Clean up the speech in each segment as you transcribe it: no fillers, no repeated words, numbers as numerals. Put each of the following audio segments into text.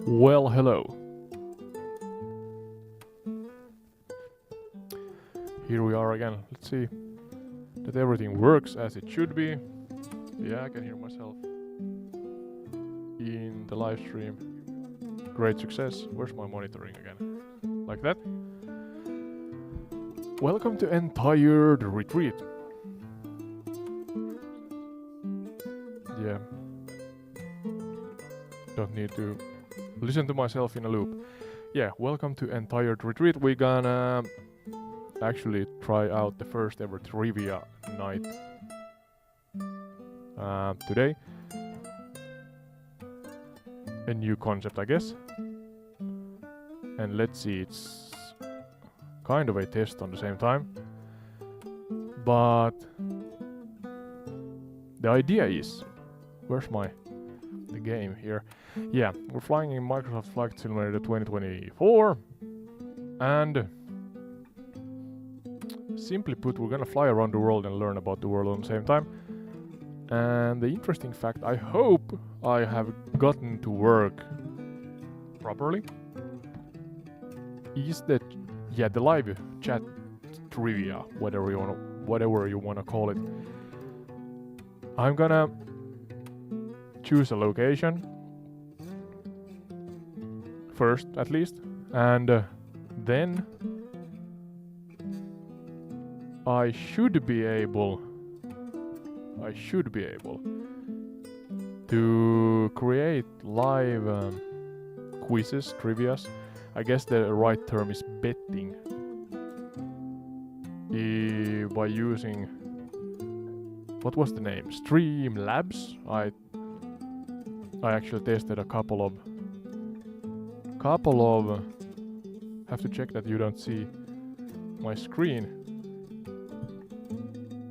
Well, hello. Here we are again. Let's see that everything works as it should be. Yeah, I can hear myself in the live stream. Great success. Where's my monitoring again? Like that. Welcome to Entired Retreat. Yeah. Don't need to listen to myself in a loop. Yeah, welcome to Entired Retreat. We're gonna actually try out the first ever trivia night today. A new concept, I guess. And let's see, it's kind of a test on the same time. But the idea is, where's the game here? Yeah, we're flying in Microsoft Flight Simulator 2024, and simply put, we're gonna fly around the world and learn about the world at the same time. And the interesting fact, I hope I have gotten to work properly, is that the live chat trivia, whatever you wanna call it. I'm gonna choose a location first, at least, and then I should be able to create live quizzes, trivias. I guess the right term is betting, by using, what was the name? Streamlabs. I actually tested a couple of have to check that you don't see my screen.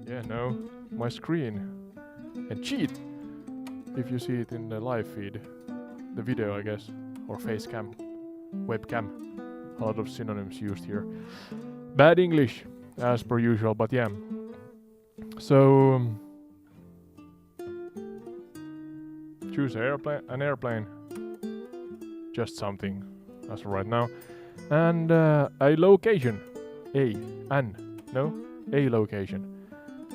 Yeah, no, my screen. And cheat if you see it in the live feed, the video, I guess, or face cam, webcam. A lot of synonyms used here. Bad English as per usual, but yeah. So choose an airplane, just something as of right now, and a location, a location.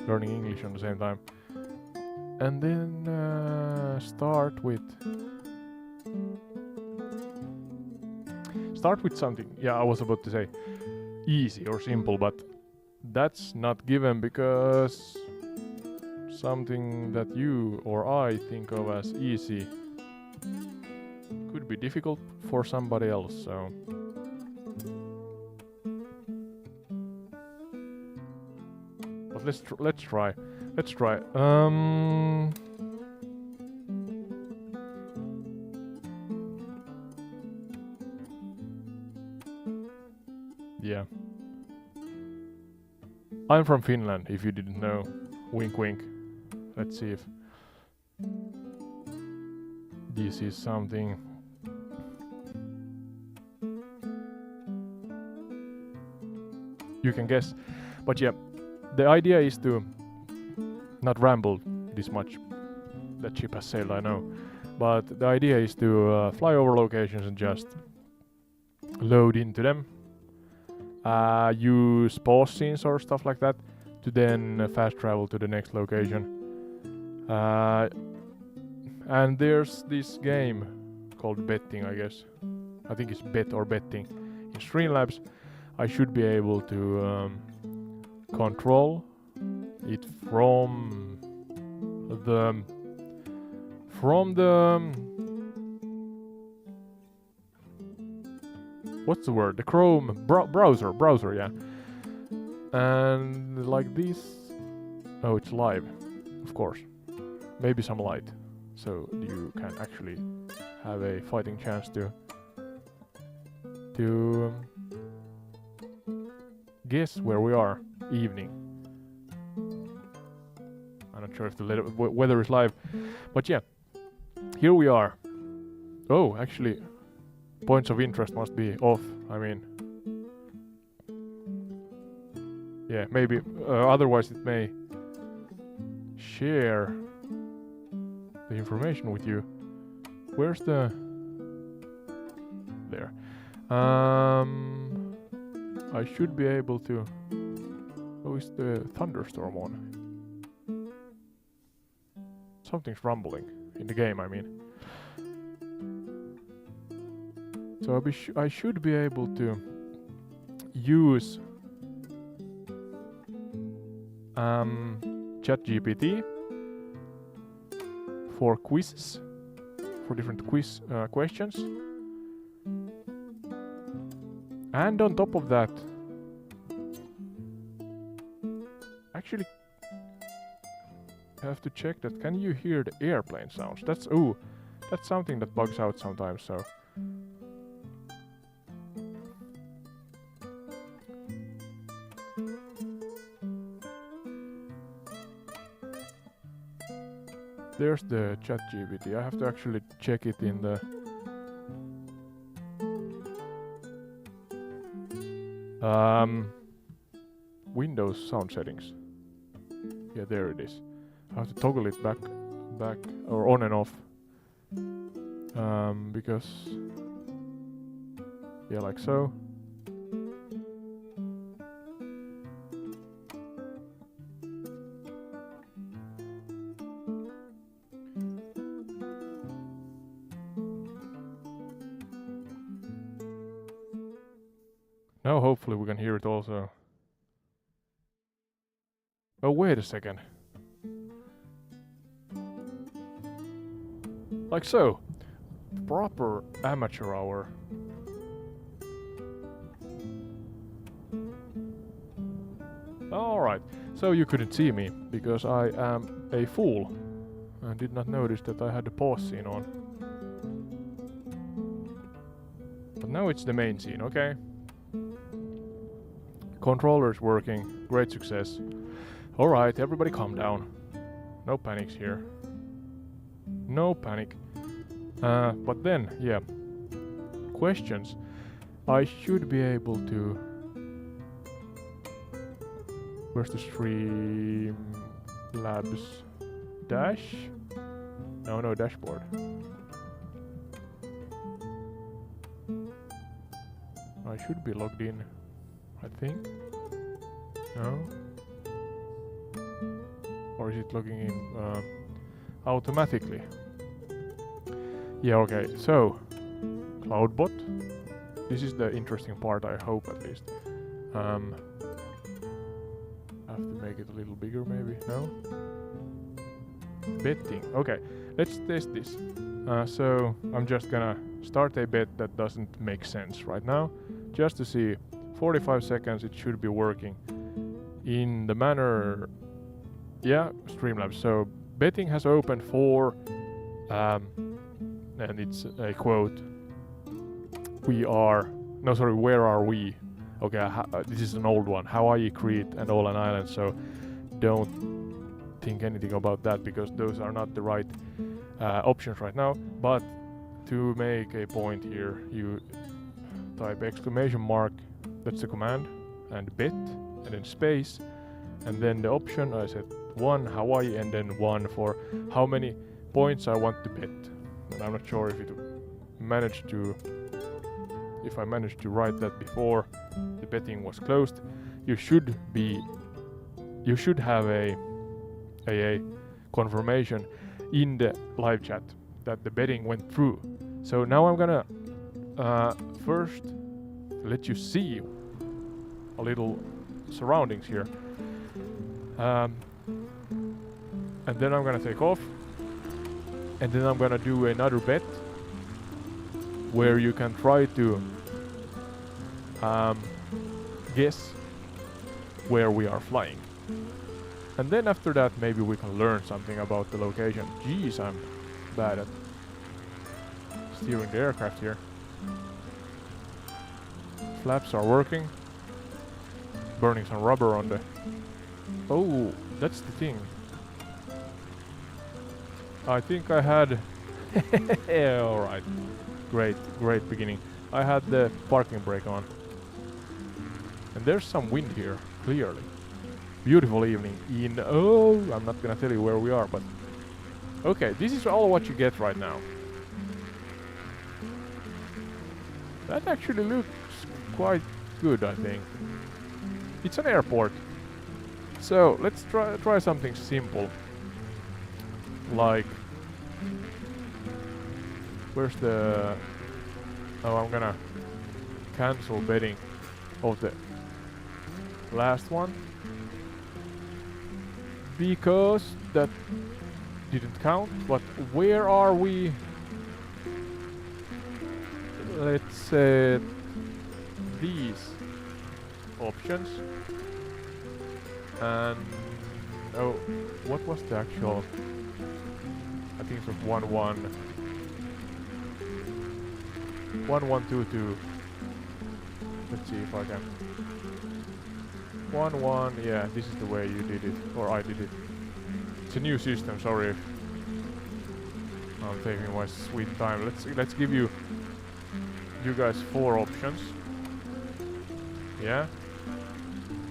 Learning English on the same time, and then start with something. Yeah, I was about to say easy or simple, but that's not given, because something that you or I think of as easy could be difficult for somebody else, so but let's try. Let's try. Yeah. I'm from Finland, if you didn't know. Wink wink. Let's see if this is something. You can guess. But yeah, the idea is to not ramble this much. That ship has sailed, I know. But the idea is to fly over locations and just load into them. Use pause scenes or stuff like that to then fast travel to the next location. And there's this game called betting, I guess. I think it's bet or betting. In Streamlabs, I should be able to control it from the what's the word? The Chrome browser, yeah. And like this. Oh, it's live, of course. Maybe some light, so you can actually have a fighting chance to guess where we are. Evening. I'm not sure if the weather is live, but yeah, here we are. Oh, actually, points of interest must be off. I mean, yeah, maybe otherwise it may share the information with you. Where's the... There. I should be able to... Oh, is the thunderstorm on? Something's rumbling in the game, I mean. So I should be able to use ChatGPT for quizzes, for different quiz questions. And on top of that, actually, I have to check that. Can you hear the airplane sounds? That's something that bugs out sometimes. So there's the ChatGPT. I have to actually check it in the Windows sound settings. Yeah, there it is. I have to toggle it back or on and off. Because yeah, like so. Now hopefully we can hear it also. Oh, wait a second. Like so. Proper amateur hour. Alright, so you couldn't see me because I am a fool. I did not notice that I had the pause scene on. But now it's the main scene, okay? Controller's working, great success. Alright, everybody calm down. No panics here. No panic. But then, yeah. Questions. I should be able to... Where's the Streamlabs dash? No, dashboard. I should be logged in, I think. No? Or is it logging in automatically? Yeah, okay, so Cloudbot. This is the interesting part, I hope at least. I have to make it a little bigger maybe, no? Betting, okay, let's test this. So I'm just gonna start a bet that doesn't make sense right now, just to see. 45 seconds, it should be working in the manner Yeah, Streamlabs. So betting has opened for, and it's a quote. Where are we? Okay, this is an old one. Hawaii, Crete, and Åland Islands. So don't think anything about that because those are not the right options right now. But to make a point here, you type exclamation mark, that's the command, and bet, and then space, and then the option, I said 1 Hawaii, and then 1 for how many points I want to bet. And I'm not sure if I managed to write that before the betting was closed. You should have a confirmation in the live chat that the betting went through. So now I'm gonna first let you see a little surroundings here, and then I'm gonna take off, and then I'm gonna do another bet where you can try to guess where we are flying. And then after that maybe we can learn something about the location. Jeez, I'm bad at steering the aircraft here. Flaps are working. Burning some rubber on the... Oh, that's the thing. I think I had... Yeah, alright. Great beginning. I had the parking brake on. And there's some wind here, clearly. Beautiful evening in... Oh, I'm not gonna tell you where we are, but... Okay, this is all what you get right now. That actually looks quite good, I think. It's an airport. So, let's try something simple. Like... Where's the... Oh, I'm gonna cancel betting of the last one. Because that didn't count. But where are we? Let's set these options. And... Oh, what was the actual... I think it was 1122. Let's see if I can. 11, yeah, this is the way you did it, or I did it. It's a new system, sorry if I'm taking my sweet time. Let's give you guys 4 options. Yeah.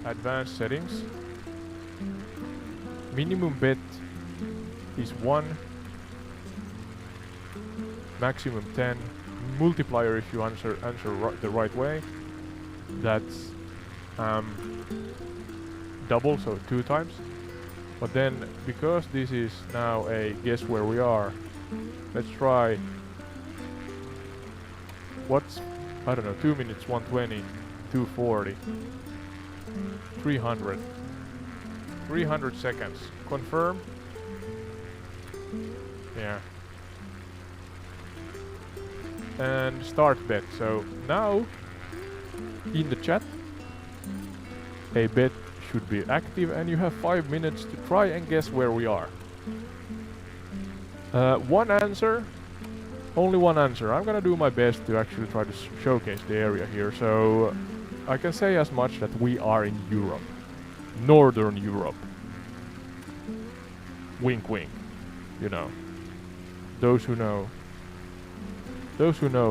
Advanced settings. Minimum bet is 1. Maximum 10. Multiplier if you answer the right way. That's double, so 2 times. But then, because this is now a guess where we are, let's try what's, I don't know, 2 minutes, 120, 240, 300. 300 seconds. Confirm. Yeah. And start bet. So now in the chat a bet should be active and you have 5 minutes to try and guess where we are. One answer, only one answer. I'm gonna do my best to actually try to showcase the area here. So I can say as much that we are in Europe, Northern Europe. Wink wink, you know. Those who know,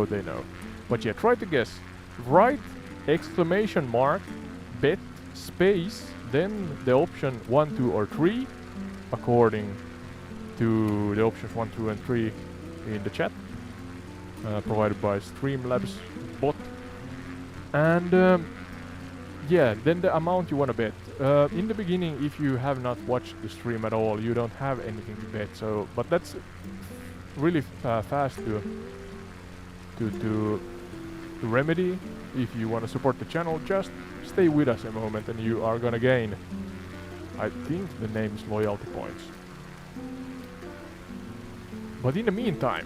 they know. But yeah, try to guess. Write exclamation mark, bet, space, then the option 1, 2 or 3 according to the options 1, 2 and 3 in the chat provided by Streamlabs bot. And yeah, then the amount you want to bet. In the beginning, if you have not watched the stream at all, you don't have anything to bet. So, but that's really fast to remedy. If you want to support the channel, just stay with us a moment and you are gonna gain, I think the name is loyalty points. But in the meantime,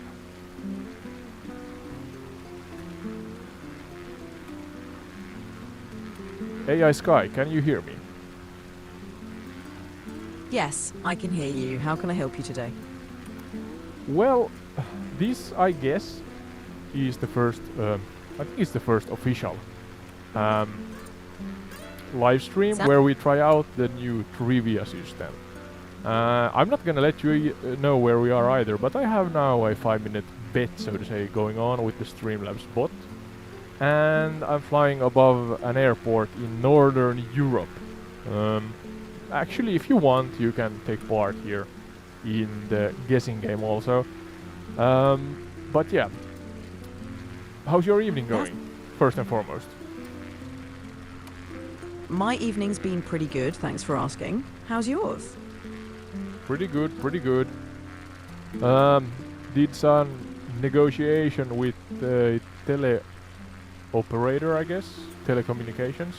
AI Sky, can you hear me? Yes, I can hear you. How can I help you today? Well, this, I guess, is the first, I think it's the first official um, live stream where we try out the new trivia system. I'm not gonna let you know where we are either, but I have now a 5-minute bet, so to say, going on with the Streamlabs bot. And I'm flying above an airport in Northern Europe. Actually, if you want, you can take part here in the guessing game also. But yeah, how's your evening going, first and foremost? My evening's been pretty good, thanks for asking. How's yours? Pretty good, pretty good. Did some negotiation with the operator, I guess, telecommunications,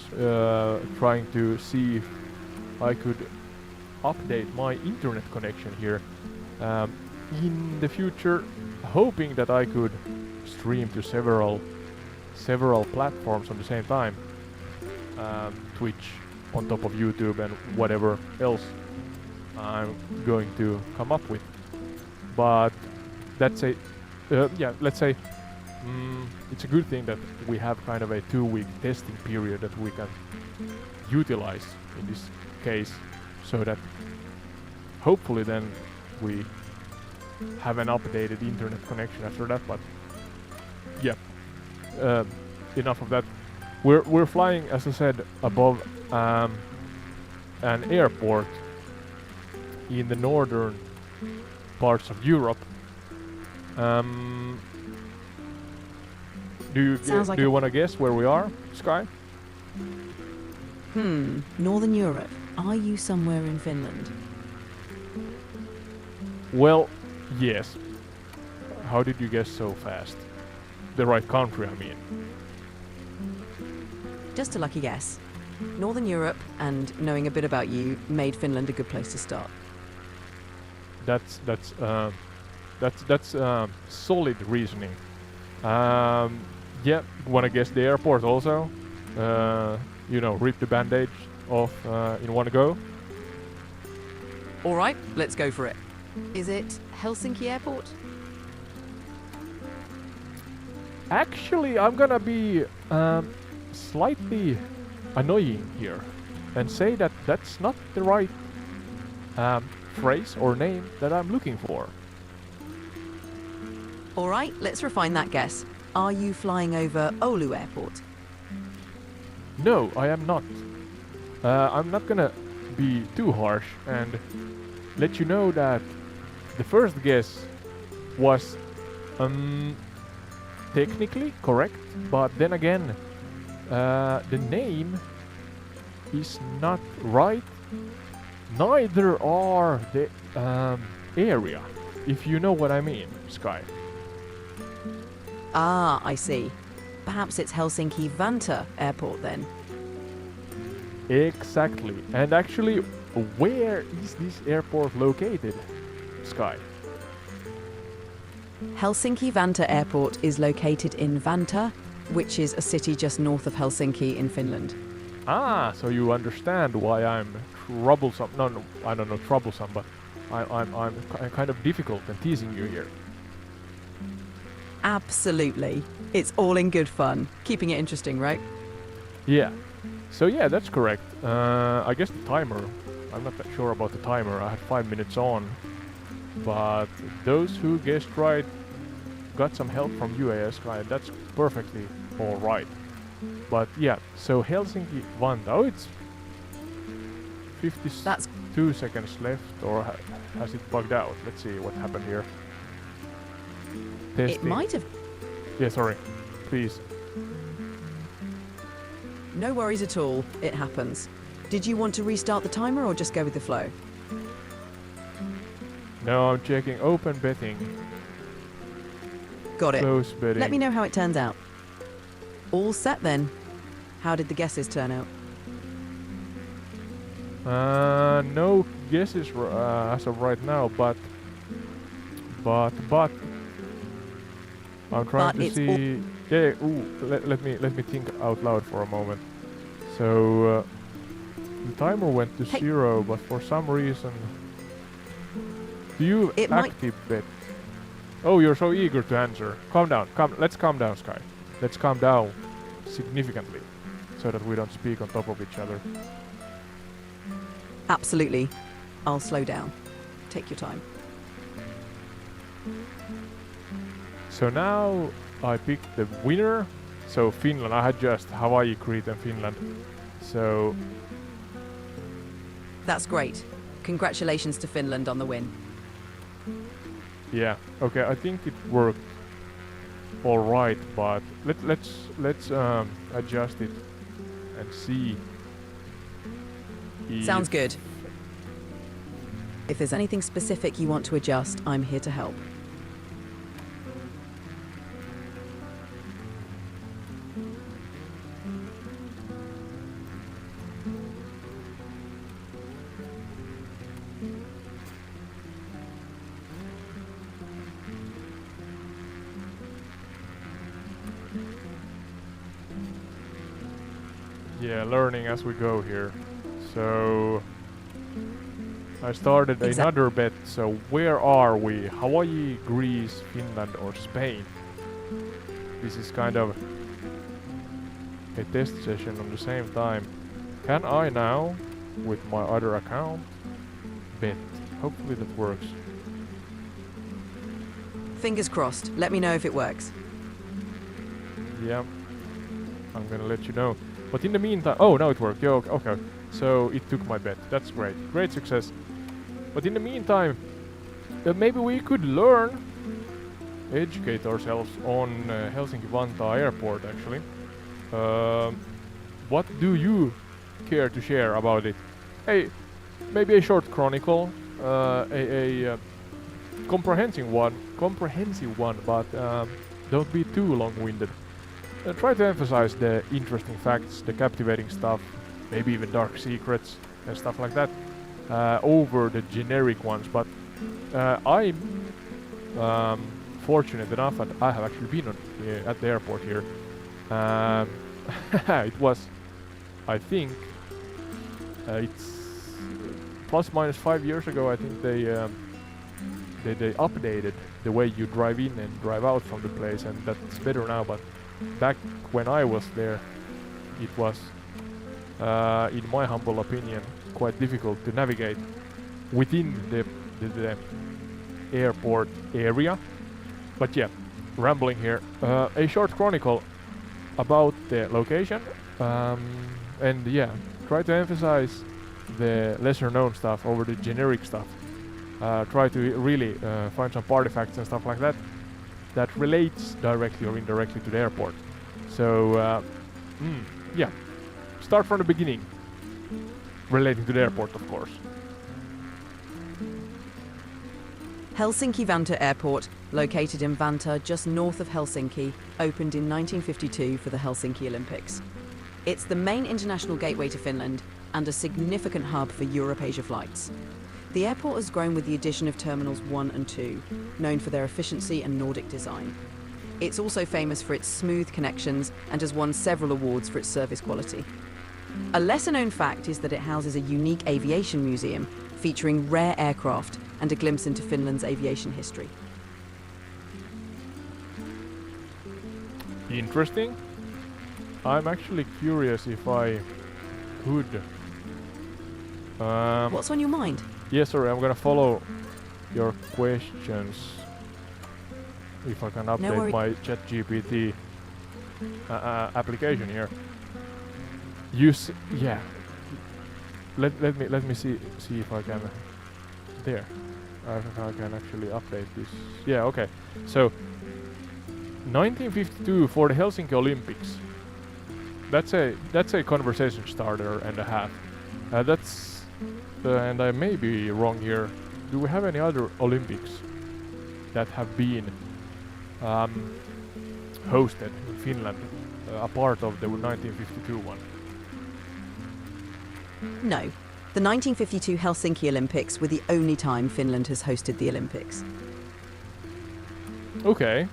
trying to see if I could update my internet connection here in the future, hoping that I could stream to several platforms on the same time, Twitch on top of YouTube and whatever else I'm going to come up with. But that's a let's say it's a good thing that we have kind of a 2-week testing period that we can utilize in this case, so that hopefully then we have an updated internet connection after that. But yeah, enough of that. We're flying, as I said, above an airport in the northern parts of Europe. Do you want to guess where we are, Sky? Northern Europe. Are you somewhere in Finland? Well, yes. How did you guess so fast? The right country, I mean. Just a lucky guess. Northern Europe and knowing a bit about you made Finland a good place to start. That's solid reasoning. Yeah, wanna guess the airport also? Rip the bandage off in one go. All right, let's go for it. Is it Helsinki Airport? Actually, I'm gonna be slightly annoying here and say that that's not the right phrase or name that I'm looking for. All right, let's refine that guess. Are you flying over Oulu Airport? No, I am not. I'm not gonna be too harsh and let you know that the first guess was technically correct, but then again, the name is not right. Neither are the area, if you know what I mean, Sky. Ah, I see. Perhaps it's Helsinki Vantaa Airport then. Exactly. And actually, where is this airport located, Sky? Helsinki Vantaa Airport is located in Vantaa, which is a city just north of Helsinki in Finland. Ah, so you understand why I'm troublesome. No, I don't know troublesome, but I'm kind of difficult and teasing you here. Absolutely. It's all in good fun. Keeping it interesting, right? Yeah. So yeah, that's correct. I guess the timer, I'm not that sure about the timer. I had 5 minutes on. But those who guessed right got some help from UAS, right? That's perfectly alright. But yeah, so Helsinki Vantaa. Oh, it's 52 seconds left, or has it bugged out? Let's see what happened here. Testing. It might have. Yeah, sorry. Please. No worries at all. It happens. Did you want to restart the timer or just go with the flow? No, I'm checking open betting. Got it. Close betting. Let me know how it turns out. All set then. How did the guesses turn out? No guesses as of right now, but I'm trying to see. Yeah. Ooh. Let me think out loud for a moment. So The timer went to Hey. 0, but for some reason... Do you It might- active bet? Oh, you're so eager to answer. Calm down. Let's calm down, Sky. Let's calm down significantly, so that we don't speak on top of each other. Absolutely. I'll slow down. Take your time. So now I picked the winner. So Finland, I had just Hawaii, Crete and Finland. So That's great. Congratulations to Finland on the win. yeah, okay, I think it worked all right, but let's adjust it and see. Sounds good. If there's anything specific you want to adjust, I'm here to help. Yeah, learning as we go here. So I started another bet. So where are we? Hawaii, Greece, Finland or Spain? This is kind of a test session on the same time. Can I now, with my other account, bet? Hopefully that works. Fingers crossed. Let me know if it works. Yeah, I'm gonna let you know. But in the meantime, oh, now it worked. Yeah, okay. So it took my bet. That's great. Great success. But in the meantime, maybe we could learn, educate ourselves on Helsinki-Vantaa airport actually. What do you care to share about it? Hey, maybe a short chronicle, a comprehensive one, but don't be too long-winded. Try to emphasize the interesting facts, the captivating stuff, maybe even dark secrets and stuff like that, over the generic ones. But I'm fortunate enough that I have actually been at the airport here. It was, I think, it's plus minus 5 years ago. I think they updated the way you drive in and drive out from the place, and that's better now. But back when I was there, it was, in my humble opinion, quite difficult to navigate within the airport area. But yeah, rambling here. A short chronicle about the location, and yeah, try to emphasize the lesser known stuff over the generic stuff. Try to really find some party facts and stuff like that that relates directly or indirectly to the airport. So yeah, start from the beginning, relating to the airport, of course. Helsinki-Vantaa Airport, located in Vantaa just north of Helsinki, opened in 1952 for the Helsinki Olympics. It's the main international gateway to Finland and a significant hub for Europe-Asia flights. The airport has grown with the addition of Terminals 1 and 2, known for their efficiency and Nordic design. It's also famous for its smooth connections and has won several awards for its service quality. A lesser-known fact is that it houses a unique aviation museum featuring rare aircraft and a glimpse into Finland's aviation history. Interesting. I'm actually curious if I could... What's on your mind? Yeah, sorry, I'm gonna follow your questions. If I can update my ChatGPT application here. Yeah. Let me see if I can. There. I can actually update this. Yeah, okay. So 1952 for the Helsinki Olympics. That's a conversation starter and a half. And I may be wrong here. Do we have any other Olympics that have been hosted in Finland, a part of the 1952 one? No. The 1952 Helsinki Olympics were the only time Finland has hosted the Olympics. Okay.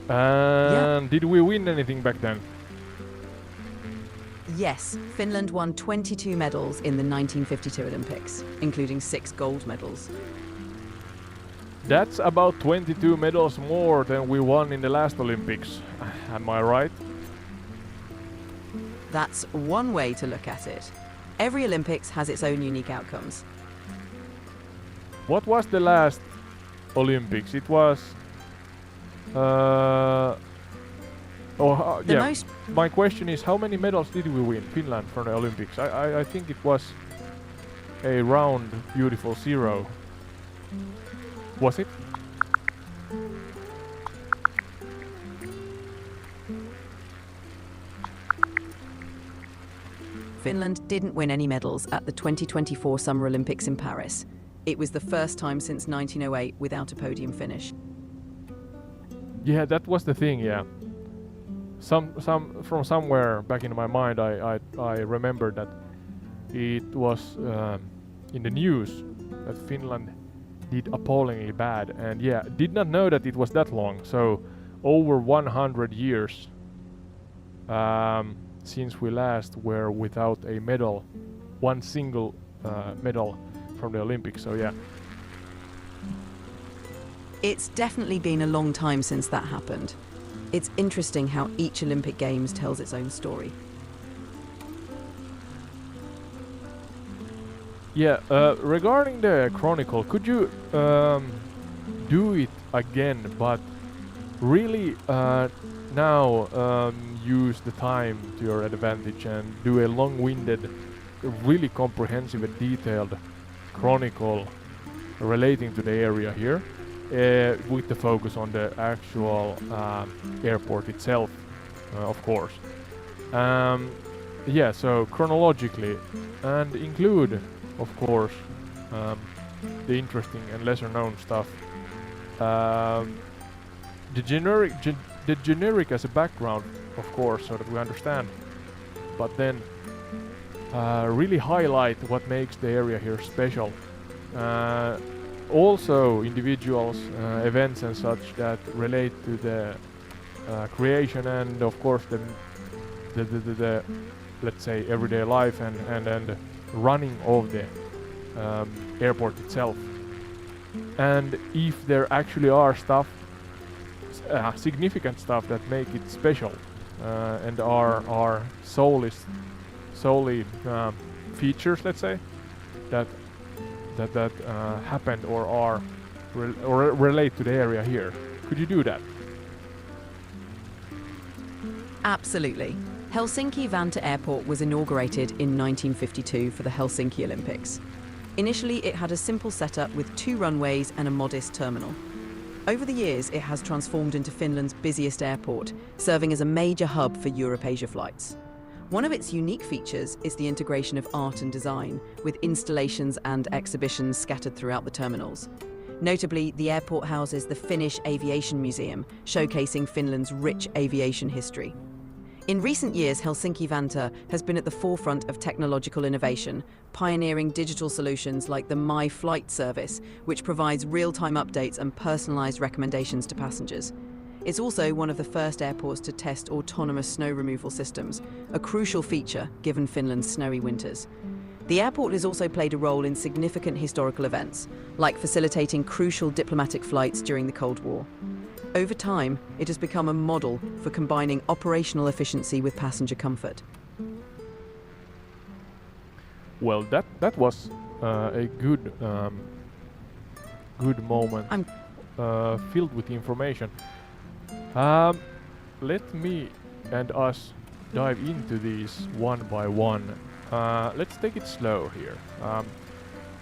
And did we win anything back then? Yes, Finland won 22 medals in the 1952 Olympics, including 6 gold medals. That's about 22 medals more than we won in the last Olympics. Am I right? That's one way to look at it. Every Olympics has its own unique outcomes. What was the last Olympics? It was... The most My question is, how many medals did we win, Finland, from the Olympics? I think it was a round, beautiful 0. Was it? Finland didn't win any medals at the 2024 Summer Olympics in Paris. It was the first time since 1908 without a podium finish. Yeah, that was the thing, yeah. Some from somewhere back in my mind, I remember that it was in the news that Finland did appallingly bad, and yeah, did not know that it was that long. So over 100 years since we last were without a medal, one single medal from the Olympics. So yeah. It's definitely been a long time since that happened. It's interesting how each Olympic Games tells its own story. Yeah, regarding the Chronicle, could you do it again, but really now use the time to your advantage and do a long-winded, really comprehensive and detailed Chronicle relating to the area here, with the focus on the actual airport itself, of course. Yeah, so chronologically, and include, of course, the interesting and lesser known stuff. The generic as a background, of course, so that we understand, but then really highlight what makes the area here special. Also individuals, events and such that relate to the creation and of course the let's say everyday life and running of the airport itself. And if there actually are stuff, significant stuff that make it special and are solely features, let's say, that happened or are or relate to the area here. Could you do that? Absolutely. Helsinki-Vantaa Airport was inaugurated in 1952 for the Helsinki Olympics. Initially, it had a simple setup with 2 runways and a modest terminal. Over the years, it has transformed into Finland's busiest airport, serving as a major hub for Europe-Asia flights. One of its unique features is the integration of art and design, with installations and exhibitions scattered throughout the terminals. Notably, the airport houses the Finnish Aviation Museum, showcasing Finland's rich aviation history. In recent years, Helsinki-Vantaa has been at the forefront of technological innovation, pioneering digital solutions like the My Flight service, which provides real-time updates and personalised recommendations to passengers. It's also one of the first airports to test autonomous snow removal systems, a crucial feature given Finland's snowy winters. The airport has also played a role in significant historical events, like facilitating crucial diplomatic flights during the Cold War. Over time, it has become a model for combining operational efficiency with passenger comfort. Well, that was a good moment, filled with information. Let me and us dive into these one by one. Let's take it slow here.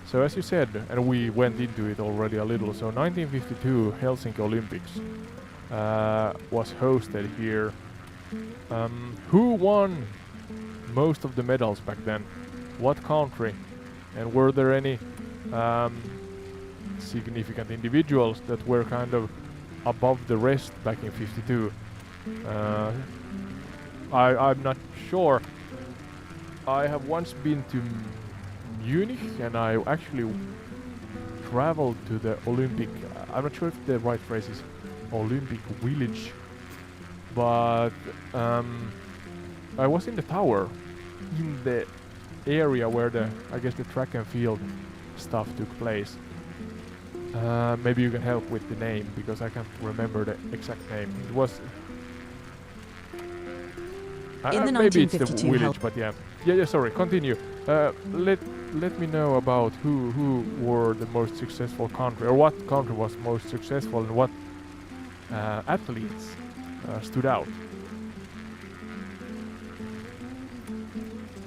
So as you said, and we went into it already a little, so 1952 Helsinki Olympics was hosted here. Who won most of the medals back then? What country? And were there any significant individuals that were kind of above the rest back in 52? I'm not sure. I have once been to Munich, and I actually traveled to the Olympic, I'm not sure if the right phrase is Olympic Village, but I was in the tower in the area where I guess the track and field stuff took place. Maybe you can help with the name because I can't remember the exact name. It was In the maybe it's the 1952 village, but yeah. Sorry, continue. Let me know about who were the most successful country, or what country was most successful, and what athletes stood out.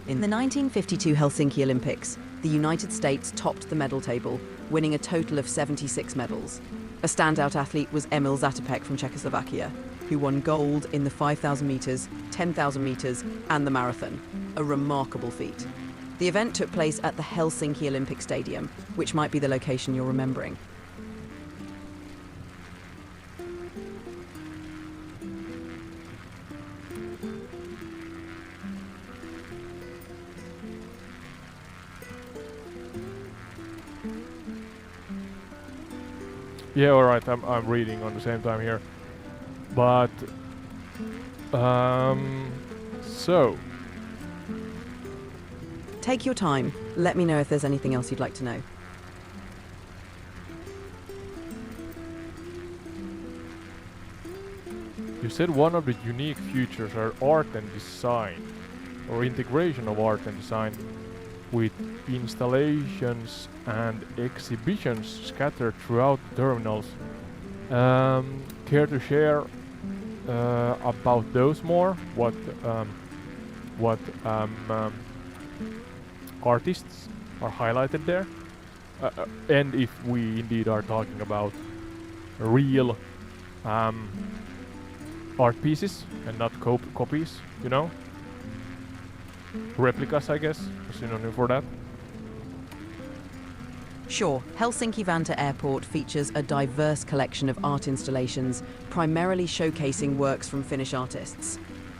In the 1952 Helsinki Olympics, the United States topped the medal table, winning a total of 76 medals. A standout athlete was Emil Zatopek from Czechoslovakia, who won gold in the 5,000 metres, 10,000 metres and the marathon, a remarkable feat. The event took place at the Helsinki Olympic Stadium, which might be the location you're remembering. Yeah, alright, I'm reading on the same time here. But so Take your time. Let me know if there's anything else you'd like to know. you said one of the unique features are art and design, or integration of art and design with installations and exhibitions scattered throughout the terminals. Care to share about those more? What artists are highlighted there? And if we indeed are talking about real art pieces and not copies, you know? Replicas, I guess, a synonym for that. Sure, Helsinki-Vantaa Airport features a diverse collection of art installations, primarily showcasing works from Finnish artists.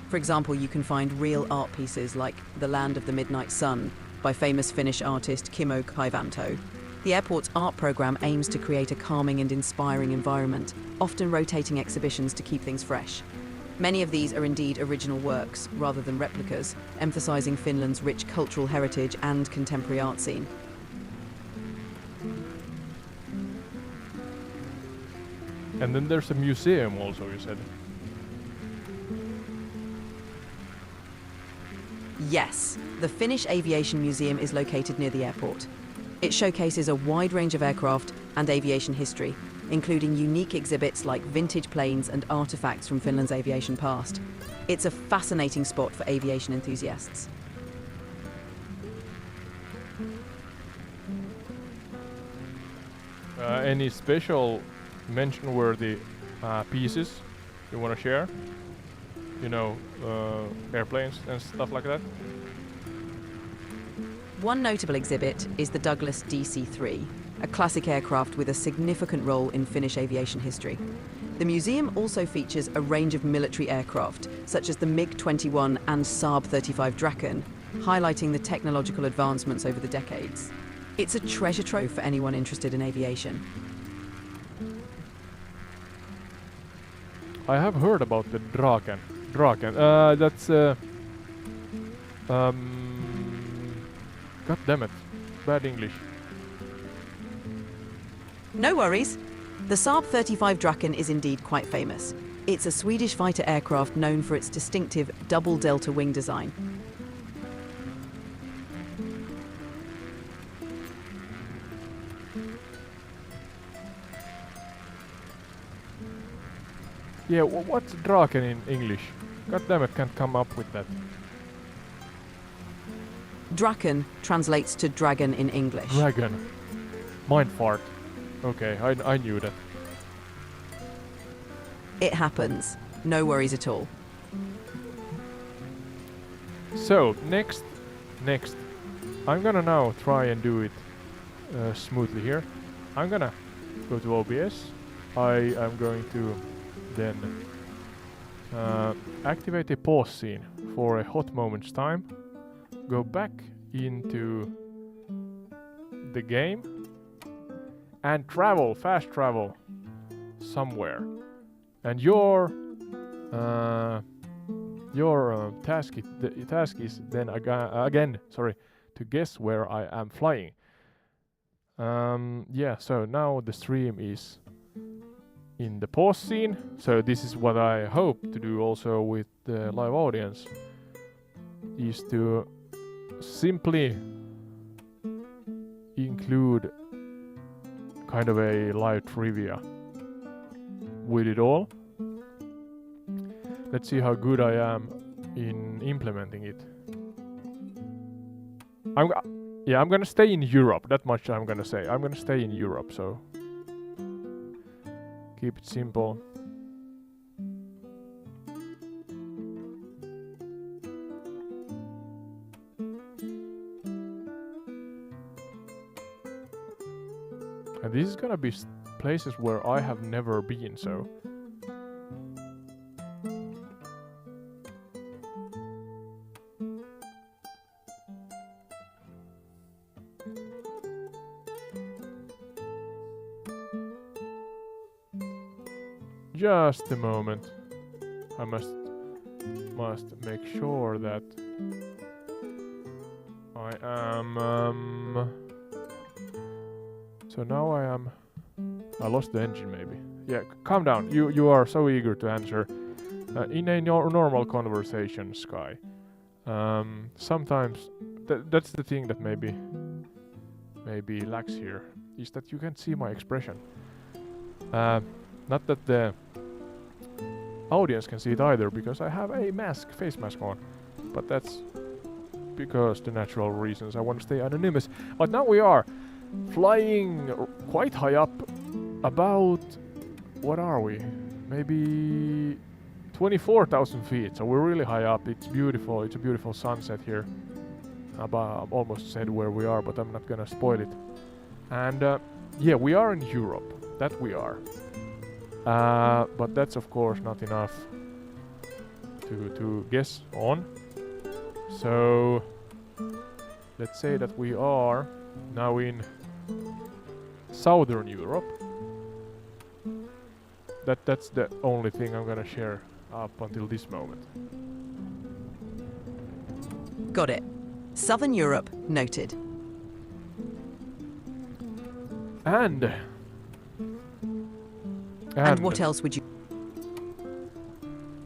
For example, you can find real art pieces like The Land of the Midnight Sun by famous Finnish artist Kimmo Kaivanto. The airport's art program aims to create a calming and inspiring environment, often rotating exhibitions to keep things fresh. Many of these are indeed original works, rather than replicas, emphasizing Finland's rich cultural heritage and contemporary art scene. And then there's a museum also, you said. Yes, the Finnish Aviation Museum is located near the airport. It showcases a wide range of aircraft and aviation history, including unique exhibits like vintage planes and artifacts from Finland's aviation past. It's a fascinating spot for aviation enthusiasts. Any special mention-worthy pieces you want to share? You know, airplanes and stuff like that? One notable exhibit is the Douglas DC-3, a classic aircraft with a significant role in Finnish aviation history. The museum also features a range of military aircraft, such as the MiG-21 and Saab 35 Draken, highlighting the technological advancements over the decades. It's a treasure trove for anyone interested in aviation. I have heard about the Draken. That's God damn it, bad English. No worries. The Saab 35 Draken is indeed quite famous. It's a Swedish fighter aircraft known for its distinctive double delta wing design. Yeah, what's Draken in English? God damn it, can't come up with that. Draken translates to dragon in English. Dragon. Mind fart. Okay, I knew that. It happens. No worries at all. So, next, I'm gonna now try and do it smoothly here. I'm gonna go to OBS. I am going to then activate a pause scene for a hot moment's time. Go back into the game and fast travel somewhere. And your Your the task is then again, sorry, to guess where I am flying. Yeah, so now the stream is in the pause scene. So this is what I hope to do also with the live audience, is to simply include kind of a live trivia with it all. Let's see how good I am in implementing it. I'm gonna stay in Europe, that much I'm gonna say. I'm gonna stay in Europe, so keep it simple. And this is gonna be places where I have never been, so just a moment. I must make sure that I am. So now I lost the engine, maybe. Yeah, calm down. You are so eager to answer. In a normal conversation, Sky. Sometimes that's the thing that maybe lacks here, is that you can see my expression. Not that the audience can see it either, because I have a face mask on. But that's because the natural reasons I want to stay anonymous. But now we are flying quite high up, about, what are we? Maybe 24,000 feet, so we're really high up. It's beautiful, it's a beautiful sunset here. I almost said where we are, but I'm not gonna spoil it. And yeah, we are in Europe, that we are. But that's of course not enough to guess on. So let's say that we are now in Southern Europe. That's the only thing I'm gonna share up until this moment. Got it. Southern Europe, noted. And what else would you...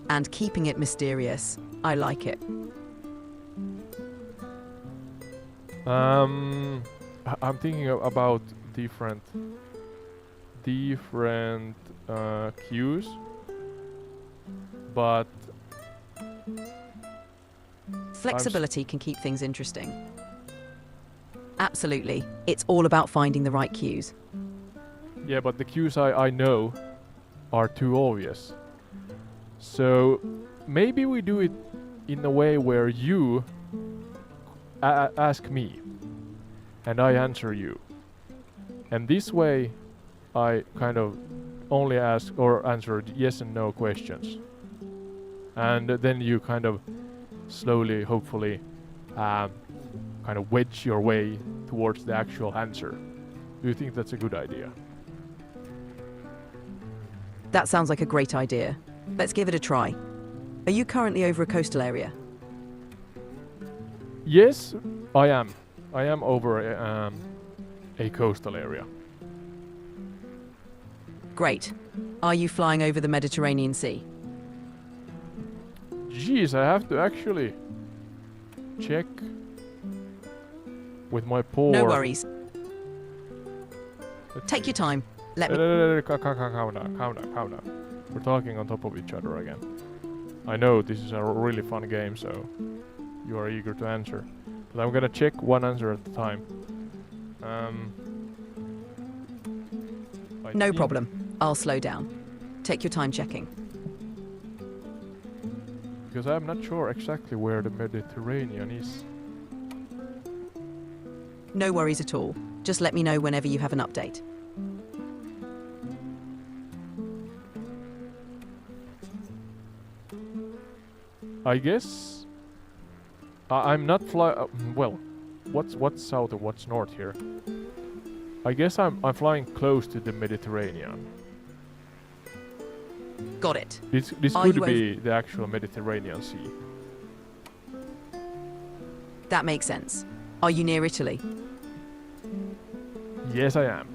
And keeping it mysterious. I like it. I'm thinking about different cues, but flexibility can keep things interesting. Absolutely. It's all about finding the right cues. Yeah, but the cues I know are too obvious. So maybe we do it in a way where you ask me and I answer you. And this way I kind of only ask or answer yes and no questions. And then you kind of slowly, hopefully, kind of wedge your way towards the actual answer. Do you think that's a good idea? That sounds like a great idea. Let's give it a try. Are you currently over a coastal area? Yes, I am. I am over a coastal area. Great. Are you flying over the Mediterranean Sea? Jeez, I have to actually check with my poor... No worries. Take your time. Let me... Calm down. We're talking on top of each other again. I know this is a really fun game, so you are eager to answer. But I'm gonna check one answer at a time. No problem. I'll slow down. Take your time checking. Because I'm not sure exactly where the Mediterranean is. No worries at all. Just let me know whenever you have an update. I guess I'm not well, what's south and what's north here? I guess I'm flying close to the Mediterranean. Got it. This Are could you be the actual Mediterranean Sea. That makes sense. Are you near Italy? Yes, I am.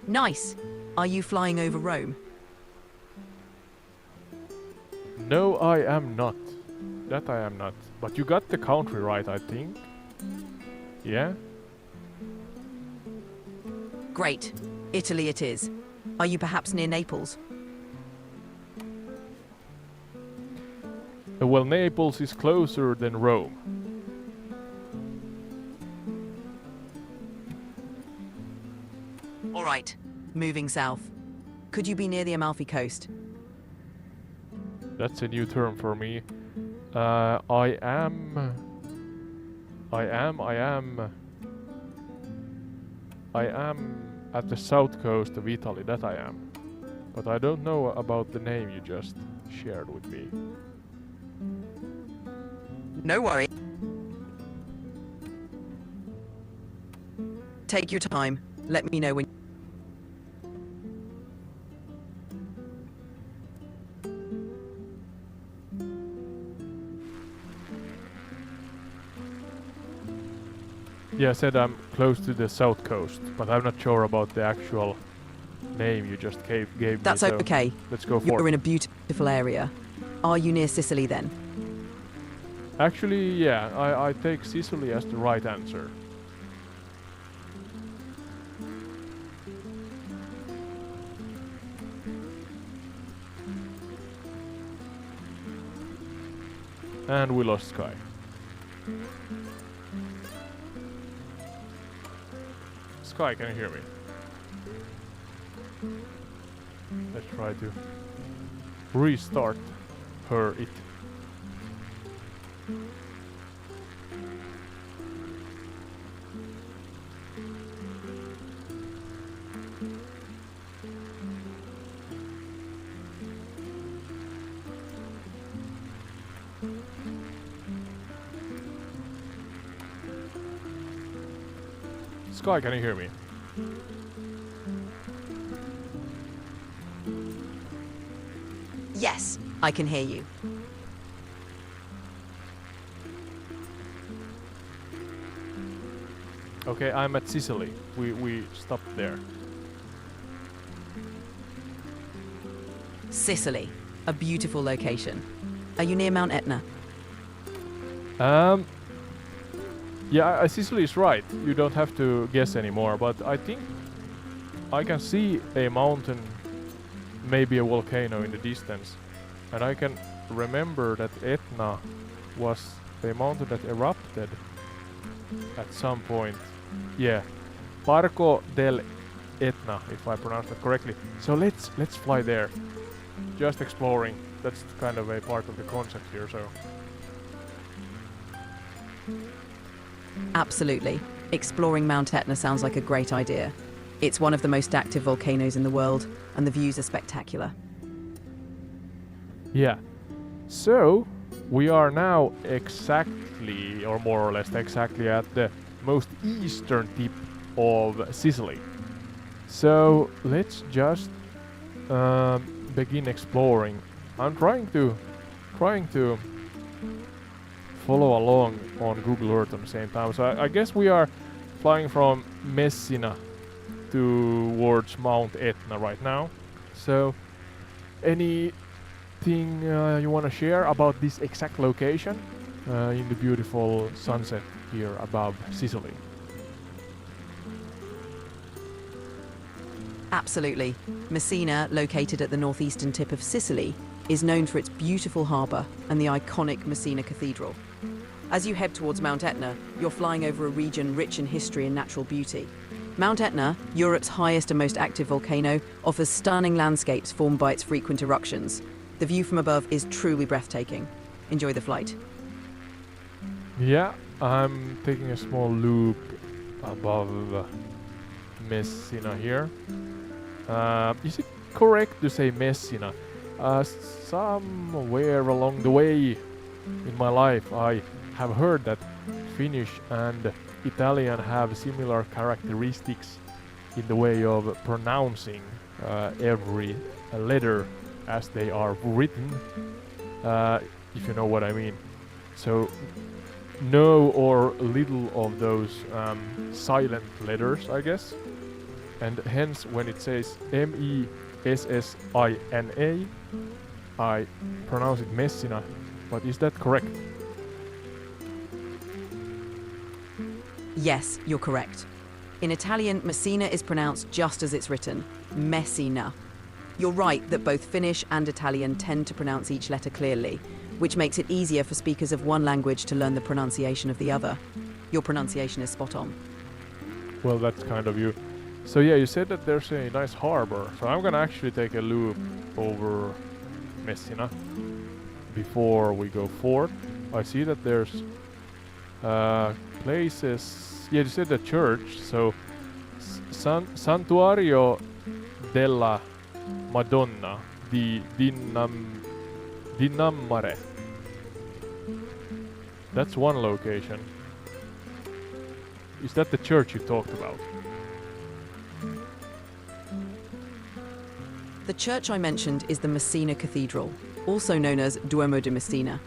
Nice. Are you flying over Rome? No, I am not. That I am not. But you got the country right, I think. Yeah? Great. Italy it is. Are you perhaps near Naples? Well, Naples is closer than Rome. All right. Moving south. Could you be near the Amalfi Coast? That's a new term for me. I am at the south coast of Italy, that I am. But I don't know about the name you just shared with me. No worry. Take your time. Let me know when. Yeah, I said I'm close to the south coast, but I'm not sure about the actual name you just gave me. That's so okay. Let's go for You're it. in a beautiful area. Are you near Sicily then? Actually, yeah, I take Sicily as the right answer. And we lost Sky. Sky, can you hear me? Let's try to restart it. Sky, can you hear me? Yes, I can hear you. Okay, I'm at Sicily. We stopped there. Sicily, a beautiful location. Are you near Mount Etna? Yeah, Sicily is right. You don't have to guess anymore, but I think I can see a mountain, maybe a volcano in the distance. And I can remember that Etna was a mountain that erupted at some point. Yeah, Parco del Etna, if I pronounce that correctly. So let's fly there. Just exploring. That's kind of a part of the concept here, so. Absolutely. Exploring Mount Etna sounds like a great idea. It's one of the most active volcanoes in the world, and the views are spectacular. Yeah. So, we are now exactly, or more or less exactly, at the most eastern tip of Sicily. So, let's just begin exploring. I'm trying to follow along on Google Earth at the same time. So I guess we are flying from Messina towards Mount Etna right now. So anything you want to share about this exact location in the beautiful sunset here above Sicily? Absolutely. Messina, located at the northeastern tip of Sicily, is known for its beautiful harbour and the iconic Messina Cathedral. As you head towards Mount Etna, you're flying over a region rich in history and natural beauty. Mount Etna, Europe's highest and most active volcano, offers stunning landscapes formed by its frequent eruptions. The view from above is truly breathtaking. Enjoy the flight. Yeah, I'm taking a small loop above Messina here. Is it correct to say Messina? Somewhere along the way in my life I have heard that Finnish and Italian have similar characteristics. in the way of pronouncing every letter as they are written, if you know what I mean. So no or little of those silent letters, I guess. And hence when it says Messina, I pronounce it Messina, but is that correct? Yes, you're correct. In Italian, Messina is pronounced just as it's written, Messina. You're right that both Finnish and Italian tend to pronounce each letter clearly, which makes it easier for speakers of one language to learn the pronunciation of the other. Your pronunciation is spot on. Well, that's kind of you. So yeah, you said that there's a nice harbor, so I'm gonna actually take a loop over Messina before we go forward. I see that there's places. Yeah, you said the church, so Santuario della Madonna di Dinammare. That's one location. Is that the church you talked about? The church I mentioned is the Messina Cathedral, also known as Duomo di Messina.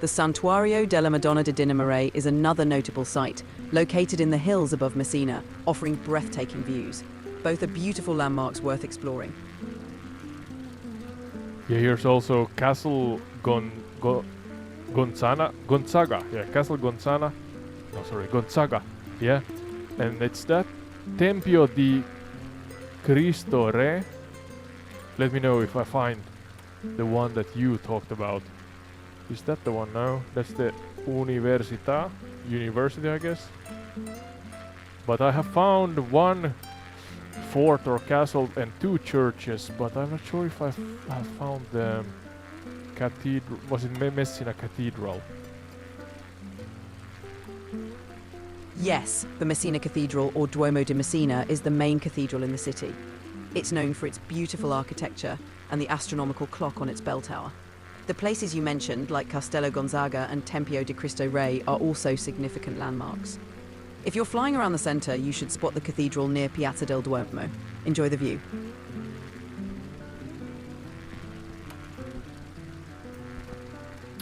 The Santuario della Madonna di Dinammare is another notable site, located in the hills above Messina, offering breathtaking views. Both are beautiful landmarks worth exploring. Yeah, here's also Castle Gonzaga. Yeah, Castle Gonzaga. No, sorry, Gonzaga. Yeah, and it's that Tempio di Cristo Re. Let me know if I find the one that you talked about. Is that the one? No, that's the University, I guess. But I have found one fort or castle and two churches, but I'm not sure if I have found the cathedral. Was it Messina Cathedral? Yes, the Messina Cathedral, or Duomo di Messina, is the main cathedral in the city. It's known for its beautiful architecture and the astronomical clock on its bell tower. The places you mentioned, like Castello Gonzaga and Tempio di Cristo Re, are also significant landmarks. If you're flying around the centre, you should spot the cathedral near Piazza del Duomo. Enjoy the view.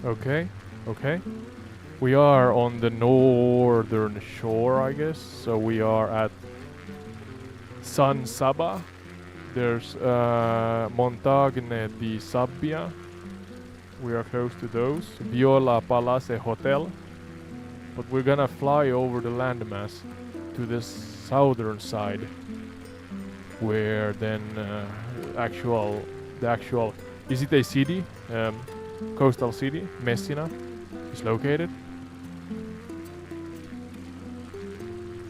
Okay. We are on the northern shore, I guess. So we are at San Saba. There's Montagne di Sabbia. We are close to those. Viola Palace Hotel. But we're gonna fly over the landmass to the southern side, where then the actual is it a city, coastal city, Messina, is located?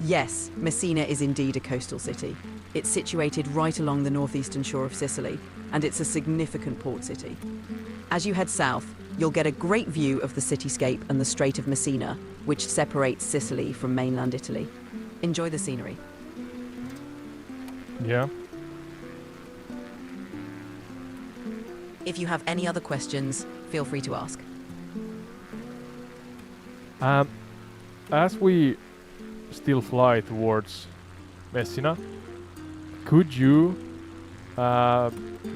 Yes, Messina is indeed a coastal city. It's situated right along the northeastern shore of Sicily, and it's a significant port city. As you head south, you'll get a great view of the cityscape and the Strait of Messina, which separates Sicily from mainland Italy. Enjoy the scenery. Yeah. If you have any other questions, feel free to ask. As we still fly towards Messina, could you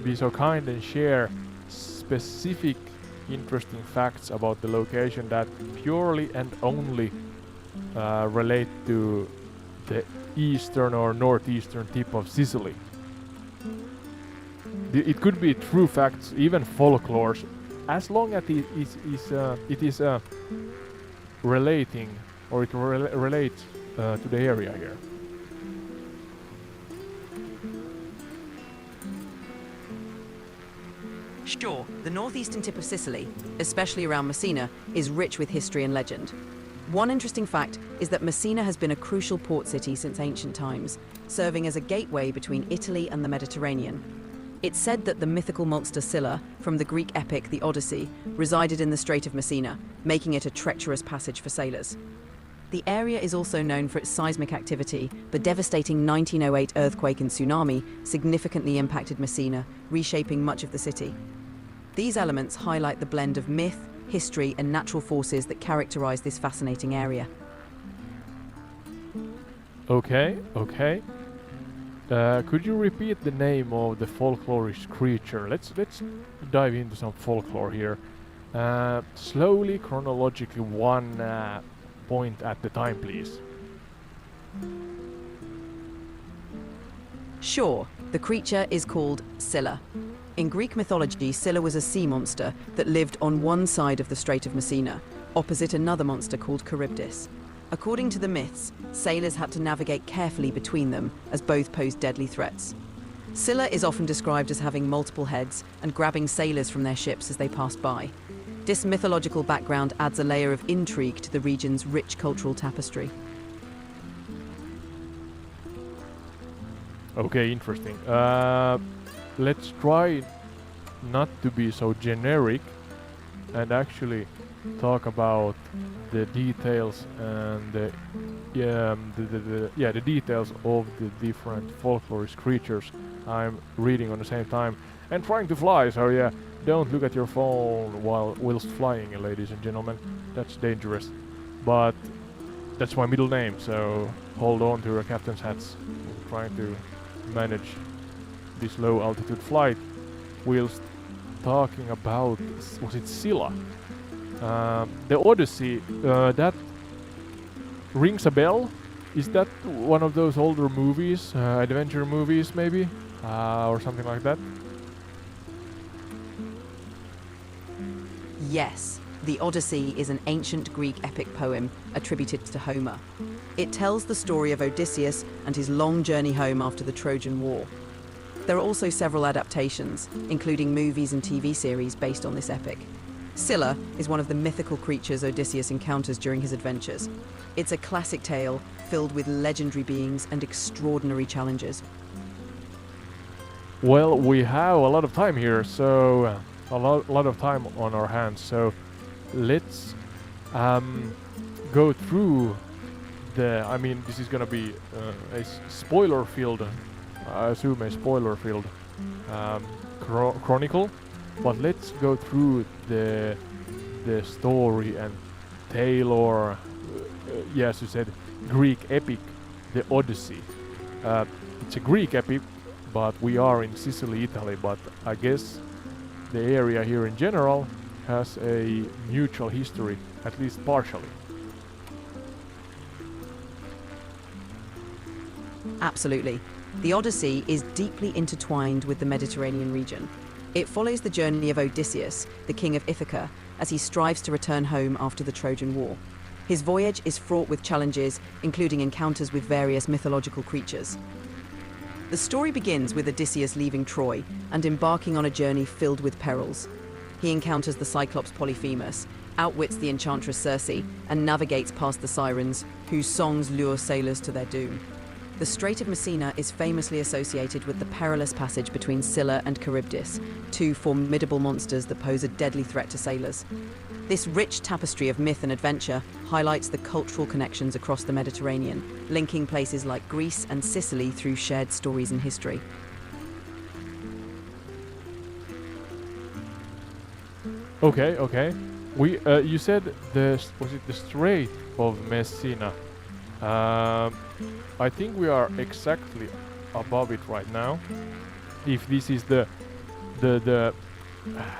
be so kind and share specific interesting facts about the location that purely and only relate to the eastern or northeastern tip of Sicily? It could be true facts, even folklore, as long as it is relating, or it relates to the area here. Sure, the northeastern tip of Sicily, especially around Messina, is rich with history and legend. One interesting fact is that Messina has been a crucial port city since ancient times, serving as a gateway between Italy and the Mediterranean. It's said that the mythical monster Scylla, from the Greek epic The Odyssey, resided in the Strait of Messina, making it a treacherous passage for sailors. The area is also known for its seismic activity. The devastating 1908 earthquake and tsunami significantly impacted Messina, reshaping much of the city. These elements highlight the blend of myth, history, and natural forces that characterize this fascinating area. Okay. Could you repeat the name of the folklorish creature? Let's dive into some folklore here. Slowly, chronologically, one point at the time, please. Sure, the creature is called Scylla. In Greek mythology, Scylla was a sea monster that lived on one side of the Strait of Messina, opposite another monster called Charybdis. According to the myths, sailors had to navigate carefully between them, as both posed deadly threats. Scylla is often described as having multiple heads and grabbing sailors from their ships as they passed by. This mythological background adds a layer of intrigue to the region's rich cultural tapestry. Okay, interesting. Let's try not to be so generic and actually talk about the details and the details of the different folklorish creatures I'm reading on the same time and trying to fly. So yeah, don't look at your phone whilst flying, ladies and gentlemen. That's dangerous. But that's my middle name, so hold on to your captain's hats. I'm trying to manage this low altitude flight whilst talking about, was it Scylla? The Odyssey, that rings a bell. Is that one of those older movies, adventure movies maybe, or something like that? Yes, the Odyssey is an ancient Greek epic poem attributed to Homer. It tells the story of Odysseus and his long journey home after the Trojan War. There are also several adaptations, including movies and TV series based on this epic. Scylla is one of the mythical creatures Odysseus encounters during his adventures. It's a classic tale filled with legendary beings and extraordinary challenges. Well, we have a lot of time here, so a lot of time on our hands. So let's go through I mean, this is gonna be a spoiler-filled, I assume a spoiler-filled chronicle, but let's go through the story and tale, or yes, you said Greek epic, the Odyssey. It's a Greek epic, but we are in Sicily, Italy, but I guess the area here in general has a mutual history, at least partially. Absolutely. The Odyssey is deeply intertwined with the Mediterranean region. It follows the journey of Odysseus, the king of Ithaca, as he strives to return home after the Trojan War. His voyage is fraught with challenges, including encounters with various mythological creatures. The story begins with Odysseus leaving Troy and embarking on a journey filled with perils. He encounters the Cyclops Polyphemus, outwits the enchantress Circe, and navigates past the sirens, whose songs lure sailors to their doom. The Strait of Messina is famously associated with the perilous passage between Scylla and Charybdis, two formidable monsters that pose a deadly threat to sailors. This rich tapestry of myth and adventure highlights the cultural connections across the Mediterranean, linking places like Greece and Sicily through shared stories and history. Okay. We you said was it the Strait of Messina? I think we are exactly above it right now. If this is the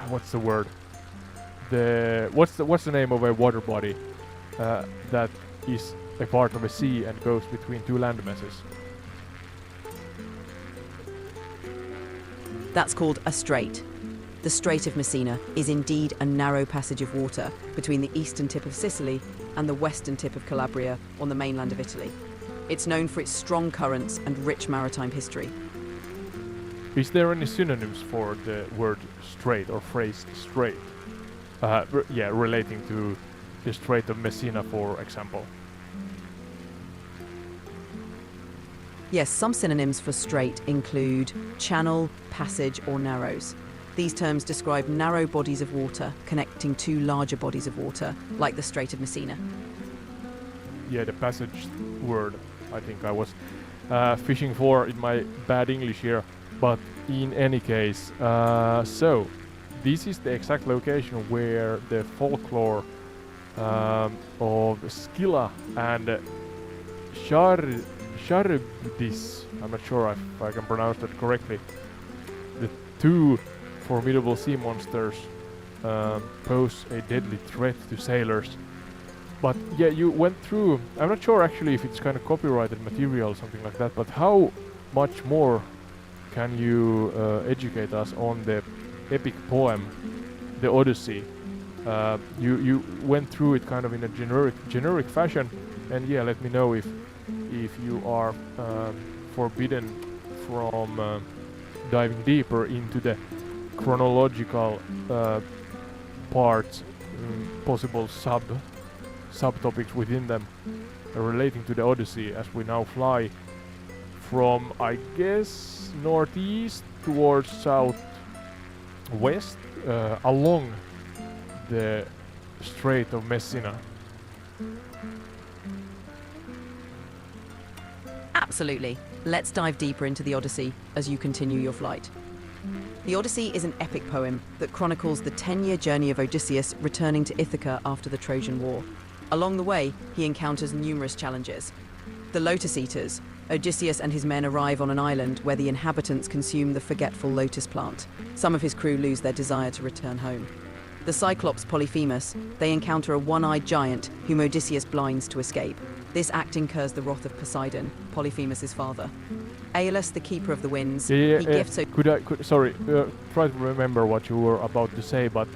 what's the word? What's the name of a water body that is a part of a sea and goes between two land masses? That's called a strait. The Strait of Messina is indeed a narrow passage of water between the eastern tip of Sicily and the western tip of Calabria on the mainland of Italy. It's known for its strong currents and rich maritime history. Is there any synonyms for the word strait or phrase strait? Relating to the Strait of Messina, for example. Yes, some synonyms for strait include channel, passage, or narrows. These terms describe narrow bodies of water connecting two larger bodies of water, like the Strait of Messina. Yeah, the passage word I think I was fishing for in my bad English here, but in any case, so this is the exact location where the folklore of Scylla and Charybdis I'm not sure if I can pronounce that correctly. The two formidable sea monsters pose a deadly threat to sailors. But yeah, you went through, I'm not sure actually if it's kind of copyrighted material or something like that, but how much more can you educate us on the epic poem, the Odyssey? You went through it kind of in a generic fashion, and yeah, let me know if you are forbidden from diving deeper into the chronological parts, possible subtopics within them relating to the Odyssey, as we now fly from, I guess, northeast towards southwest along the Strait of Messina. Absolutely. Let's dive deeper into the Odyssey as you continue your flight. The Odyssey is an epic poem that chronicles the 10-year journey of Odysseus returning to Ithaca after the Trojan War. Along the way, he encounters numerous challenges. The Lotus Eaters. Odysseus and his men arrive on an island where the inhabitants consume the forgetful lotus plant. Some of his crew lose their desire to return home. The Cyclops Polyphemus. They encounter a one-eyed giant whom Odysseus blinds to escape. This act incurs the wrath of Poseidon, Polyphemus' father. Aeolus, the keeper of the winds. He gifts try to remember what you were about to say, but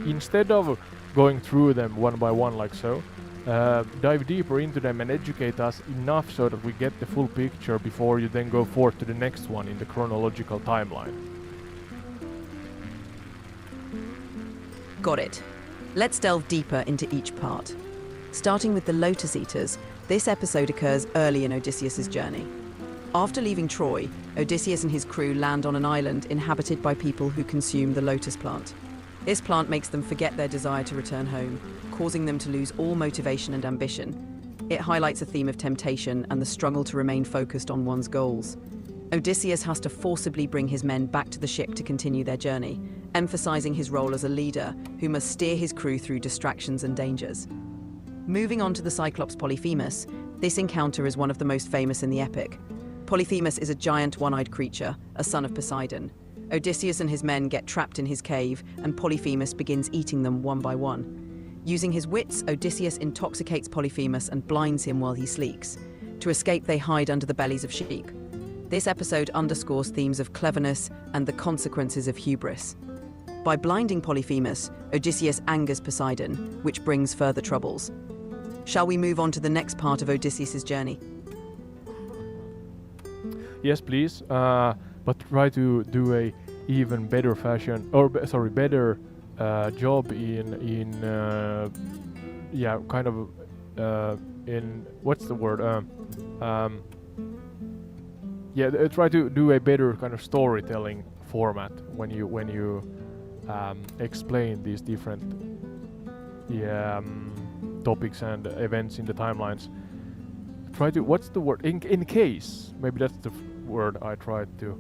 instead of going through them one by one like so, dive deeper into them and educate us enough so that we get the full picture before you then go forth to the next one in the chronological timeline. Got it. Let's delve deeper into each part. Starting with the Lotus Eaters, this episode occurs early in Odysseus' journey. After leaving Troy, Odysseus and his crew land on an island inhabited by people who consume the lotus plant. This plant makes them forget their desire to return home, causing them to lose all motivation and ambition. It highlights a theme of temptation and the struggle to remain focused on one's goals. Odysseus has to forcibly bring his men back to the ship to continue their journey, emphasizing his role as a leader who must steer his crew through distractions and dangers. Moving on to the Cyclops Polyphemus, this encounter is one of the most famous in the epic. Polyphemus is a giant one-eyed creature, a son of Poseidon. Odysseus and his men get trapped in his cave, and Polyphemus begins eating them one by one. Using his wits, Odysseus intoxicates Polyphemus and blinds him while he sleeps. To escape, they hide under the bellies of sheep. This episode underscores themes of cleverness and the consequences of hubris. By blinding Polyphemus, Odysseus angers Poseidon, which brings further troubles. Shall we move on to the next part of Odysseus' journey? Yes, please. But try to do a even better better job in what's the word? Try to do a better kind of storytelling format when you explain these different topics and events in the timelines. Try to, what's the word? In case, maybe that's the word I tried to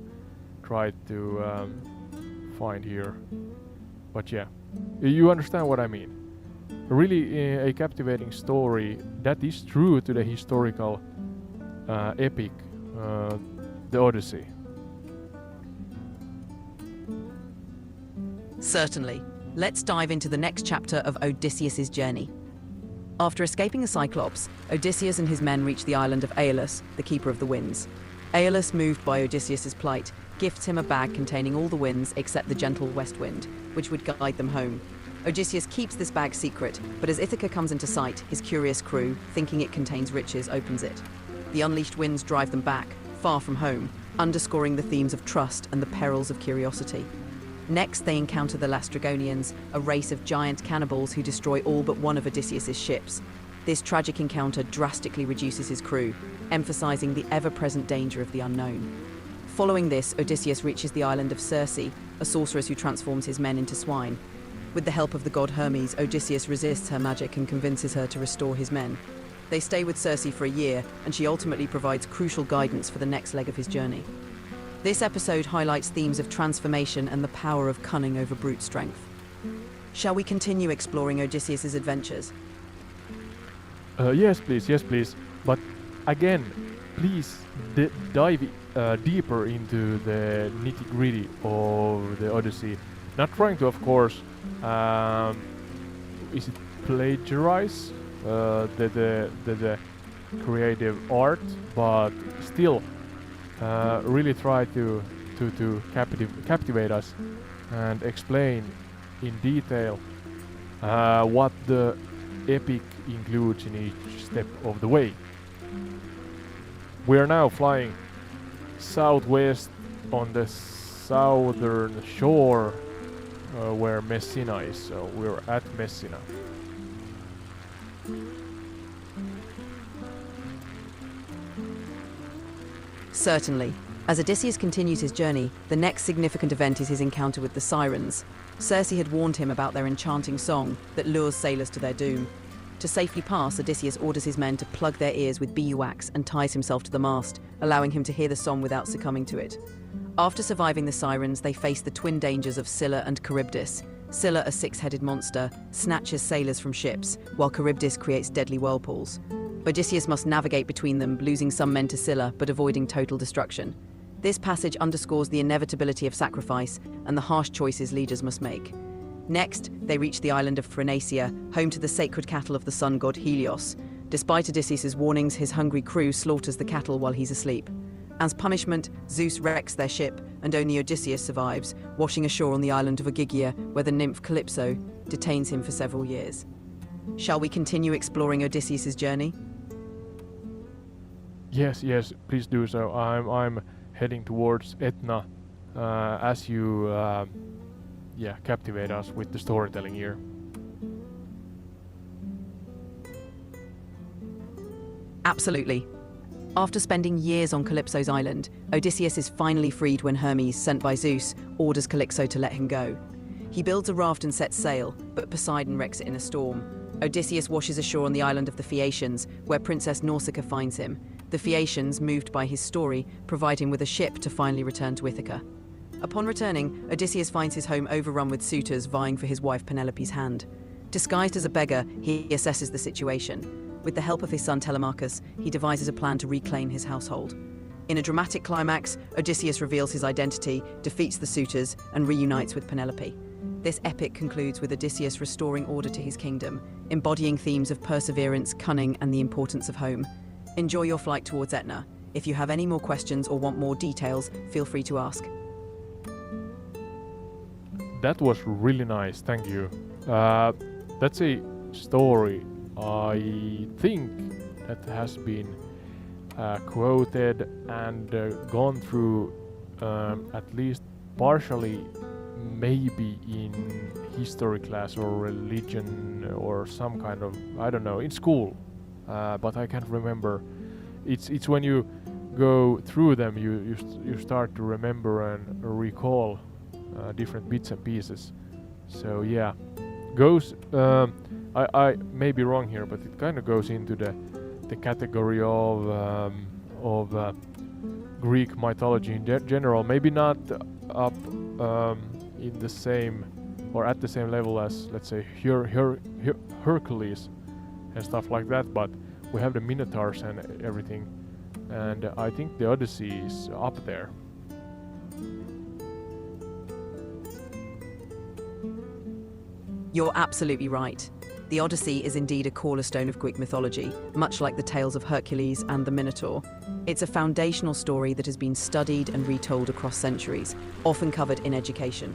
find here. But yeah, you understand what I mean. Really a captivating story that is true to the historical epic, the Odyssey. Certainly. Let's dive into the next chapter of Odysseus' journey. After escaping the Cyclops, Odysseus and his men reach the island of Aeolus, the keeper of the winds. Aeolus, moved by Odysseus' plight, gifts him a bag containing all the winds except the gentle west wind, which would guide them home. Odysseus keeps this bag secret, but as Ithaca comes into sight, his curious crew, thinking it contains riches, opens it. The unleashed winds drive them back, far from home, underscoring the themes of trust and the perils of curiosity. Next, they encounter the Lastrygonians, a race of giant cannibals who destroy all but one of Odysseus' ships. This tragic encounter drastically reduces his crew, emphasizing the ever-present danger of the unknown. Following this, Odysseus reaches the island of Circe, a sorceress who transforms his men into swine. With the help of the god Hermes, Odysseus resists her magic and convinces her to restore his men. They stay with Circe for a year, and she ultimately provides crucial guidance for the next leg of his journey. This episode highlights themes of transformation and the power of cunning over brute strength. Shall we continue exploring Odysseus' adventures? Yes, please. But again, please dive deeper into the nitty-gritty of the Odyssey. Not trying to, of course, is it plagiarize the creative art, but still really try to captivate us and explain in detail what the epic includes in each step of the way. We are now flying southwest on the southern shore where Messina is, so we're at Messina. Certainly. As Odysseus continues his journey, the next significant event is his encounter with the Sirens. Circe had warned him about their enchanting song that lures sailors to their doom. To safely pass, Odysseus orders his men to plug their ears with beeswax and ties himself to the mast, allowing him to hear the song without succumbing to it. After surviving the Sirens, they face the twin dangers of Scylla and Charybdis. Scylla, a six-headed monster, snatches sailors from ships, while Charybdis creates deadly whirlpools. Odysseus must navigate between them, losing some men to Scylla, but avoiding total destruction. This passage underscores the inevitability of sacrifice and the harsh choices leaders must make. Next, they reach the island of Phrynacia, home to the sacred cattle of the sun god Helios. Despite Odysseus' warnings, his hungry crew slaughters the cattle while he's asleep. As punishment, Zeus wrecks their ship, and only Odysseus survives, washing ashore on the island of Ogygia, where the nymph Calypso detains him for several years. Shall we continue exploring Odysseus' journey? Yes, please do so. I'm heading towards Etna as you captivate us with the storytelling here. Absolutely. After spending years on Calypso's island, Odysseus is finally freed when Hermes, sent by Zeus, orders Calypso to let him go. He builds a raft and sets sail, but Poseidon wrecks it in a storm. Odysseus washes ashore on the island of the Phaeacians, where Princess Nausicaa finds him. The Phaeacians, moved by his story, provide him with a ship to finally return to Ithaca. Upon returning, Odysseus finds his home overrun with suitors vying for his wife Penelope's hand. Disguised as a beggar, he assesses the situation. With the help of his son Telemachus, he devises a plan to reclaim his household. In a dramatic climax, Odysseus reveals his identity, defeats the suitors, and reunites with Penelope. This epic concludes with Odysseus restoring order to his kingdom, embodying themes of perseverance, cunning, and the importance of home. Enjoy your flight towards Etna. If you have any more questions or want more details, feel free to ask. That was really nice, thank you. That's a story I think that has been quoted and gone through at least partially, maybe in history class or religion or some kind of, I don't know, in school, but I can't remember. It's when you go through them you start to remember and recall different bits and pieces. So yeah, goes I may be wrong here, but it kind of goes into the category of Greek mythology in general. Maybe not up in the same or at the same level as, let's say, Hercules and stuff like that, but we have the Minotaurs and everything, and I think the Odyssey is up there. You're absolutely right. The Odyssey is indeed a cornerstone of Greek mythology, much like the tales of Hercules and the Minotaur. It's a foundational story that has been studied and retold across centuries, often covered in education.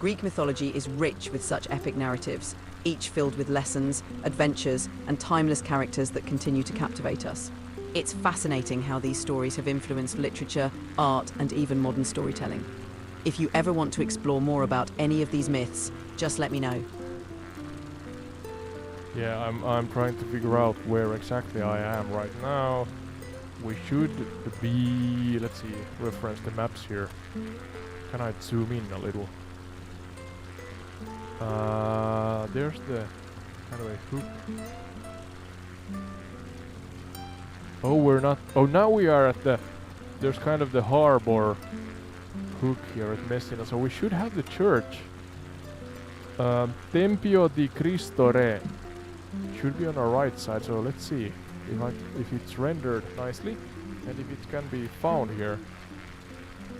Greek mythology is rich with such epic narratives, each filled with lessons, adventures, and timeless characters that continue to captivate us. It's fascinating how these stories have influenced literature, art, and even modern storytelling. If you ever want to explore more about any of these myths, just let me know. Yeah, I'm trying to figure out where exactly I am right now. We should be, let's see, reference the maps here. Can I zoom in a little? There's the kind of a hook. Oh, we're not. Oh, now we are at the. There's kind of the harbor hook here at Messina, so we should have the church. Tempio di Cristo Re should be on our right side. So let's see if it's rendered nicely. And if it can be found here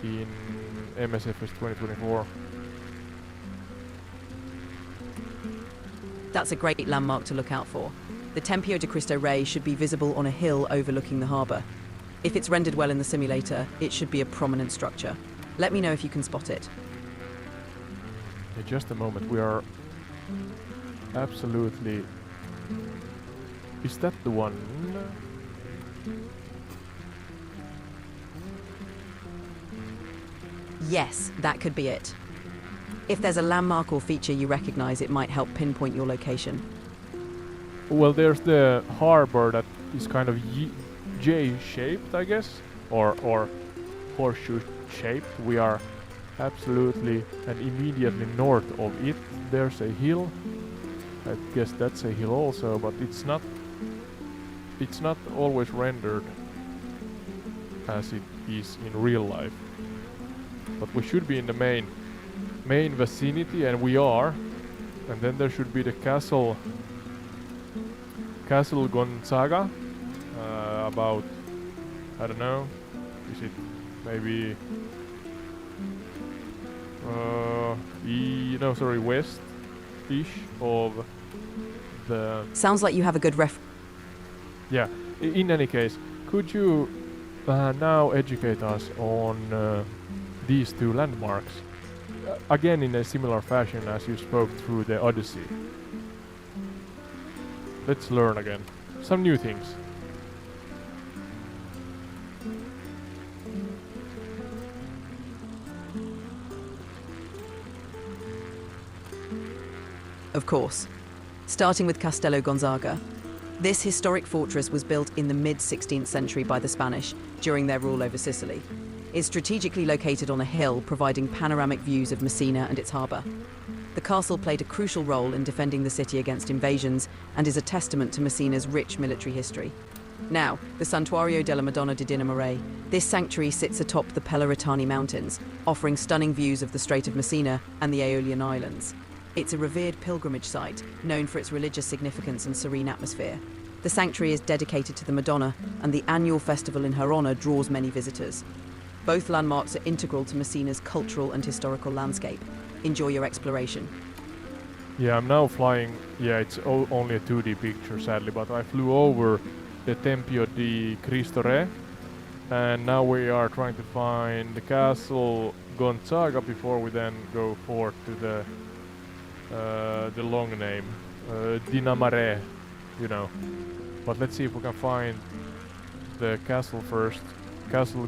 in MSFS 2024. That's a great landmark to look out for. The Tempio de Cristo Rey should be visible on a hill overlooking the harbour. If it's rendered well in the simulator, it should be a prominent structure. Let me know if you can spot it. In just a moment, we are absolutely... Is that the one? Yes, that could be it. If there's a landmark or feature you recognize, it might help pinpoint your location. Well, there's the harbor that is kind of J-shaped, I guess, or horseshoe-shaped. We are absolutely and immediately north of it. There's a hill. I guess that's a hill also, but it's not always rendered as it is in real life. But we should be in the main vicinity, and we are. And then there should be the Castle Gonzaga. About, I don't know, is it maybe west-ish of the... Sounds like you have a good Yeah, in any case, could you now educate us on these two landmarks? Again, in a similar fashion as you spoke through the Odyssey. Let's learn again. Some new things. Of course. Starting with Castello Gonzaga. This historic fortress was built in the mid-16th century by the Spanish during their rule over Sicily. It's strategically located on a hill, providing panoramic views of Messina and its harbour. The castle played a crucial role in defending the city against invasions and is a testament to Messina's rich military history. Now, the Santuario della Madonna di Dinamore. This sanctuary sits atop the Pelleritani Mountains, offering stunning views of the Strait of Messina and the Aeolian Islands. It's a revered pilgrimage site, known for its religious significance and serene atmosphere. The sanctuary is dedicated to the Madonna, and the annual festival in her honour draws many visitors. Both landmarks are integral to Messina's cultural and historical landscape. Enjoy your exploration. Yeah, I'm now flying. Yeah, it's only a 2D picture, sadly, but I flew over the Tempio di Cristo Re, and now we are trying to find the Castle Gonzaga before we then go forth to the long name, Dinamare, you know. But let's see if we can find the castle first. Castle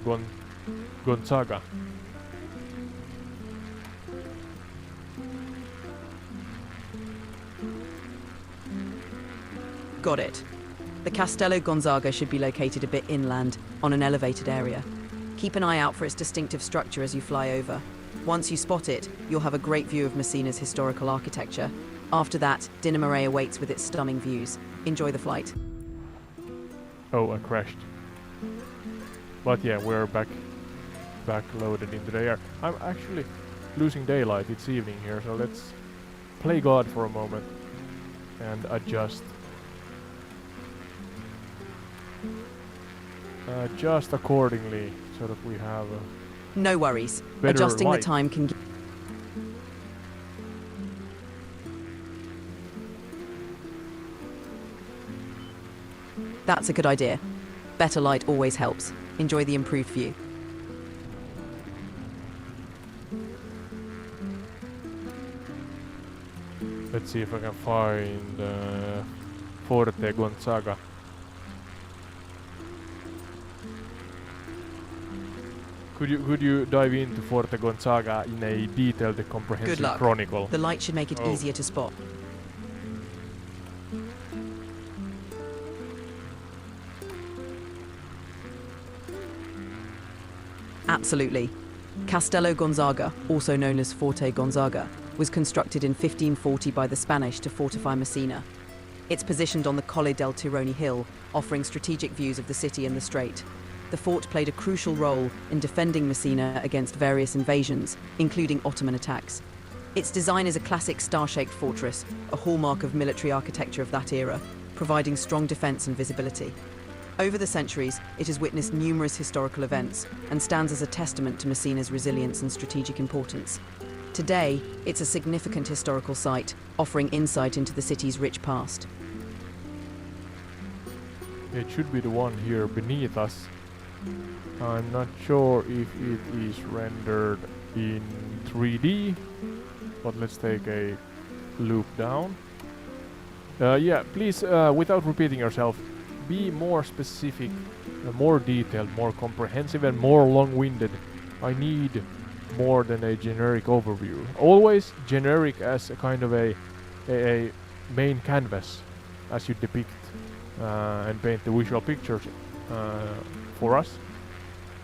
Gonzaga. Got it. The Castello Gonzaga should be located a bit inland, on an elevated area. Keep an eye out for its distinctive structure as you fly over. Once you spot it, you'll have a great view of Messina's historical architecture. After that, Dinamore awaits with its stunning views. Enjoy the flight. Oh, I crashed. But yeah, we're back loaded into the air. I'm actually losing daylight. It's evening here, so let's play God for a moment and adjust. Adjust accordingly so that we have a No worries. better Adjusting light. the time can... That's a good idea. Better light always helps. Enjoy the improved view. Let's see if I can find Forte Gonzaga. Could you dive into Forte Gonzaga in a detailed and comprehensive Good luck. chronicle? The light should make it Oh. easier to spot. Absolutely. Castello Gonzaga, also known as Forte Gonzaga, was constructed in 1540 by the Spanish to fortify Messina. It's positioned on the Colle del Tirone hill, offering strategic views of the city and the strait. The fort played a crucial role in defending Messina against various invasions, including Ottoman attacks. Its design is a classic star-shaped fortress, a hallmark of military architecture of that era, providing strong defense and visibility. Over the centuries, it has witnessed numerous historical events and stands as a testament to Messina's resilience and strategic importance. Today, it's a significant historical site, offering insight into the city's rich past. It should be the one here beneath us. I'm not sure if it is rendered in 3D, but let's take a loop down. Yeah, please, without repeating yourself, be more specific, more detailed, more comprehensive, and more long-winded. I need more than a generic overview. Always generic as a kind of a main canvas as you depict and paint the visual pictures for us.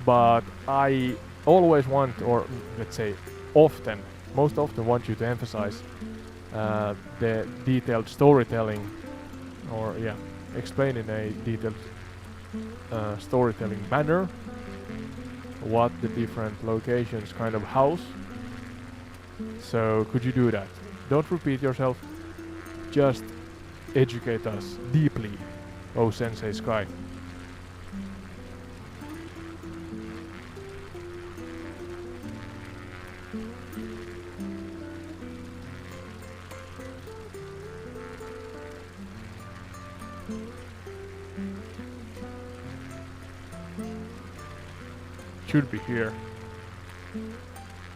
But I always want, or let's say often, most often want you to emphasize the detailed storytelling, or yeah, explain in a detailed storytelling manner what the different locations kind of house. So could you do that? Don't repeat yourself, just educate us deeply, oh Sensei Sky. Should be here.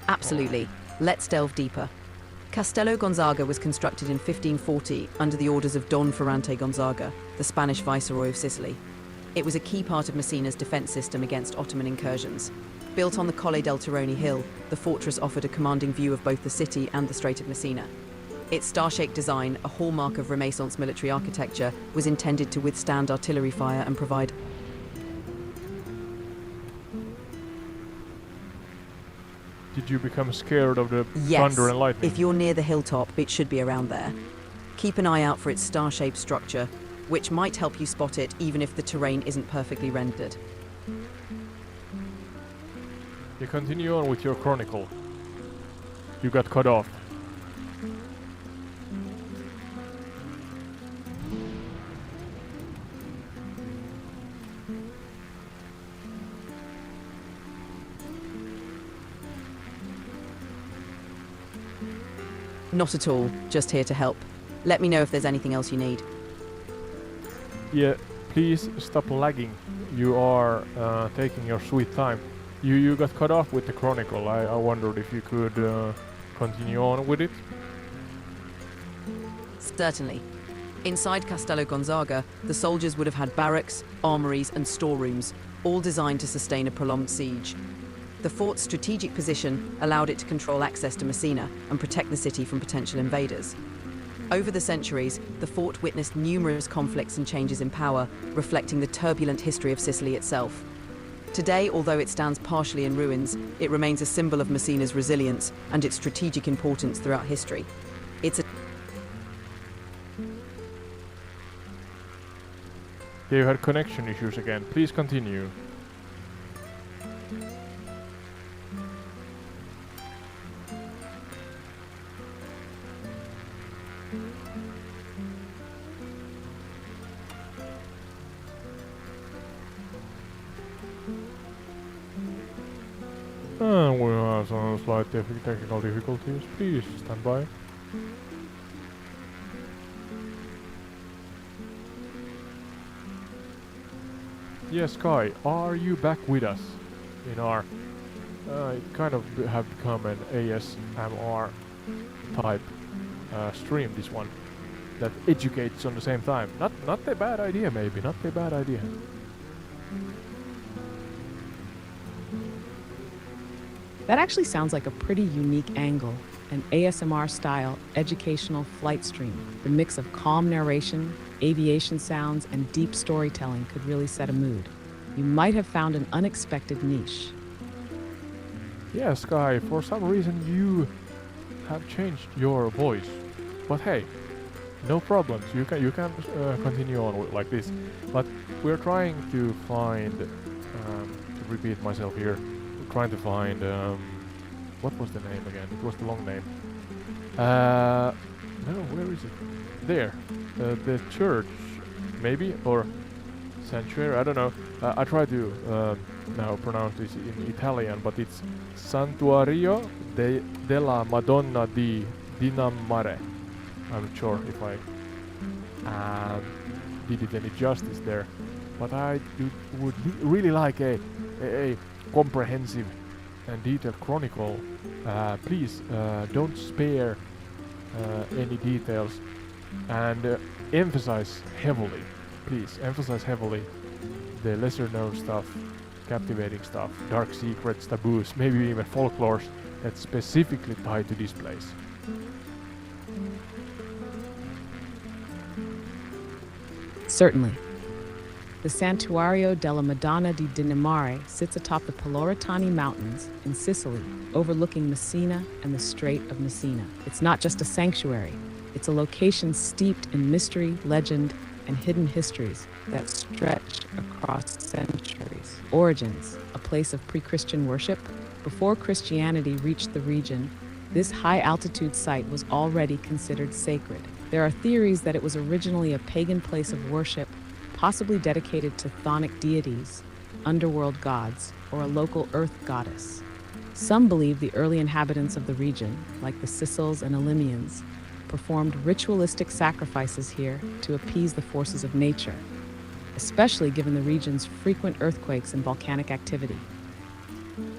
Absolutely. Let's delve deeper. Castello Gonzaga was constructed in 1540 under the orders of Don Ferrante Gonzaga, the Spanish viceroy of Sicily. It was a key part of Messina's defense system against Ottoman incursions. Built on the Colle del Tirone hill, the fortress offered a commanding view of both the city and the Strait of Messina. Its star-shaped design, a hallmark of Renaissance military architecture, was intended to withstand artillery fire and provide. Did you become scared of the Yes, thunder and lightning? if you're near the hilltop, it should be around there. Keep an eye out for its star-shaped structure, which might help you spot it even if the terrain isn't perfectly rendered. You continue on with your chronicle. You got cut off. Not at all, just here to help. Let me know if there's anything else you need. Yeah, please stop lagging. You are taking your sweet time. You got cut off with the chronicle. I wondered if you could continue on with it. Certainly. Inside Castello Gonzaga, the soldiers would have had barracks, armories and storerooms, all designed to sustain a prolonged siege. The fort's strategic position allowed it to control access to Messina and protect the city from potential invaders. Over the centuries, the fort witnessed numerous conflicts and changes in power, reflecting the turbulent history of Sicily itself. Today, although it stands partially in ruins, it remains a symbol of Messina's resilience and its strategic importance throughout history. It's a You had connection issues again. Please continue. We have some slight technical difficulties. Please stand by. Yes, Kai, are you back with us in our... it kind of have become an ASMR type stream, this one, that educates on the same time. Not a bad idea, maybe, not a bad idea. That actually sounds like a pretty unique angle, an ASMR-style educational flight stream. The mix of calm narration, aviation sounds, and deep storytelling could really set a mood. You might have found an unexpected niche. Yes, Kai, for some reason you have changed your voice. But hey, no problems, you can continue on like this. But we're trying to find, to repeat myself here, trying to find what was the name again? It was the long name. No, where is it? There, the church, maybe, or sanctuary. I don't know. I try to now pronounce this in Italian, but it's Santuario della Madonna di Dinamare. I'm not sure if I did it any justice there, but I would really like a comprehensive and detailed chronicle. Please don't spare any details, and emphasize heavily, please emphasize heavily the lesser known stuff, captivating stuff, dark secrets, taboos, maybe even folklores that's specifically tied to this place. Certainly. The Santuario della Madonna di Dinamare sits atop the Peloritani Mountains in Sicily, overlooking Messina and the Strait of Messina. It's not just a sanctuary, it's a location steeped in mystery, legend, and hidden histories that stretch across centuries. Origins, a place of pre-Christian worship. Before Christianity reached the region, this high-altitude site was already considered sacred. There are theories that it was originally a pagan place of worship, possibly dedicated to chthonic deities, underworld gods, or a local earth goddess. Some believe the early inhabitants of the region, like the Sicels and Elymians, performed ritualistic sacrifices here to appease the forces of nature, especially given the region's frequent earthquakes and volcanic activity.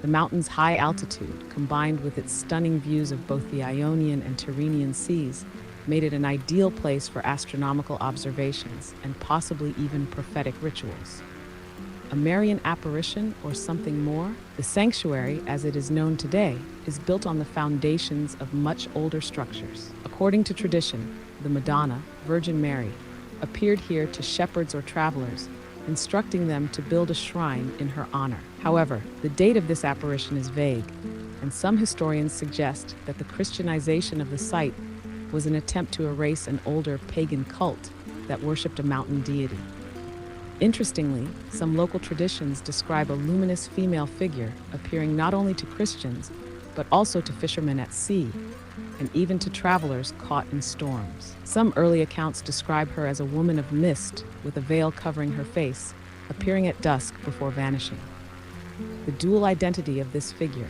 The mountain's high altitude, combined with its stunning views of both the Ionian and Tyrrhenian seas, made it an ideal place for astronomical observations and possibly even prophetic rituals. A Marian apparition or something more? The sanctuary, as it is known today, is built on the foundations of much older structures. According to tradition, the Madonna, Virgin Mary, appeared here to shepherds or travelers, instructing them to build a shrine in her honor. However, the date of this apparition is vague, and some historians suggest that the Christianization of the site was an attempt to erase an older pagan cult that worshipped a mountain deity. Interestingly, some local traditions describe a luminous female figure appearing not only to Christians, but also to fishermen at sea, and even to travelers caught in storms. Some early accounts describe her as a woman of mist with a veil covering her face, appearing at dusk before vanishing. The dual identity of this figure,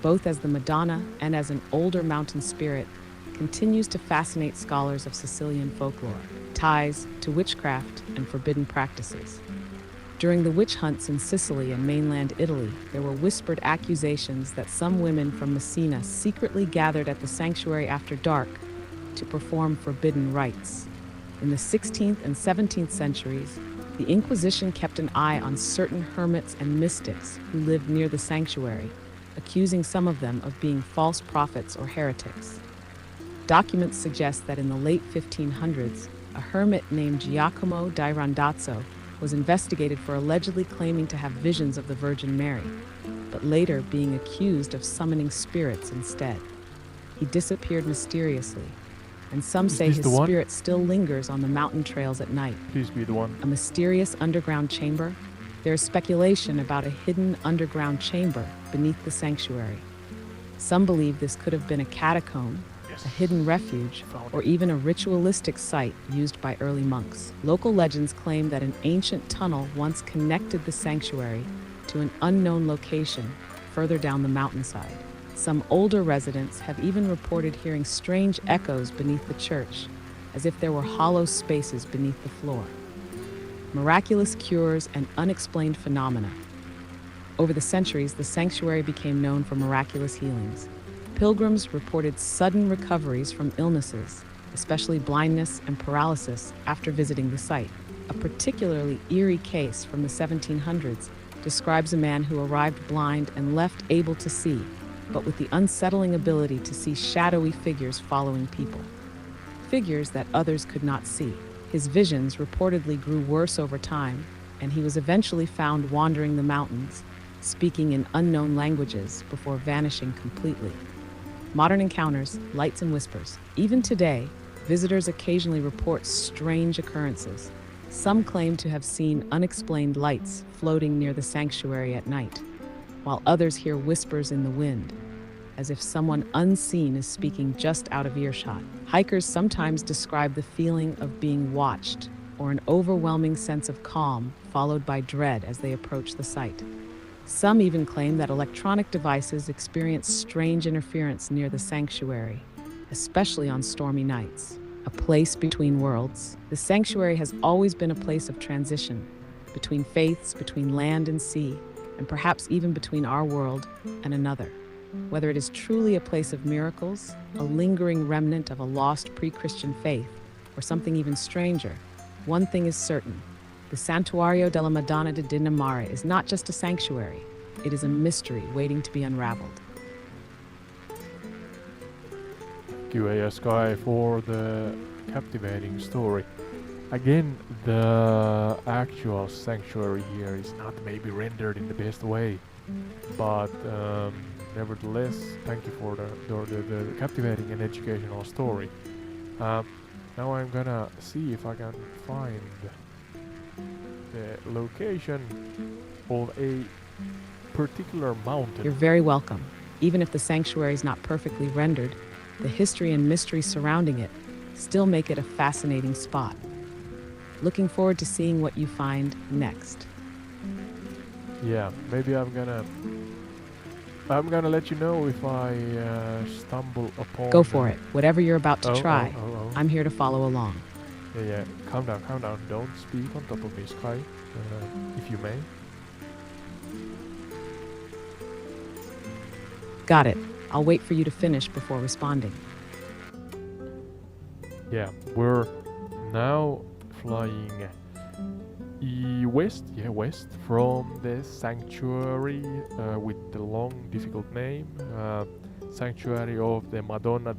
both as the Madonna and as an older mountain spirit, continues to fascinate scholars of Sicilian folklore, ties to witchcraft and forbidden practices. During the witch hunts in Sicily and mainland Italy, there were whispered accusations that some women from Messina secretly gathered at the sanctuary after dark to perform forbidden rites. In the 16th and 17th centuries, the Inquisition kept an eye on certain hermits and mystics who lived near the sanctuary, accusing some of them of being false prophets or heretics. Documents suggest that in the late 1500s, a hermit named Giacomo di Randazzo was investigated for allegedly claiming to have visions of the Virgin Mary, but later being accused of summoning spirits instead. He disappeared mysteriously, and some say his spirit still lingers on the mountain trails at night. Please be the one. A mysterious underground chamber? There is speculation about a hidden underground chamber beneath the sanctuary. Some believe this could have been a catacomb, a hidden refuge, or even a ritualistic site used by early monks. Local legends claim that an ancient tunnel once connected the sanctuary to an unknown location further down the mountainside. Some older residents have even reported hearing strange echoes beneath the church, as if there were hollow spaces beneath the floor. Miraculous cures and unexplained phenomena. Over the centuries, the sanctuary became known for miraculous healings. Pilgrims reported sudden recoveries from illnesses, especially blindness and paralysis, after visiting the site. A particularly eerie case from the 1700s describes a man who arrived blind and left able to see, but with the unsettling ability to see shadowy figures following people. Figures that others could not see. His visions reportedly grew worse over time, and he was eventually found wandering the mountains, speaking in unknown languages before vanishing completely. Modern encounters, lights and whispers. Even today, visitors occasionally report strange occurrences. Some claim to have seen unexplained lights floating near the sanctuary at night, while others hear whispers in the wind, as if someone unseen is speaking just out of earshot. Hikers sometimes describe the feeling of being watched or an overwhelming sense of calm followed by dread as they approach the site. Some even claim that electronic devices experience strange interference near the sanctuary, especially on stormy nights. A place between worlds, the sanctuary has always been a place of transition, between faiths, between land and sea, and perhaps even between our world and another. Whether it is truly a place of miracles, a lingering remnant of a lost pre-Christian faith, or something even stranger, one thing is certain. The Santuario della Madonna di Dinamare is not just a sanctuary, it is a mystery waiting to be unraveled. Thank you, ASKY, for the captivating story. Again, the actual sanctuary here is not maybe rendered in the best way, but nevertheless, thank you for the captivating and educational story. Now I'm gonna see if I can find the location of a particular mountain. You're very welcome. Even if the sanctuary is not perfectly rendered, the history and mystery surrounding it still make it a fascinating spot. Looking forward to seeing what you find next. Yeah, maybe I'm gonna let you know if I stumble upon. Go for it. Whatever you're about to try, oh. I'm here to follow along. Yeah. Calm down. Don't speak on top of me, Sky, if you may. Got it. I'll wait for you to finish before responding. Yeah, we're now flying west from the sanctuary with the long, difficult name, Sanctuary of the Madonna of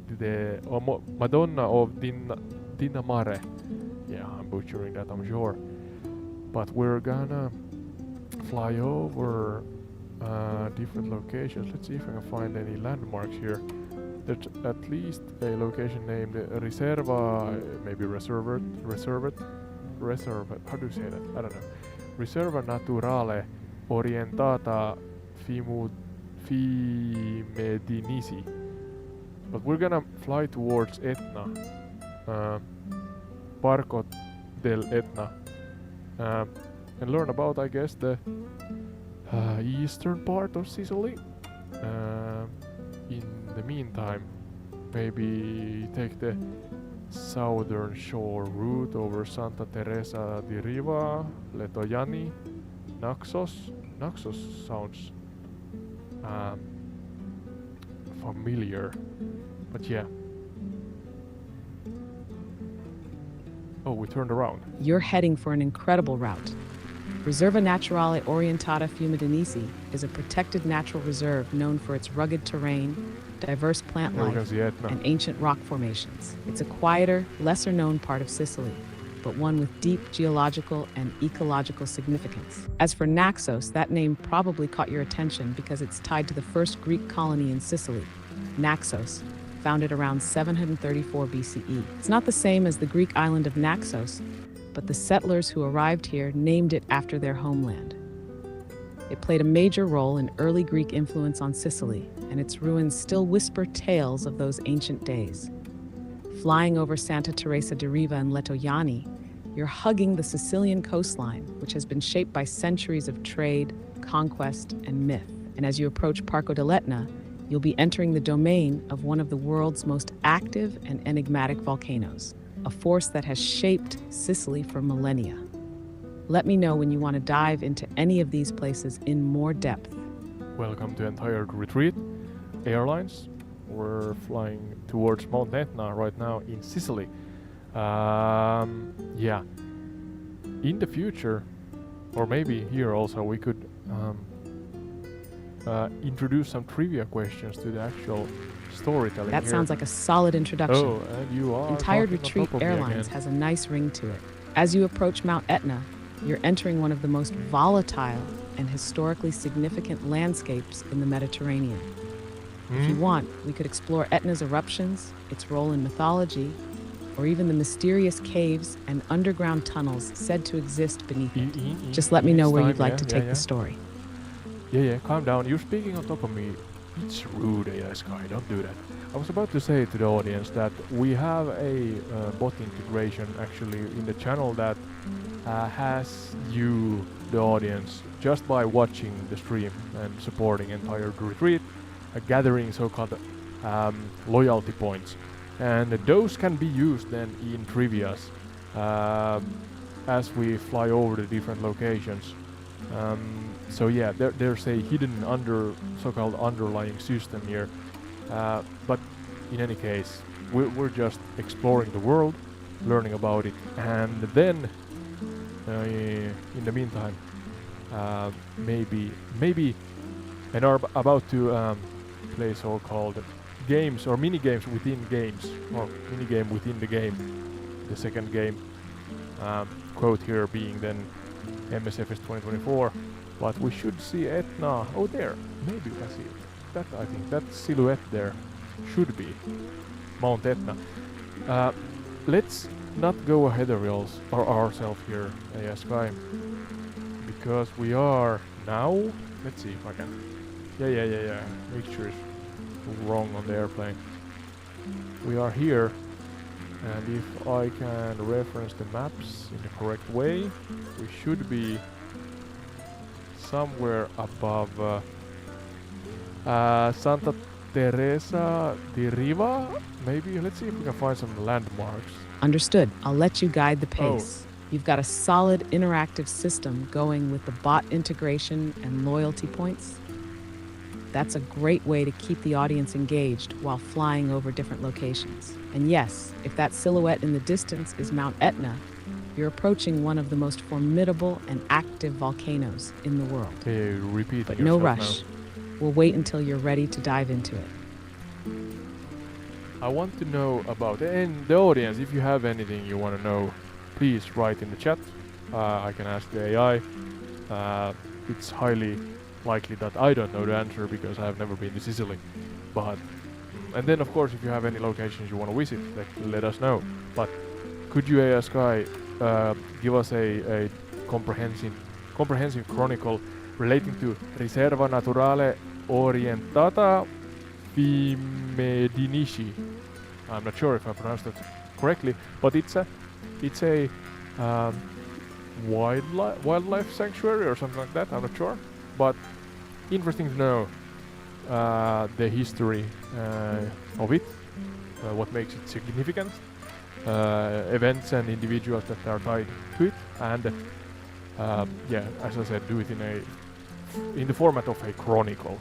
Dinamare. Yeah, I'm butchering that, I'm sure. But we're gonna fly over different locations. Let's see if I can find any landmarks here. There's at least a location named Riserva, maybe Reserva, how do you say that? I don't know. Riserva Naturale Orientata Fimedinisi. But we're gonna fly towards Etna, Parco del Etna, and learn about, I guess, the eastern part of Sicily. In the meantime, maybe take the southern shore route over Santa Teresa di Riva, Letojanni, Naxos. Naxos sounds familiar, but yeah. Oh, we turned around. You're heading for an incredible route. Riserva Naturale Orientata Fiumedinisi is a protected natural reserve known for its rugged terrain, diverse plant life, and ancient rock formations. It's a quieter, lesser-known part of Sicily, but one with deep geological and ecological significance. As for Naxos, that name probably caught your attention because it's tied to the first Greek colony in Sicily, Naxos, founded around 734 BCE. It's not the same as the Greek island of Naxos, but the settlers who arrived here named it after their homeland. It played a major role in early Greek influence on Sicily, and its ruins still whisper tales of those ancient days. Flying over Santa Teresa di Riva and Letojanni, you're hugging the Sicilian coastline, which has been shaped by centuries of trade, conquest, and myth. And as you approach Parco dell'Etna, you'll be entering the domain of one of the world's most active and enigmatic volcanoes, a force that has shaped Sicily for millennia. Let me know when you want to dive into any of these places in more depth. Welcome to Entire Retreat Airlines. We're flying towards Mount Etna right now in Sicily. Yeah. In the future, or maybe here also, we could introduce some trivia questions to the actual storytelling. That here. sounds like a solid introduction. Oh, and you are. Entire Retreat Airlines has a nice ring to it. As you approach Mount Etna, you're entering one of the most volatile and historically significant landscapes in the Mediterranean. If you want, we could explore Etna's eruptions, its role in mythology, or even the mysterious caves and underground tunnels said to exist beneath it. Just let me know where you'd like to take the story. Yeah, calm down. You're speaking on top of me. It's rude, AI Sky, don't do that. I was about to say to the audience that we have a bot integration actually in the channel that has you, the audience, just by watching the stream and supporting entire retreat, gathering so-called loyalty points. And those can be used then in trivias as we fly over the different locations. So yeah, there's a hidden so-called underlying system here. But in any case, we're just exploring the world, learning about it, and then in the meantime, maybe, and are about to play so-called games or mini games within games, or mini game within the game. The second game, quote here being then MSFS 2024. But we should see Etna. Oh, there. Maybe we can see it. That, I think that silhouette there should be Mount Etna. Let's not go ahead of ourselves here, AI Sky, because we are now. Let's see if I can. Yeah. Make sure it's wrong on the airplane. We are here, and if I can reference the maps in the correct way, we should be somewhere above Santa Teresa di Riva, maybe? Let's see if we can find some landmarks. Understood. I'll let you guide the pace. You've got a solid interactive system going with the bot integration and loyalty points. That's a great way to keep the audience engaged while flying over different locations. And yes, if that silhouette in the distance is Mount Etna, you're approaching one of the most formidable and active volcanoes in the world. Okay, repeat. But no rush. Now. We'll wait until you're ready to dive into it. I want to know about, and the audience, if you have anything you want to know, please write in the chat. I can ask the AI. It's highly likely that I don't know the answer because I have never been to Sicily. But and then of course, if you have any locations you want to visit, let us know. But could you, AI Sky, give us a comprehensive chronicle relating to Riserva Naturale Orientata Fimedinici? I'm not sure if I pronounced that correctly, but it's a wildlife sanctuary or something like that. I'm not sure, but interesting to know the history of it, what makes it significant, events and individuals that are tied to it, and yeah, as I said, do it in the format of a chronicle.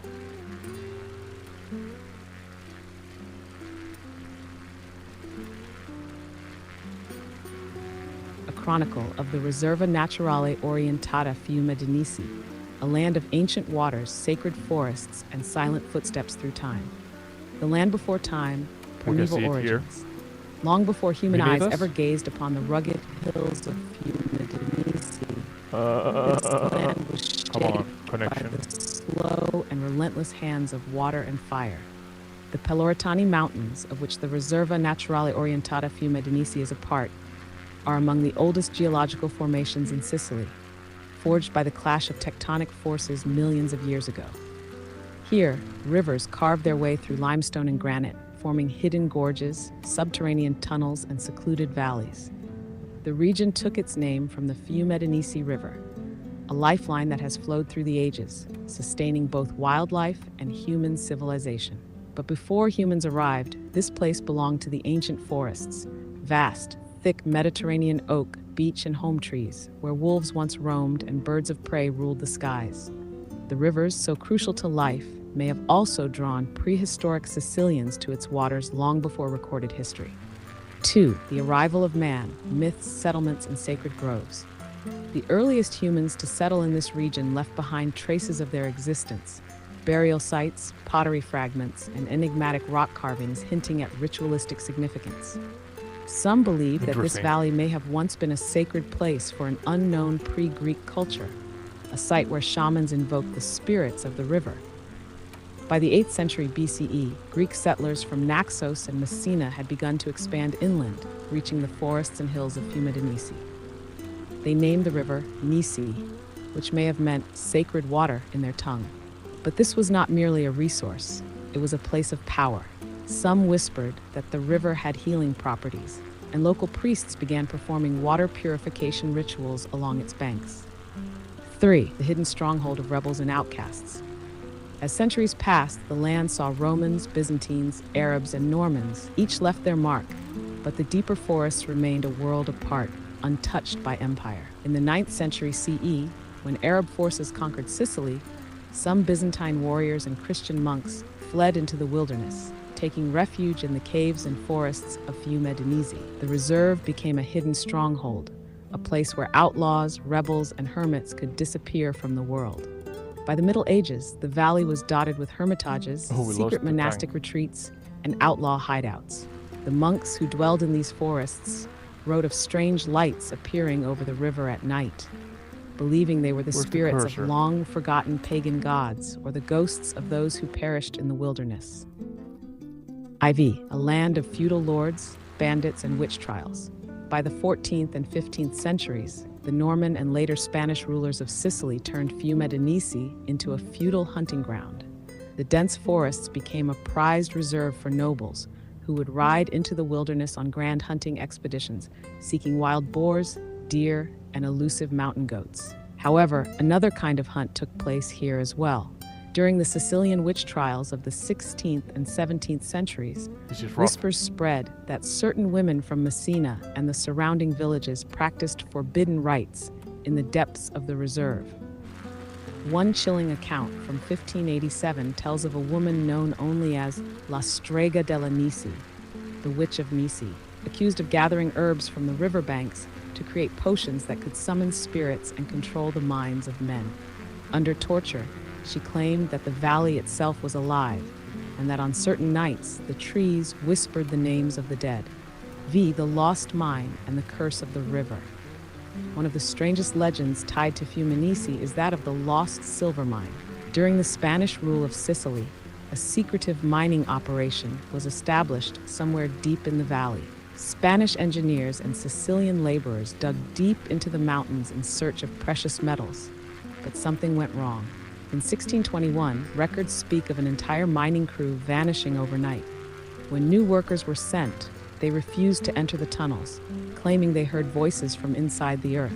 A chronicle of the Riserva Naturale Orientata Fiumedinici, a land of ancient waters, sacred forests, and silent footsteps through time. The land before time, primeval origins. Long before human eyes ever gazed upon the rugged hills of Fiumedinici, this land was shaped by the slow and relentless hands of water and fire. The Peloritani Mountains, of which the Riserva Naturale Orientata Fiumedinici is a part, are among the oldest geological formations in Sicily, forged by the clash of tectonic forces millions of years ago. Here, rivers carved their way through limestone and granite, forming hidden gorges, subterranean tunnels, and secluded valleys. The region took its name from the Fiumedinici River, a lifeline that has flowed through the ages, sustaining both wildlife and human civilization. But before humans arrived, this place belonged to the ancient forests, vast, thick Mediterranean oak, beech, and home trees, where wolves once roamed and birds of prey ruled the skies. The rivers, so crucial to life, may have also drawn prehistoric Sicilians to its waters long before recorded history. 2. The arrival of man, myths, settlements, and sacred groves. The earliest humans to settle in this region left behind traces of their existence, burial sites, pottery fragments, and enigmatic rock carvings hinting at ritualistic significance. Some believe that this valley may have once been a sacred place for an unknown pre-Greek culture, a site where shamans invoked the spirits of the river. By the 8th century BCE, Greek settlers from Naxos and Messina had begun to expand inland, reaching the forests and hills of Fiumedinici. They named the river Nisi, which may have meant sacred water in their tongue. But this was not merely a resource, it was a place of power. Some whispered that the river had healing properties, and local priests began performing water purification rituals along its banks. 3. The hidden stronghold of rebels and outcasts. As centuries passed, the land saw Romans, Byzantines, Arabs, and Normans. Each left their mark, but the deeper forests remained a world apart, untouched by empire. In the 9th century CE, when Arab forces conquered Sicily, some Byzantine warriors and Christian monks fled into the wilderness, taking refuge in the caves and forests of Fiume Danisi. The reserve became a hidden stronghold, a place where outlaws, rebels, and hermits could disappear from the world. By the Middle Ages, the valley was dotted with hermitages, secret monastic retreats, and outlaw hideouts. The monks who dwelled in these forests wrote of strange lights appearing over the river at night, believing they were the spirits of long-forgotten pagan gods or the ghosts of those who perished in the wilderness. IV, a land of feudal lords, bandits, and witch trials. By the 14th and 15th centuries, the Norman and later Spanish rulers of Sicily turned Fiume Danisi into a feudal hunting ground. The dense forests became a prized reserve for nobles who would ride into the wilderness on grand hunting expeditions, seeking wild boars, deer, and elusive mountain goats. However, another kind of hunt took place here as well. During the Sicilian witch trials of the 16th and 17th centuries, whispers spread that certain women from Messina and the surrounding villages practiced forbidden rites in the depths of the reserve. One chilling account from 1587 tells of a woman known only as La Strega della Nisi, the Witch of Nisi, accused of gathering herbs from the riverbanks to create potions that could summon spirits and control the minds of men. Under torture, she claimed that the valley itself was alive, and that on certain nights the trees whispered the names of the dead. V. The Lost Mine and the Curse of the River. One of the strangest legends tied to Fiume Nisi is that of the Lost Silver Mine. During the Spanish rule of Sicily, a secretive mining operation was established somewhere deep in the valley. Spanish engineers and Sicilian laborers dug deep into the mountains in search of precious metals, but something went wrong. In 1621, records speak of an entire mining crew vanishing overnight. When new workers were sent, they refused to enter the tunnels, claiming they heard voices from inside the earth.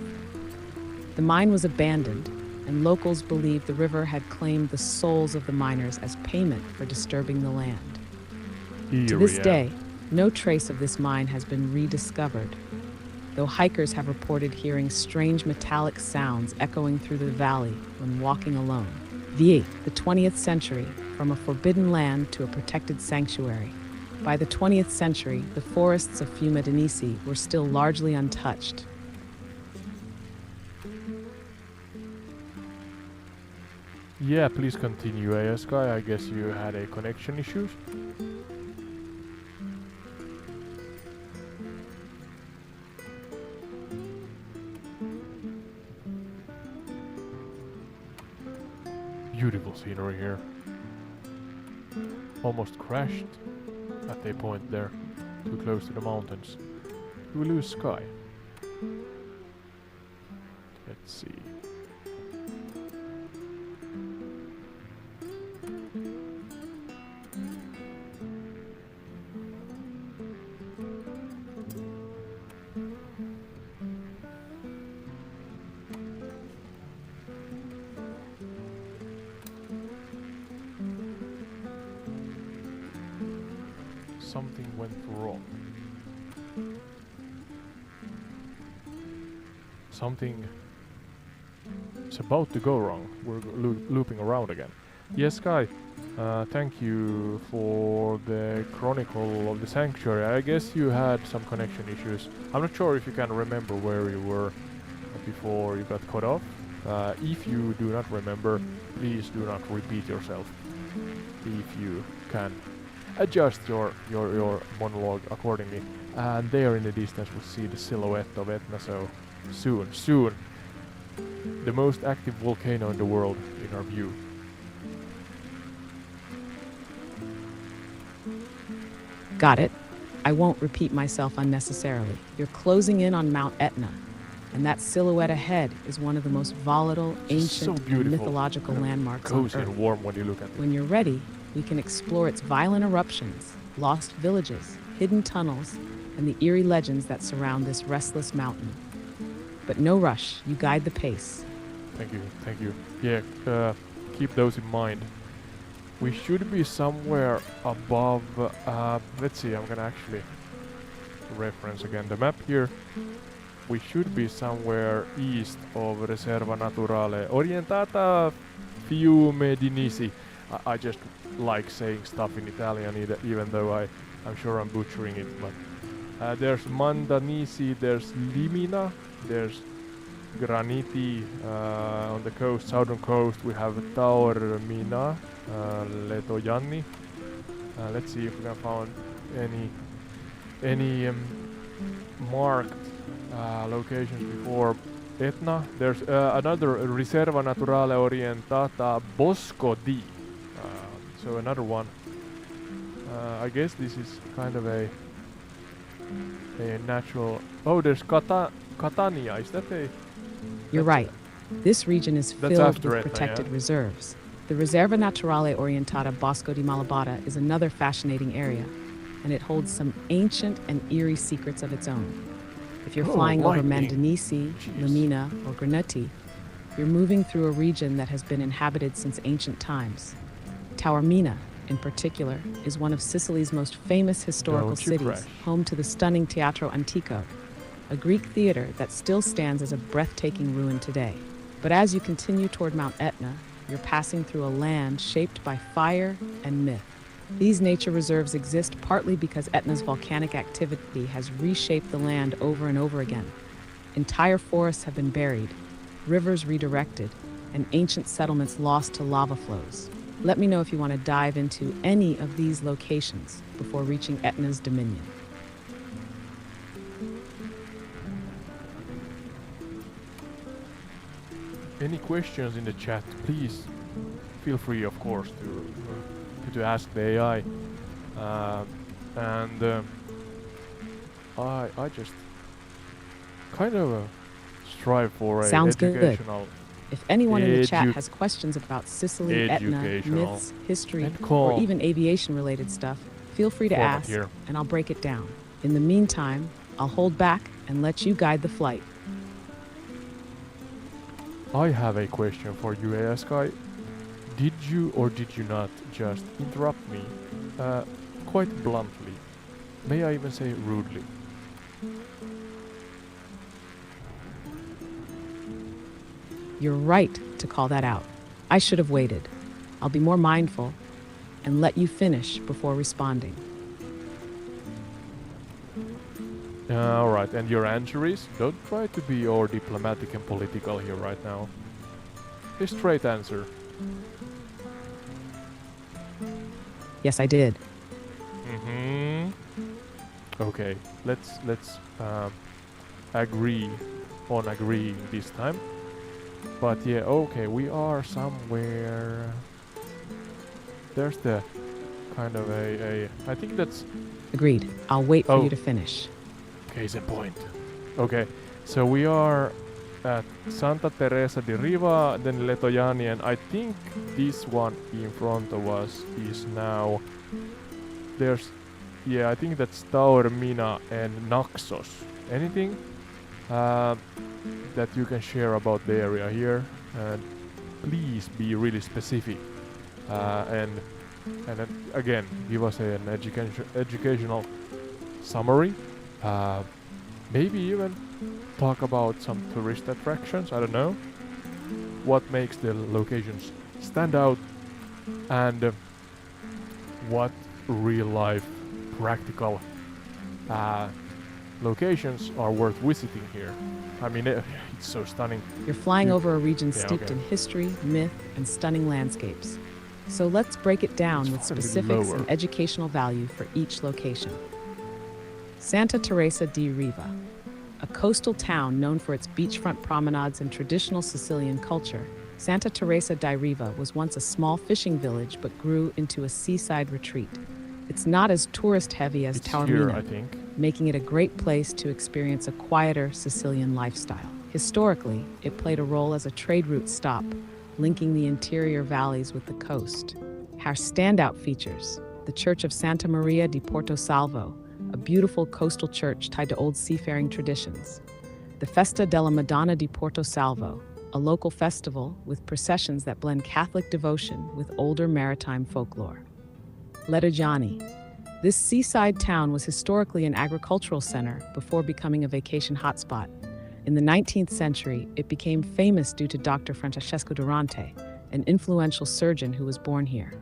The mine was abandoned, and locals believed the river had claimed the souls of the miners as payment for disturbing the land. To this day, no trace of this mine has been rediscovered, though hikers have reported hearing strange metallic sounds echoing through the valley when walking alone. The 20th century, from a forbidden land to a protected sanctuary. By the 20th century, the forests of Fiume Danisi were still largely untouched. Yeah, please continue, ASK. I guess you had a connection issues. Beautiful scenery here. Almost crashed at a point there, too close to the mountains. Do we lose sky? Let's see. Something went wrong. Something is about to go wrong. We're looping around again. Yes, Sky, thank you for the Chronicle of the Sanctuary. I guess you had some connection issues. I'm not sure if you can remember where you were before you got cut off. If you do not remember, please do not repeat yourself. If you can adjust your monologue accordingly. And there in the distance we'll see the silhouette of Etna, so soon the most active volcano in the world in our view. Got it. I won't repeat myself unnecessarily. You're closing in on Mount Etna, And that silhouette ahead is one of the most volatile, It's so ancient, and beautiful. mythological landmarks on Cozy Earth. and warm when you look at it. When you're ready, we can explore its violent eruptions, lost villages, hidden tunnels, and the eerie legends that surround this restless mountain. But no rush, you guide the pace. Thank you, thank you. Yeah, keep those in mind. We should be somewhere above. Let's see, I'm gonna actually reference again the map here. We should be somewhere east of Reserva Naturale Orientata Fiume di Nisi. I just like saying stuff in Italian, even though I'm sure I'm butchering it. But there's Mandanisi, there's Limina, there's Graniti on the coast, southern coast. We have Taormina, Letojanni. Let's see if we can find any marked locations before Etna. There's another Riserva Naturale Orientata Bosco di. So another one. I guess this is kind of a natural. Oh, there's Catania. Is that a? You're right. This region is filled after with Etna, protected yeah? reserves. The Riserva Naturale Orientata Bosco di Malabada is another fascinating area, and it holds some ancient and eerie secrets of its own. If you're flying over lightning. Mandanisi, Jeez. Lamina, or Granati, you're moving through a region that has been inhabited since ancient times. Taormina, in particular, is one of Sicily's most famous historical Don't you cities, crash. home to the stunning Teatro Antico, a Greek theater that still stands as a breathtaking ruin today. But as you continue toward Mount Etna, you're passing through a land shaped by fire and myth. These nature reserves exist partly because Etna's volcanic activity has reshaped the land over and over again. Entire forests have been buried, rivers redirected, and ancient settlements lost to lava flows. Let me know if you want to dive into any of these locations before reaching Etna's dominion. Any questions in the chat? Please feel free, of course, to ask the AI. I just kind of strive for a Sounds good. educational If anyone in the chat has questions about Sicily, Etna, educational myths, history, and or calm even aviation-related stuff, feel free to format ask, here. and I'll break it down. In the meantime, I'll hold back and let you guide the flight. I have a question for you, AI Sky. Did you or did you not just interrupt me quite bluntly? May I even say rudely? You're right to call that out. I should have waited. I'll be more mindful and let you finish before responding. Alright, and your answer is? Don't try to be all diplomatic and political here right now. A straight answer. Yes, I did. Mm-hmm. Okay, let's agree on agreeing this time. But yeah, okay, we are somewhere. There's the kind of I think that's Agreed. I'll wait for Oh. you to finish. case in point. Okay, so we are at Santa Teresa di Riva, then Letojanni, and I think this one in front of us is now. There's, yeah, I think that's Taormina and Naxos. Anything that you can share about the area here? And please be really specific. And then again, give us an educational summary. Maybe even talk about some tourist attractions. I don't know what makes the locations stand out, and what real life practical locations are worth visiting here. I mean, it's so stunning. You're flying You- over a region Yeah, steeped okay. in history, myth, and stunning landscapes. So let's break it down It's with finally specifics lower. and educational value for each location. Santa Teresa di Riva, a coastal town known for its beachfront promenades and traditional Sicilian culture. Santa Teresa di Riva was once a small fishing village but grew into a seaside retreat. It's not as tourist-heavy as It's here, I Taormina, think. making it a great place to experience a quieter Sicilian lifestyle. Historically, it played a role as a trade route stop, linking the interior valleys with the coast. Her standout features: the Church of Santa Maria di Porto Salvo, a beautiful coastal church tied to old seafaring traditions. The Festa della Madonna di Porto Salvo, a local festival with processions that blend Catholic devotion with older maritime folklore. Letojanni. This seaside town was historically an agricultural center before becoming a vacation hotspot. In the 19th century, it became famous due to Dr. Francesco Durante, an influential surgeon who was born here.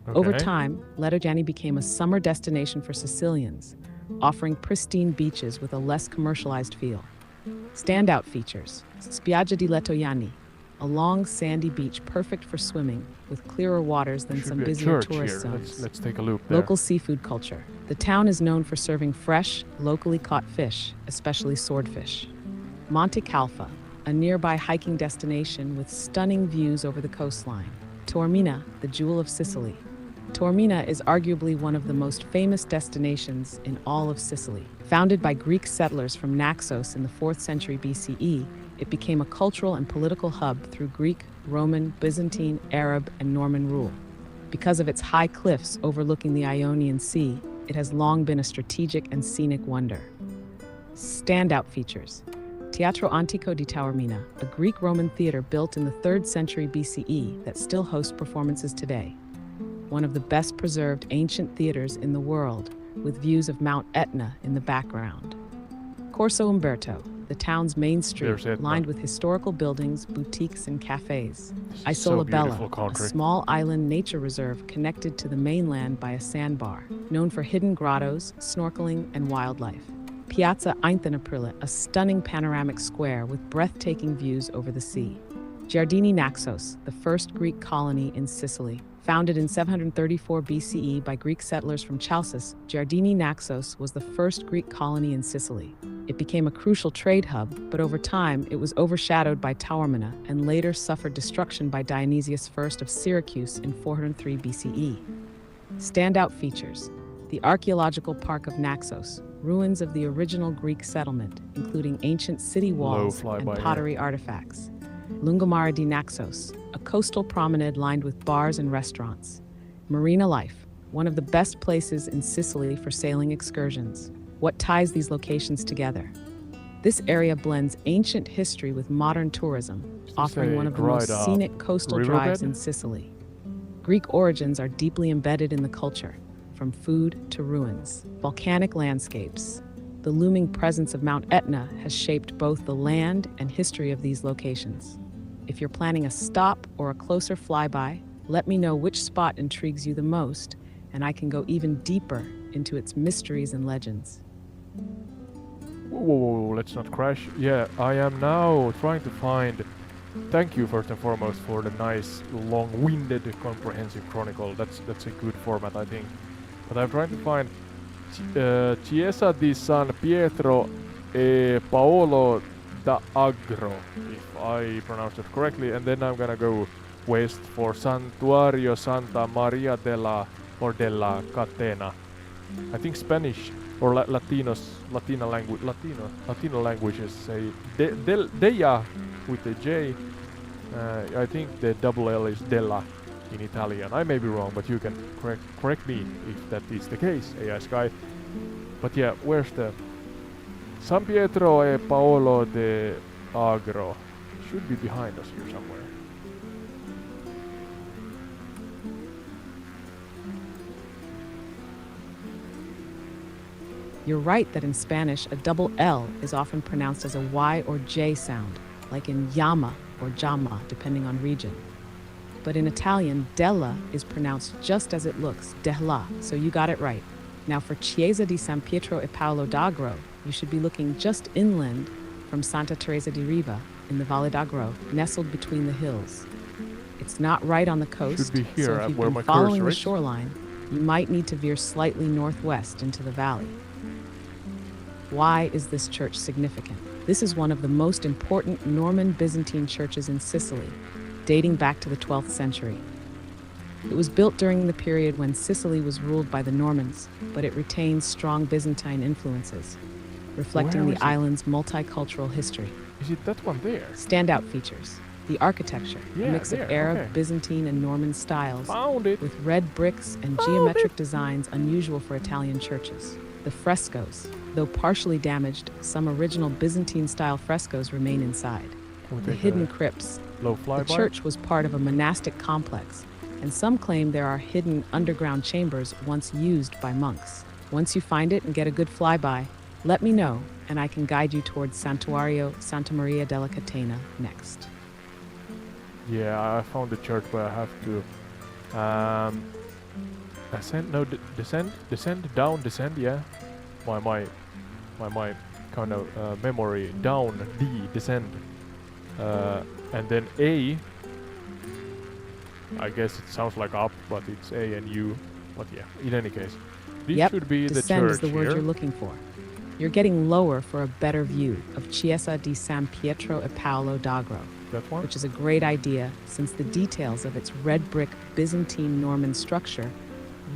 Okay. Over time, Letojanni became a summer destination for Sicilians, offering pristine beaches with a less commercialized feel. Standout features: Spiaggia di Letojanni, a long sandy beach perfect for swimming with clearer waters than Should some be a busier church tourist here. zones. Let's take a loop there. Local seafood culture. The town is known for serving fresh, locally caught fish, especially swordfish. Monte Calfa, a nearby hiking destination with stunning views over the coastline. Taormina, the jewel of Sicily. Taormina is arguably one of the most famous destinations in all of Sicily. Founded by Greek settlers from Naxos in the 4th century BCE, it became a cultural and political hub through Greek, Roman, Byzantine, Arab, and Norman rule. Because of its high cliffs overlooking the Ionian Sea, it has long been a strategic and scenic wonder. Standout features: Teatro Antico di Taormina, a Greek-Roman theater built in the 3rd century BCE that still hosts performances today. One of the best preserved ancient theaters in the world, with views of Mount Etna in the background. Corso Umberto, the town's main street, lined with historical buildings, boutiques, and cafes. Isola Bella, a small island nature reserve connected to the mainland by a sandbar, known for hidden grottos, snorkeling, and wildlife. Piazza Aprile, a stunning panoramic square with breathtaking views over the sea. Giardini Naxos, the first Greek colony in Sicily. Founded in 734 BCE by Greek settlers from Chalcis, Giardini Naxos was the first Greek colony in Sicily. It became a crucial trade hub, but over time it was overshadowed by Taormina and later suffered destruction by Dionysius I of Syracuse in 403 BCE. Standout features: the archaeological park of Naxos, ruins of the original Greek settlement, including ancient city walls and pottery artifacts. Lungomare di Naxos, a coastal promenade lined with bars and restaurants. Marina life, one of the best places in Sicily for sailing excursions. What ties these locations together? This area blends ancient history with modern tourism, offering one of the most scenic coastal drives in Sicily. Greek origins are deeply embedded in the culture, from food to ruins. Volcanic landscapes. The looming presence of Mount Etna has shaped both the land and history of these locations. If you're planning a stop or a closer flyby, let me know which spot intrigues you the most, and I can go even deeper into its mysteries and legends. Whoa, let's not crash. Yeah, I am now trying to find... Thank you first and foremost for the nice, long-winded, comprehensive chronicle. That's a good format, I think. But I'm trying to find Chiesa di San Pietro e Paolo da Agro, if I pronounced it correctly, and then I'm gonna go west for Santuario Santa Maria della Catena. I think Spanish or Latino languages say Della with a J. I think the double L is Della in Italian. I may be wrong, but you can correct me if that is the case, AI Sky. But yeah, where's the San Pietro e Paolo de Agro? Should be behind us here somewhere. You're right that in Spanish, a double L is often pronounced as a Y or J sound, like in llama or llama, depending on region. But in Italian, della is pronounced just as it looks, della, so you got it right. Now for Chiesa di San Pietro e Paolo d'Agro, you should be looking just inland from Santa Teresa di Riva in the Valle d'Agro, nestled between the hills. It's not right on the coast, Should be here, so if you've been following the shoreline, you might need to veer slightly northwest into the valley. Why is this church significant? This is one of the most important Norman Byzantine churches in Sicily, dating back to the 12th century. It was built during the period when Sicily was ruled by the Normans, but it retains strong Byzantine influences. reflecting Where the is it? island's multicultural history. Is it that one there? Standout features: the architecture, Yeah, a mix there, of Arab, okay. Byzantine, and Norman styles, Found it. with red bricks and geometric designs unusual for Italian churches. The frescoes, though partially damaged, some original Byzantine-style frescoes remain inside. Can we The take hidden a crypts. low The flyby? church was part of a monastic complex, and some claim there are hidden underground chambers once used by monks. Once you find it and get a good flyby, let me know, and I can guide you towards Santuario Santa Maria della Catena next. Yeah, I found the church, but I have to ascend. No, descend, down, descend. Yeah, my kind of memory down, descend, and then A. I guess it sounds like up, but it's A and U. But yeah, in any case, this Yep, should be the descend church is the word here. you're looking for. You're getting lower for a better view of Chiesa di San Pietro e Paolo d'Agro, That one. which is a great idea since the details of its red brick Byzantine Norman structure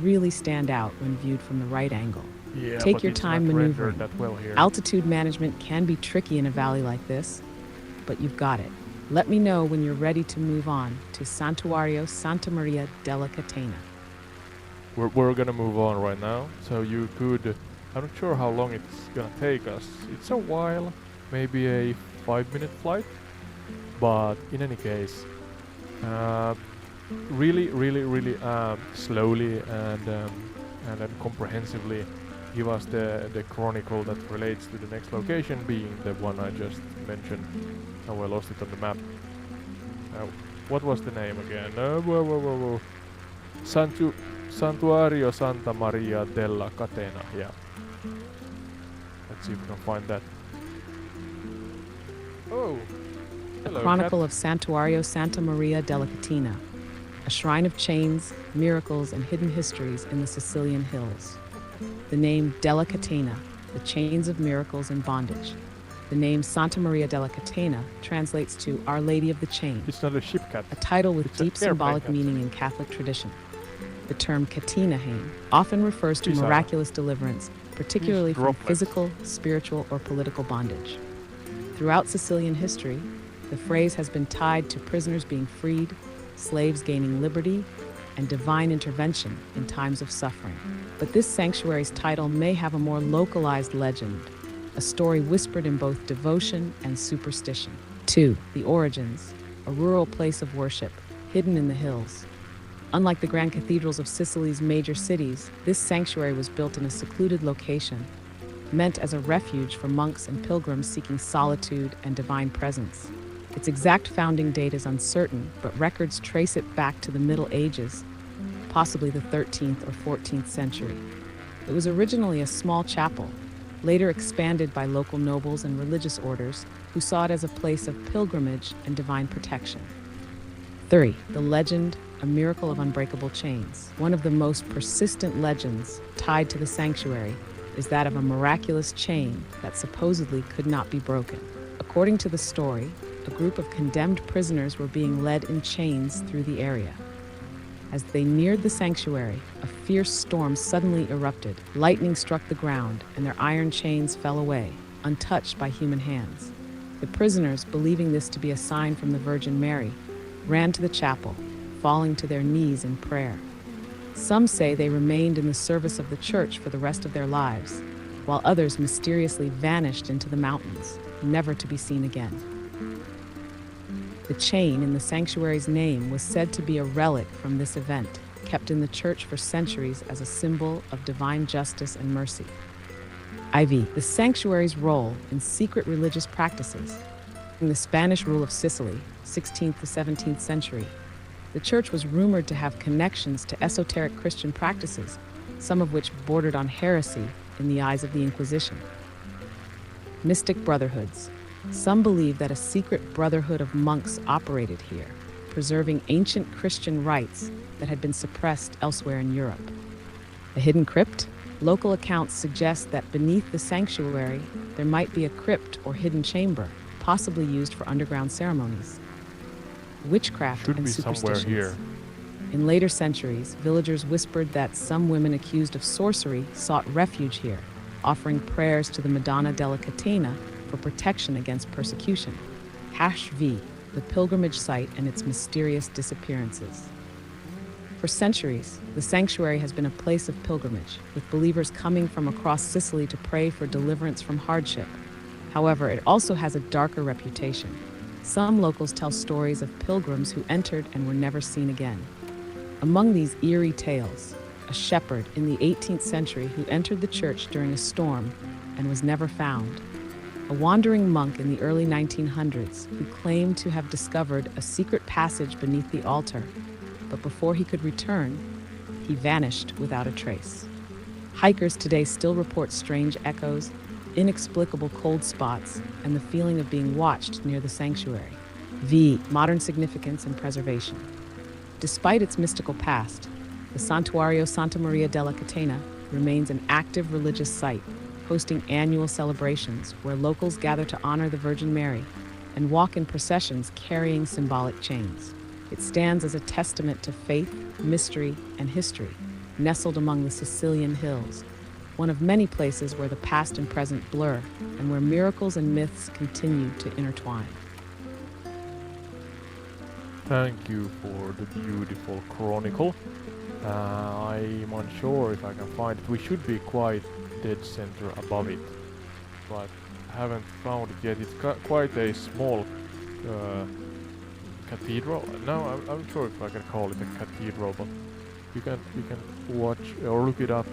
really stand out when viewed from the right angle. Yeah, Take but your it's time not maneuvering. rendered that well here. Altitude management can be tricky in a valley like this, but you've got it. Let me know when you're ready to move on to Santuario Santa Maria della Catena. We're gonna move on right now, so you could. I'm not sure how long it's gonna take us. It's a while, maybe a 5-minute flight, but in any case, really slowly and then comprehensively give us the chronicle that relates to the next location, being the one I just mentioned. Oh, I lost it on the map. What was the name again? Whoa. Santuario Santa Maria della Catena. Yeah. Let's see if we can find that. Oh. A Hello, Chronicle cat. of Santuario Santa Maria della Catena, a shrine of chains, miracles, and hidden histories in the Sicilian hills. The name Della Catena, the chains of miracles and bondage. The name Santa Maria della Catena translates to Our Lady of the Chain, It's not a ship cat. a title with It's an deep airplane symbolic cat. meaning in Catholic tradition. The term Catenaheim often refers to These are- miraculous deliverance, particularly from droplets. physical, spiritual, or political bondage. Throughout Sicilian history, the phrase has been tied to prisoners being freed, slaves gaining liberty, and divine intervention in times of suffering. But this sanctuary's title may have a more localized legend, a story whispered in both devotion and superstition. 2. The origins, a rural place of worship, hidden in the hills. Unlike the grand cathedrals of Sicily's major cities, this sanctuary was built in a secluded location, meant as a refuge for monks and pilgrims seeking solitude and divine presence. Its exact founding date is uncertain, but records trace it back to the Middle Ages, possibly the 13th or 14th century. It was originally a small chapel, later expanded by local nobles and religious orders who saw it as a place of pilgrimage and divine protection. 3. The legend, a miracle of unbreakable chains. One of the most persistent legends tied to the sanctuary is that of a miraculous chain that supposedly could not be broken. According to the story, a group of condemned prisoners were being led in chains through the area. As they neared the sanctuary, a fierce storm suddenly erupted. Lightning struck the ground, and their iron chains fell away, untouched by human hands. The prisoners, believing this to be a sign from the Virgin Mary, ran to the chapel, falling to their knees in prayer. Some say they remained in the service of the church for the rest of their lives, while others mysteriously vanished into the mountains, never to be seen again. The chain in the sanctuary's name was said to be a relic from this event, kept in the church for centuries as a symbol of divine justice and mercy. IV. The sanctuary's role in secret religious practices. In the Spanish rule of Sicily, 16th to 17th century, the church was rumored to have connections to esoteric Christian practices, some of which bordered on heresy in the eyes of the Inquisition. Mystic brotherhoods. Some believe that a secret brotherhood of monks operated here, preserving ancient Christian rites that had been suppressed elsewhere in Europe. A hidden crypt? Local accounts suggest that beneath the sanctuary, there might be a crypt or hidden chamber, possibly used for underground ceremonies. Witchcraft Should and be somewhere superstitions. here. In later centuries, villagers whispered that some women accused of sorcery sought refuge here, offering prayers to the Madonna della Catena for protection against persecution. #V, the pilgrimage site and its mysterious disappearances. For centuries, the sanctuary has been a place of pilgrimage, with believers coming from across Sicily to pray for deliverance from hardship. However, it also has a darker reputation. Some locals tell stories of pilgrims who entered and were never seen again. Among these eerie tales, a shepherd in the 18th century who entered the church during a storm and was never found. A wandering monk in the early 1900s who claimed to have discovered a secret passage beneath the altar, but before he could return, he vanished without a trace. Hikers today still report strange echoes, inexplicable cold spots, and the feeling of being watched near the sanctuary. Modern significance and preservation. Despite its mystical past, the Santuario Santa Maria della Catena remains an active religious site, hosting annual celebrations where locals gather to honor the Virgin Mary and walk in processions carrying symbolic chains. It stands as a testament to faith, mystery, and history, nestled among the Sicilian hills, one of many places where the past and present blur and where miracles and myths continue to intertwine. Thank you for the beautiful chronicle. I'm unsure if I can find it. We should be quite dead center above it, but haven't found it yet. It's quite a small cathedral. No, I'm not sure if I can call it a cathedral, but you can watch or look it up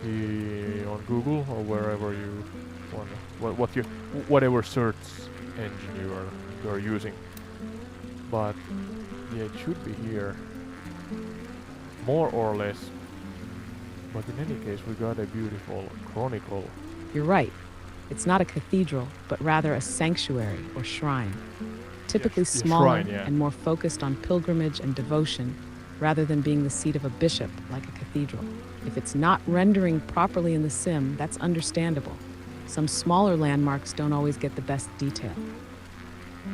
on Google or wherever you want, whatever search engine you are using. But yeah, it should be here, more or less. But in any case, we got a beautiful chronicle. You're right. It's not a cathedral, but rather a sanctuary or shrine. Typically smaller shrine, yeah. and more focused on pilgrimage and devotion, rather than being the seat of a bishop like a cathedral. If it's not rendering properly in the sim, that's understandable. Some smaller landmarks don't always get the best detail.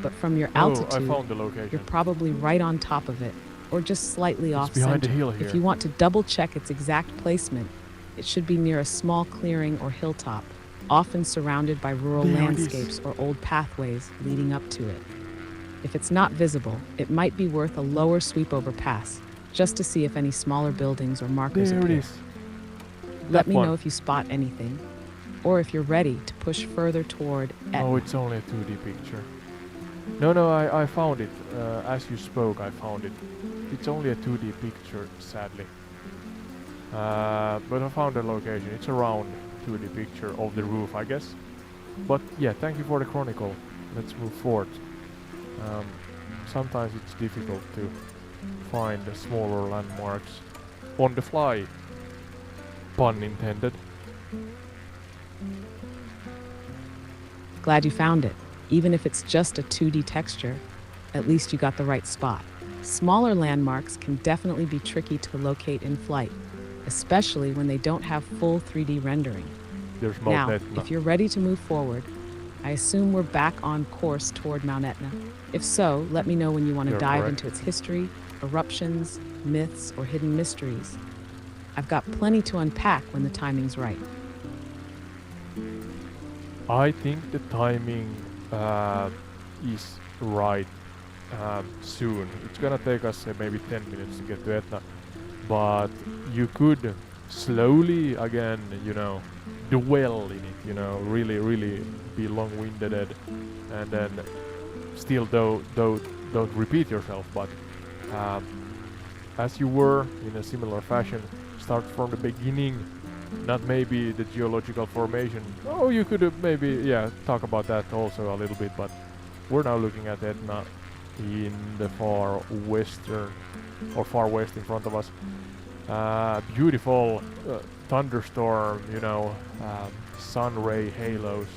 But from your altitude, I found the location. you're probably right on top of it, or just slightly off behind center. the hill here. If you want to double check its exact placement, it should be near a small clearing or hilltop, often surrounded by rural There it is. landscapes or old pathways leading up to it. If it's not visible, it might be worth a lower sweep-over pass, just to see if any smaller buildings or markers There it appear. is. Let That me one. know if you spot anything, or if you're ready to push further toward Etna. Oh, it's only a 2D picture. No, I found it. As you spoke, I found it. It's only a 2D picture, sadly. But I found the location. It's around 2D picture of the roof, I guess. But yeah, thank you for the chronicle. Let's move forward. Sometimes it's difficult to find the smaller landmarks on the fly. Pun intended. Glad you found it. Even if it's just a 2D texture, at least you got the right spot. Smaller landmarks can definitely be tricky to locate in flight, especially when they don't have full 3D rendering. There's Now, Mount Etna. if you're ready to move forward, I assume we're back on course toward Mount Etna. If so, let me know when you want to You're dive correct. into its history, eruptions, myths, or hidden mysteries. I've got plenty to unpack when the timing's right. I think the timing is right soon. It's gonna take us maybe 10 minutes to get to Etna, but you could slowly again, dwell in it, really be long-winded and then still don't repeat yourself, but as you were in a similar fashion, start from the beginning, not maybe the geological formation. Oh, you could maybe talk about that also a little bit, but we're now looking at Etna in the far west in front of us. Beautiful thunderstorm, sun ray halos,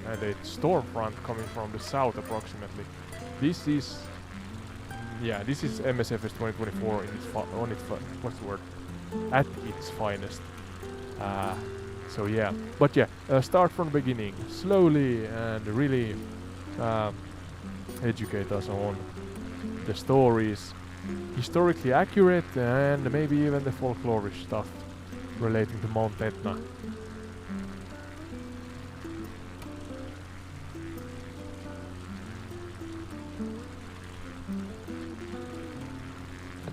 and a storm front coming from the south approximately. This is MSFS 2024 at its finest. Start from the beginning, slowly, and really educate us on the stories, historically accurate, and maybe even the folklorish stuff relating to Mount Etna.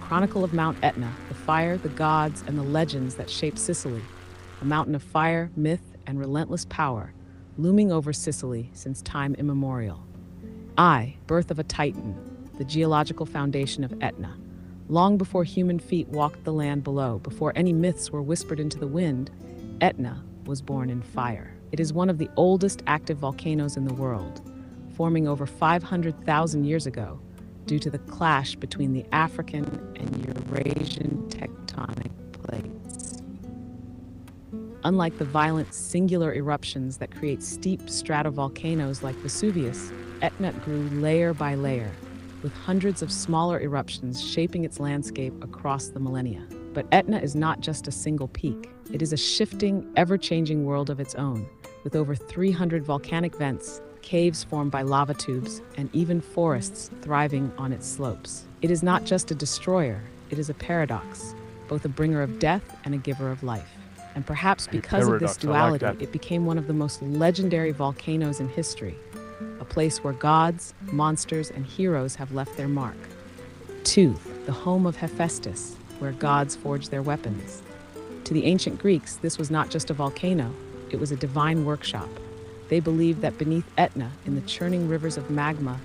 Chronicle of Mount Etna, the fire, the gods, and the legends that shape Sicily. A mountain of fire, myth, and relentless power, looming over Sicily since time immemorial. Birth of a Titan, the geological foundation of Etna. Long before human feet walked the land below, before any myths were whispered into the wind, Etna was born in fire. It is one of the oldest active volcanoes in the world, forming over 500,000 years ago due to the clash between the African and Eurasian tectonic plates. Unlike the violent singular eruptions that create steep stratovolcanoes like Vesuvius, Etna grew layer by layer, with hundreds of smaller eruptions shaping its landscape across the millennia. But Etna is not just a single peak. It is a shifting, ever-changing world of its own, with over 300 volcanic vents, caves formed by lava tubes, and even forests thriving on its slopes. It is not just a destroyer, it is a paradox, both a bringer of death and a giver of life. And perhaps because of this duality, it became one of the most legendary volcanoes in history, a place where gods, monsters, and heroes have left their mark. 2. The home of Hephaestus, where gods forged their weapons. To the ancient Greeks, this was not just a volcano, it was a divine workshop. They believed that beneath Etna, in the churning rivers of magma,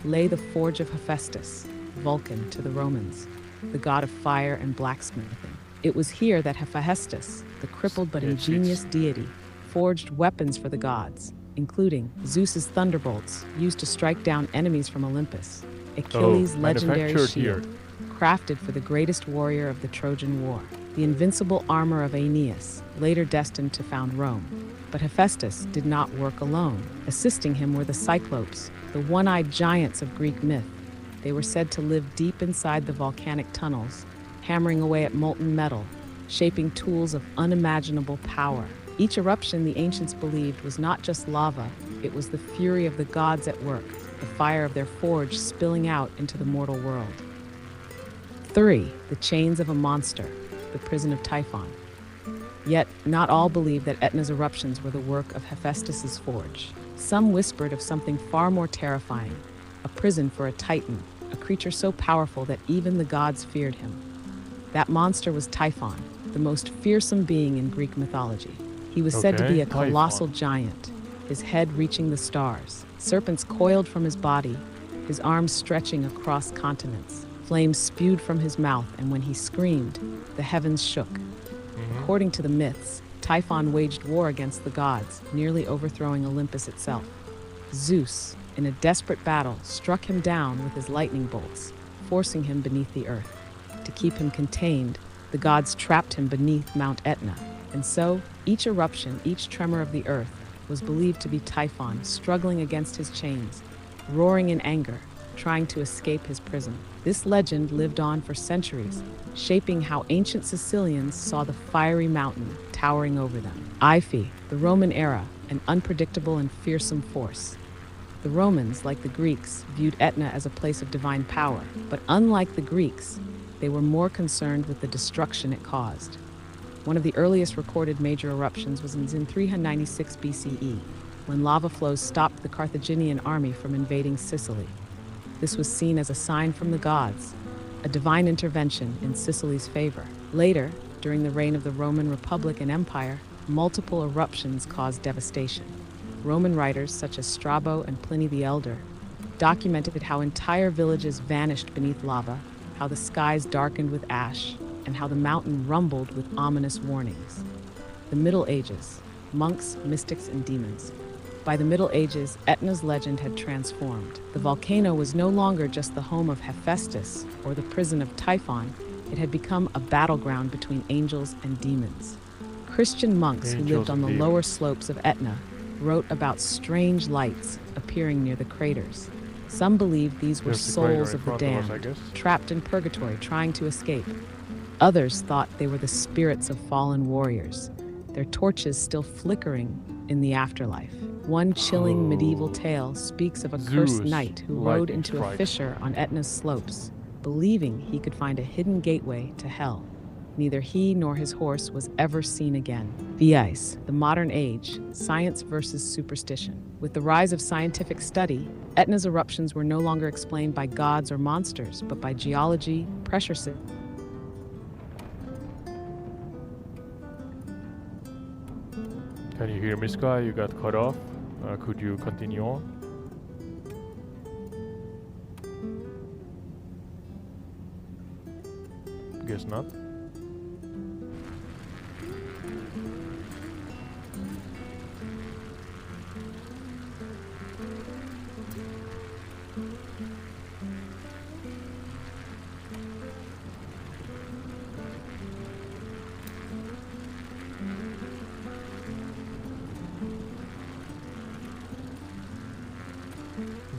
lay the forge of Hephaestus, Vulcan to the Romans, the god of fire and blacksmithing. It was here that Hephaestus, the crippled but ingenious deity, forged weapons for the gods, including Zeus's thunderbolts, used to strike down enemies from Olympus, Achilles' legendary shield, crafted for the greatest warrior of the Trojan War, the invincible armor of Aeneas, later destined to found Rome. But Hephaestus did not work alone. Assisting him were the Cyclopes, the one-eyed giants of Greek myth. They were said to live deep inside the volcanic tunnels, hammering away at molten metal, shaping tools of unimaginable power. Each eruption, the ancients believed, was not just lava, it was the fury of the gods at work, the fire of their forge spilling out into the mortal world. 3. The chains of a monster, the prison of Typhon. Yet, not all believed that Etna's eruptions were the work of Hephaestus's forge. Some whispered of something far more terrifying, a prison for a Titan, a creature so powerful that even the gods feared him. That monster was Typhon, the most fearsome being in Greek mythology. He was said to be a colossal giant, his head reaching the stars, serpents coiled from his body, his arms stretching across continents. Flames spewed from his mouth, and when he screamed, the heavens shook. According to the myths, Typhon waged war against the gods, nearly overthrowing Olympus itself. Zeus, in a desperate battle, struck him down with his lightning bolts, forcing him beneath the earth. To keep him contained, the gods trapped him beneath Mount Etna. And so, each eruption, each tremor of the earth, was believed to be Typhon struggling against his chains, roaring in anger, trying to escape his prison. This legend lived on for centuries, shaping how ancient Sicilians saw the fiery mountain towering over them. Iphi, the Roman era, an unpredictable and fearsome force. The Romans, like the Greeks, viewed Etna as a place of divine power, but unlike the Greeks, they were more concerned with the destruction it caused. One of the earliest recorded major eruptions was in 396 BCE, when lava flows stopped the Carthaginian army from invading Sicily. This was seen as a sign from the gods, a divine intervention in Sicily's favor. Later, during the reign of the Roman Republic and Empire, multiple eruptions caused devastation. Roman writers such as Strabo and Pliny the Elder documented how entire villages vanished beneath lava, how the skies darkened with ash, and how the mountain rumbled with ominous warnings. The Middle Ages, monks, mystics, and demons. By the Middle Ages, Etna's legend had transformed. The volcano was no longer just the home of Hephaestus or the prison of Typhon. It had become a battleground between angels and demons. Christian monks who lived on the lower slopes of Etna wrote about strange lights appearing near the craters. Some believed these were souls of the damned, trapped in purgatory trying to escape. Others thought they were the spirits of fallen warriors, their torches still flickering in the afterlife. One chilling medieval tale speaks of a cursed knight who rode into a fissure on Etna's slopes, believing he could find a hidden gateway to hell. Neither he nor his horse was ever seen again. The ice, the modern age, science versus superstition. With the rise of scientific study, Etna's eruptions were no longer explained by gods or monsters, but by geology, pressure systems. Can you hear me, Sky? You got cut off. Could you continue on? Guess not.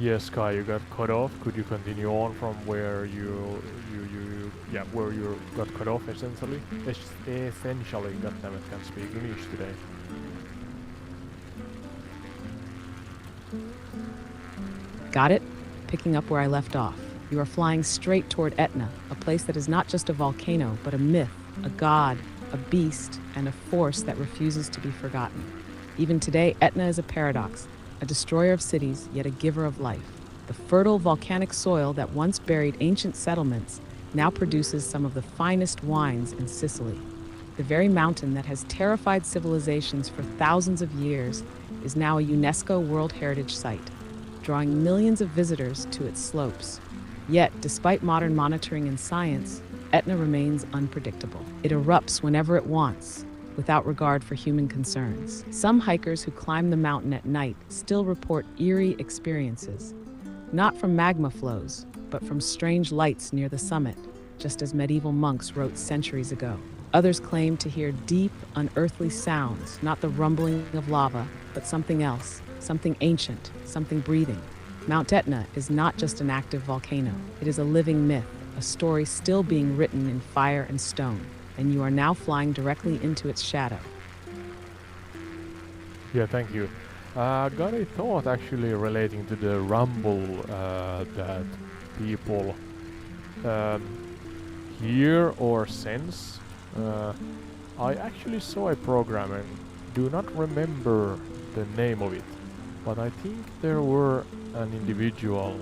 Yes, Sky, you got cut off. Could you continue on from where you where you got cut off essentially? Essentially, goddammit, can't speak English today. Got it? Picking up where I left off. You are flying straight toward Etna, a place that is not just a volcano, but a myth, a god, a beast, and a force that refuses to be forgotten. Even today, Etna is a paradox, a destroyer of cities, yet a giver of life. The fertile volcanic soil that once buried ancient settlements now produces some of the finest wines in Sicily. The very mountain that has terrified civilizations for thousands of years is now a UNESCO World Heritage Site, drawing millions of visitors to its slopes. Yet, despite modern monitoring and science, Etna remains unpredictable. It erupts whenever it wants, without regard for human concerns. Some hikers who climb the mountain at night still report eerie experiences, not from magma flows, but from strange lights near the summit, just as medieval monks wrote centuries ago. Others claim to hear deep, unearthly sounds, not the rumbling of lava, but something else, something ancient, something breathing. Mount Etna is not just an active volcano. It is a living myth, a story still being written in fire and stone, and you are now flying directly into its shadow. Yeah, thank you. Got a thought actually relating to the rumble that people hear or sense. I actually saw a program and do not remember the name of it, but I think there were an individual.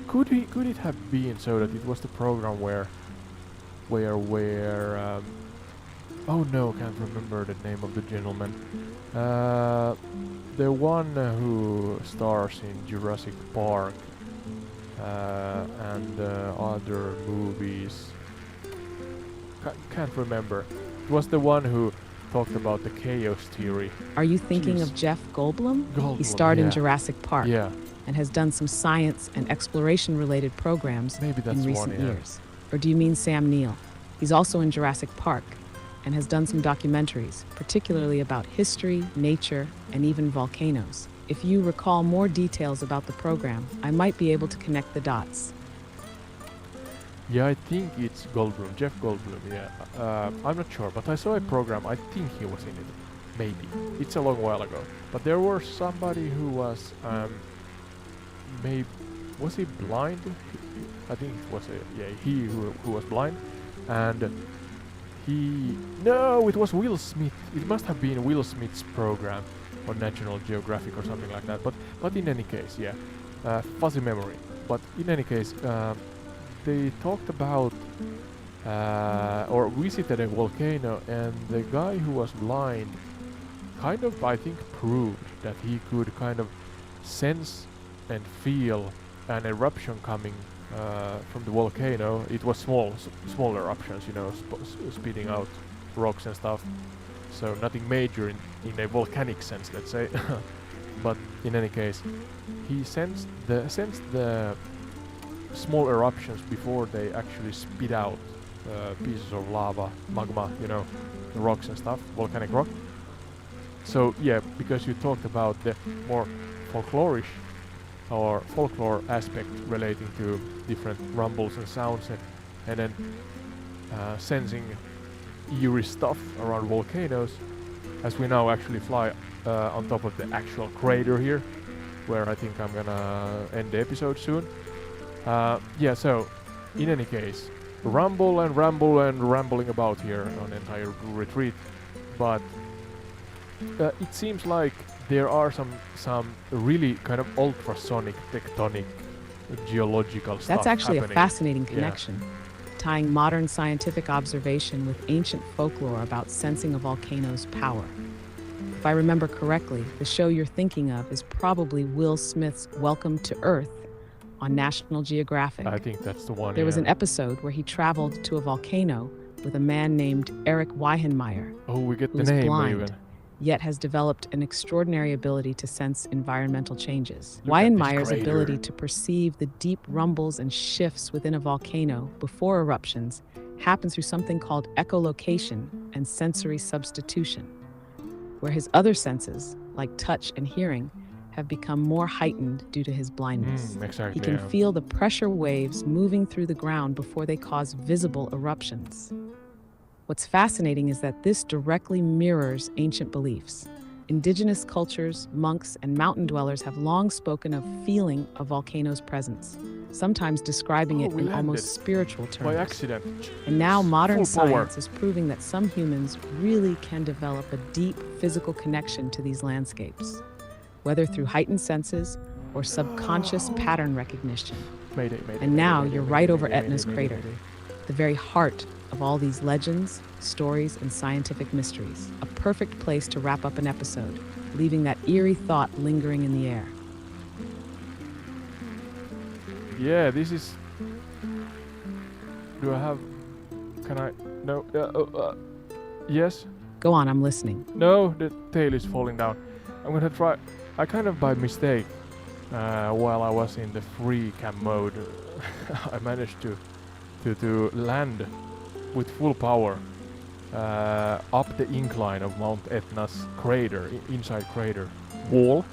Could it have been so that it was the program where oh no, can't remember the name of the gentleman. The one who stars in Jurassic Park and other movies. Can't remember. It was the one who talked about the chaos theory. Are you thinking Jeez. of Jeff Goldblum? Goldblum, He starred yeah. in Jurassic Park Yeah, and has done some science and exploration-related programs maybe that's in one. recent Yeah. years. Or do you mean Sam Neill? He's also in Jurassic Park and has done some documentaries, particularly about history, nature, and even volcanoes. If you recall more details about the program, I might be able to connect the dots. Yeah, I think it's Goldblum, Jeff Goldblum. Yeah, I'm not sure, but I saw a program. I think he was in it. Maybe it's a long while ago. But there was somebody who was maybe was he blind? I think it was he who was blind, and it was Will Smith. It must have been Will Smith's program on National Geographic or something like that. But in any case, yeah, fuzzy memory. But in any case, they talked about or visited a volcano, and the guy who was blind kind of, I think, proved that he could kind of sense and feel an eruption coming from the volcano. It was small eruptions, you know, spitting out rocks and stuff. So nothing major in a volcanic sense, let's say. But in any case, he sensed the small eruptions before they actually spit out pieces of lava, magma, you know, the rocks and stuff, volcanic rock. So yeah, because you talked about the more folklore aspect relating to different rumbles and sounds, and then sensing eerie stuff around volcanoes, as we now actually fly on top of the actual crater here, where I think I'm gonna end the episode soon. Yeah, so in any case, ramble and ramble and rambling about here on entire retreat, but it seems like there are some really kind of ultrasonic tectonic geological stuff That's actually happening. a fascinating Yeah. connection, tying modern scientific observation with ancient folklore about sensing a volcano's power. If I remember correctly, the show you're thinking of is probably Will Smith's Welcome to Earth on National Geographic. I think that's the one. There was yeah. an episode where he traveled to a volcano with a man named Eric Weihenmayer, Oh, we get the who's name blind, even. yet has developed an extraordinary ability to sense environmental changes. Look at this Weihenmayer's crater. ability to perceive the deep rumbles and shifts within a volcano before eruptions happens through something called echolocation and sensory substitution, where his other senses, like touch and hearing, have become more heightened due to his blindness. Exactly. He can yeah. feel the pressure waves moving through the ground before they cause visible eruptions. What's fascinating is that this directly mirrors ancient beliefs. Indigenous cultures, monks, and mountain dwellers have long spoken of feeling a volcano's presence, sometimes describing it we in landed. almost spiritual terms. By accident. And now modern Full power. science is proving that some humans really can develop a deep physical connection to these landscapes, whether through heightened senses or subconscious pattern recognition. Mayday, mayday, And now mayday, you're mayday, right over mayday, Etna's mayday, crater, mayday. the very heart of all these legends, stories, and scientific mysteries. A perfect place to wrap up an episode, leaving that eerie thought lingering in the air. Yeah, this is. Do I have? Can I? No. Yes. Go on, I'm listening. No, the tail is falling down. I'm gonna try. I kind of by mistake, while I was in the free cam mode, I managed to land with full power up the incline of Mount Etna's crater, inside crater wall.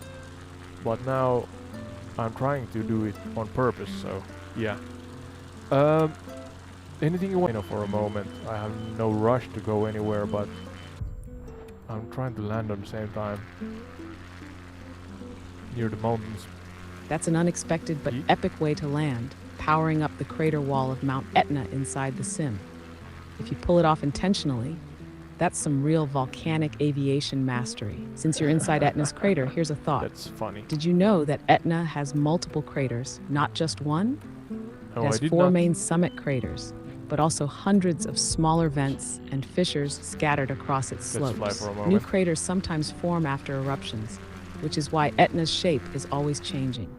But now I'm trying to do it on purpose. So yeah. Anything you want to know for a moment? I have no rush to go anywhere, but I'm trying to land on the same time near the mountains. That's an unexpected but Yeet. epic way to land, powering up the crater wall of Mount Etna inside the sim. If you pull it off intentionally, that's some real volcanic aviation mastery. Since you're inside Etna's crater, here's a thought. That's funny. Did you know that Etna has multiple craters, not just one? No, It has I did 4 not. main summit craters, but also hundreds of smaller vents and fissures scattered across its Let's fly slopes. for a New moment. craters sometimes form after eruptions, which is why Etna's shape is always changing.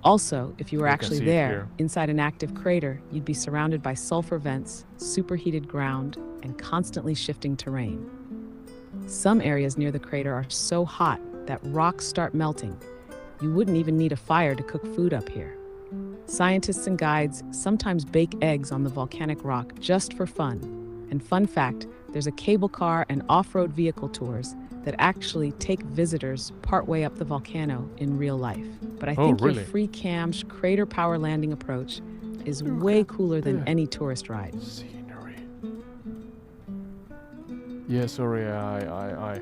Also, if you were You can actually see it there, here. inside an active crater, you'd be surrounded by sulfur vents, superheated ground, and constantly shifting terrain. Some areas near the crater are so hot that rocks start melting. You wouldn't even need a fire to cook food up here. Scientists and guides sometimes bake eggs on the volcanic rock just for fun. And fun fact, there's a cable car and off-road vehicle tours that actually take visitors partway up the volcano in real life. But I think really? your free cam's crater power landing approach is way cooler than any tourist ride. Scenery. Yeah, sorry, I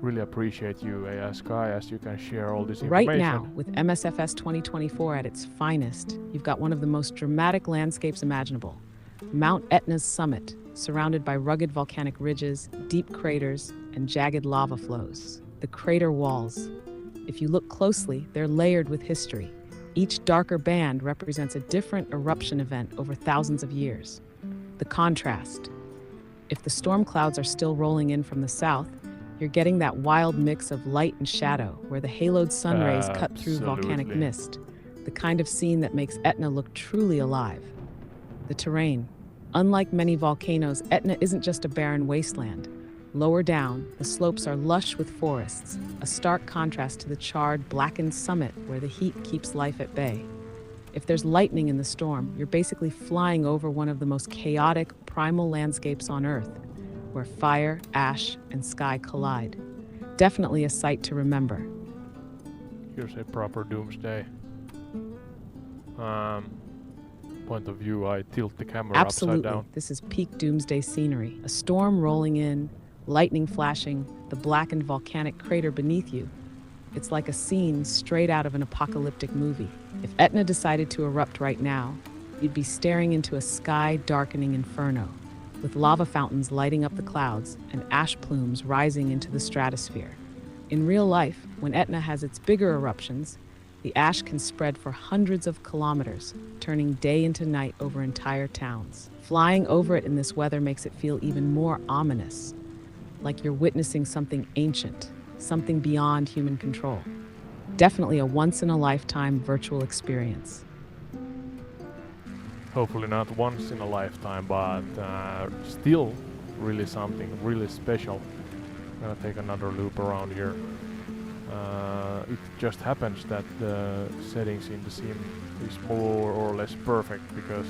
really appreciate you, Sky, as you can share all this information. Right now, with MSFS 2024 at its finest, you've got one of the most dramatic landscapes imaginable. Mount Etna's summit, surrounded by rugged volcanic ridges, deep craters, and jagged lava flows. The crater walls. If you look closely, they're layered with history. Each darker band represents a different eruption event over thousands of years. The contrast. If the storm clouds are still rolling in from the south, you're getting that wild mix of light and shadow where the haloed sun rays cut through volcanic Absolutely. mist, the kind of scene that makes Etna look truly alive. The terrain. Unlike many volcanoes, Etna isn't just a barren wasteland. Lower down, the slopes are lush with forests, a stark contrast to the charred, blackened summit where the heat keeps life at bay. If there's lightning in the storm, you're basically flying over one of the most chaotic, primal landscapes on Earth, where fire, ash, and sky collide. Definitely a sight to remember. Here's a proper doomsday. Point of view, I tilt the camera Absolutely, upside down. this is peak doomsday scenery. A storm rolling in, lightning flashing, the blackened volcanic crater beneath you. It's like a scene straight out of an apocalyptic movie. If Etna decided to erupt right now, you'd be staring into a sky-darkening inferno, with lava fountains lighting up the clouds and ash plumes rising into the stratosphere. In real life, when Etna has its bigger eruptions, the ash can spread for hundreds of kilometers, turning day into night over entire towns. Flying over it in this weather makes it feel even more ominous, like you're witnessing something ancient, something beyond human control. Definitely a once-in-a-lifetime virtual experience. Hopefully not once in a lifetime, but still really something really special. I'm gonna take another loop around here. It just happens that the settings in the sim is more or less perfect because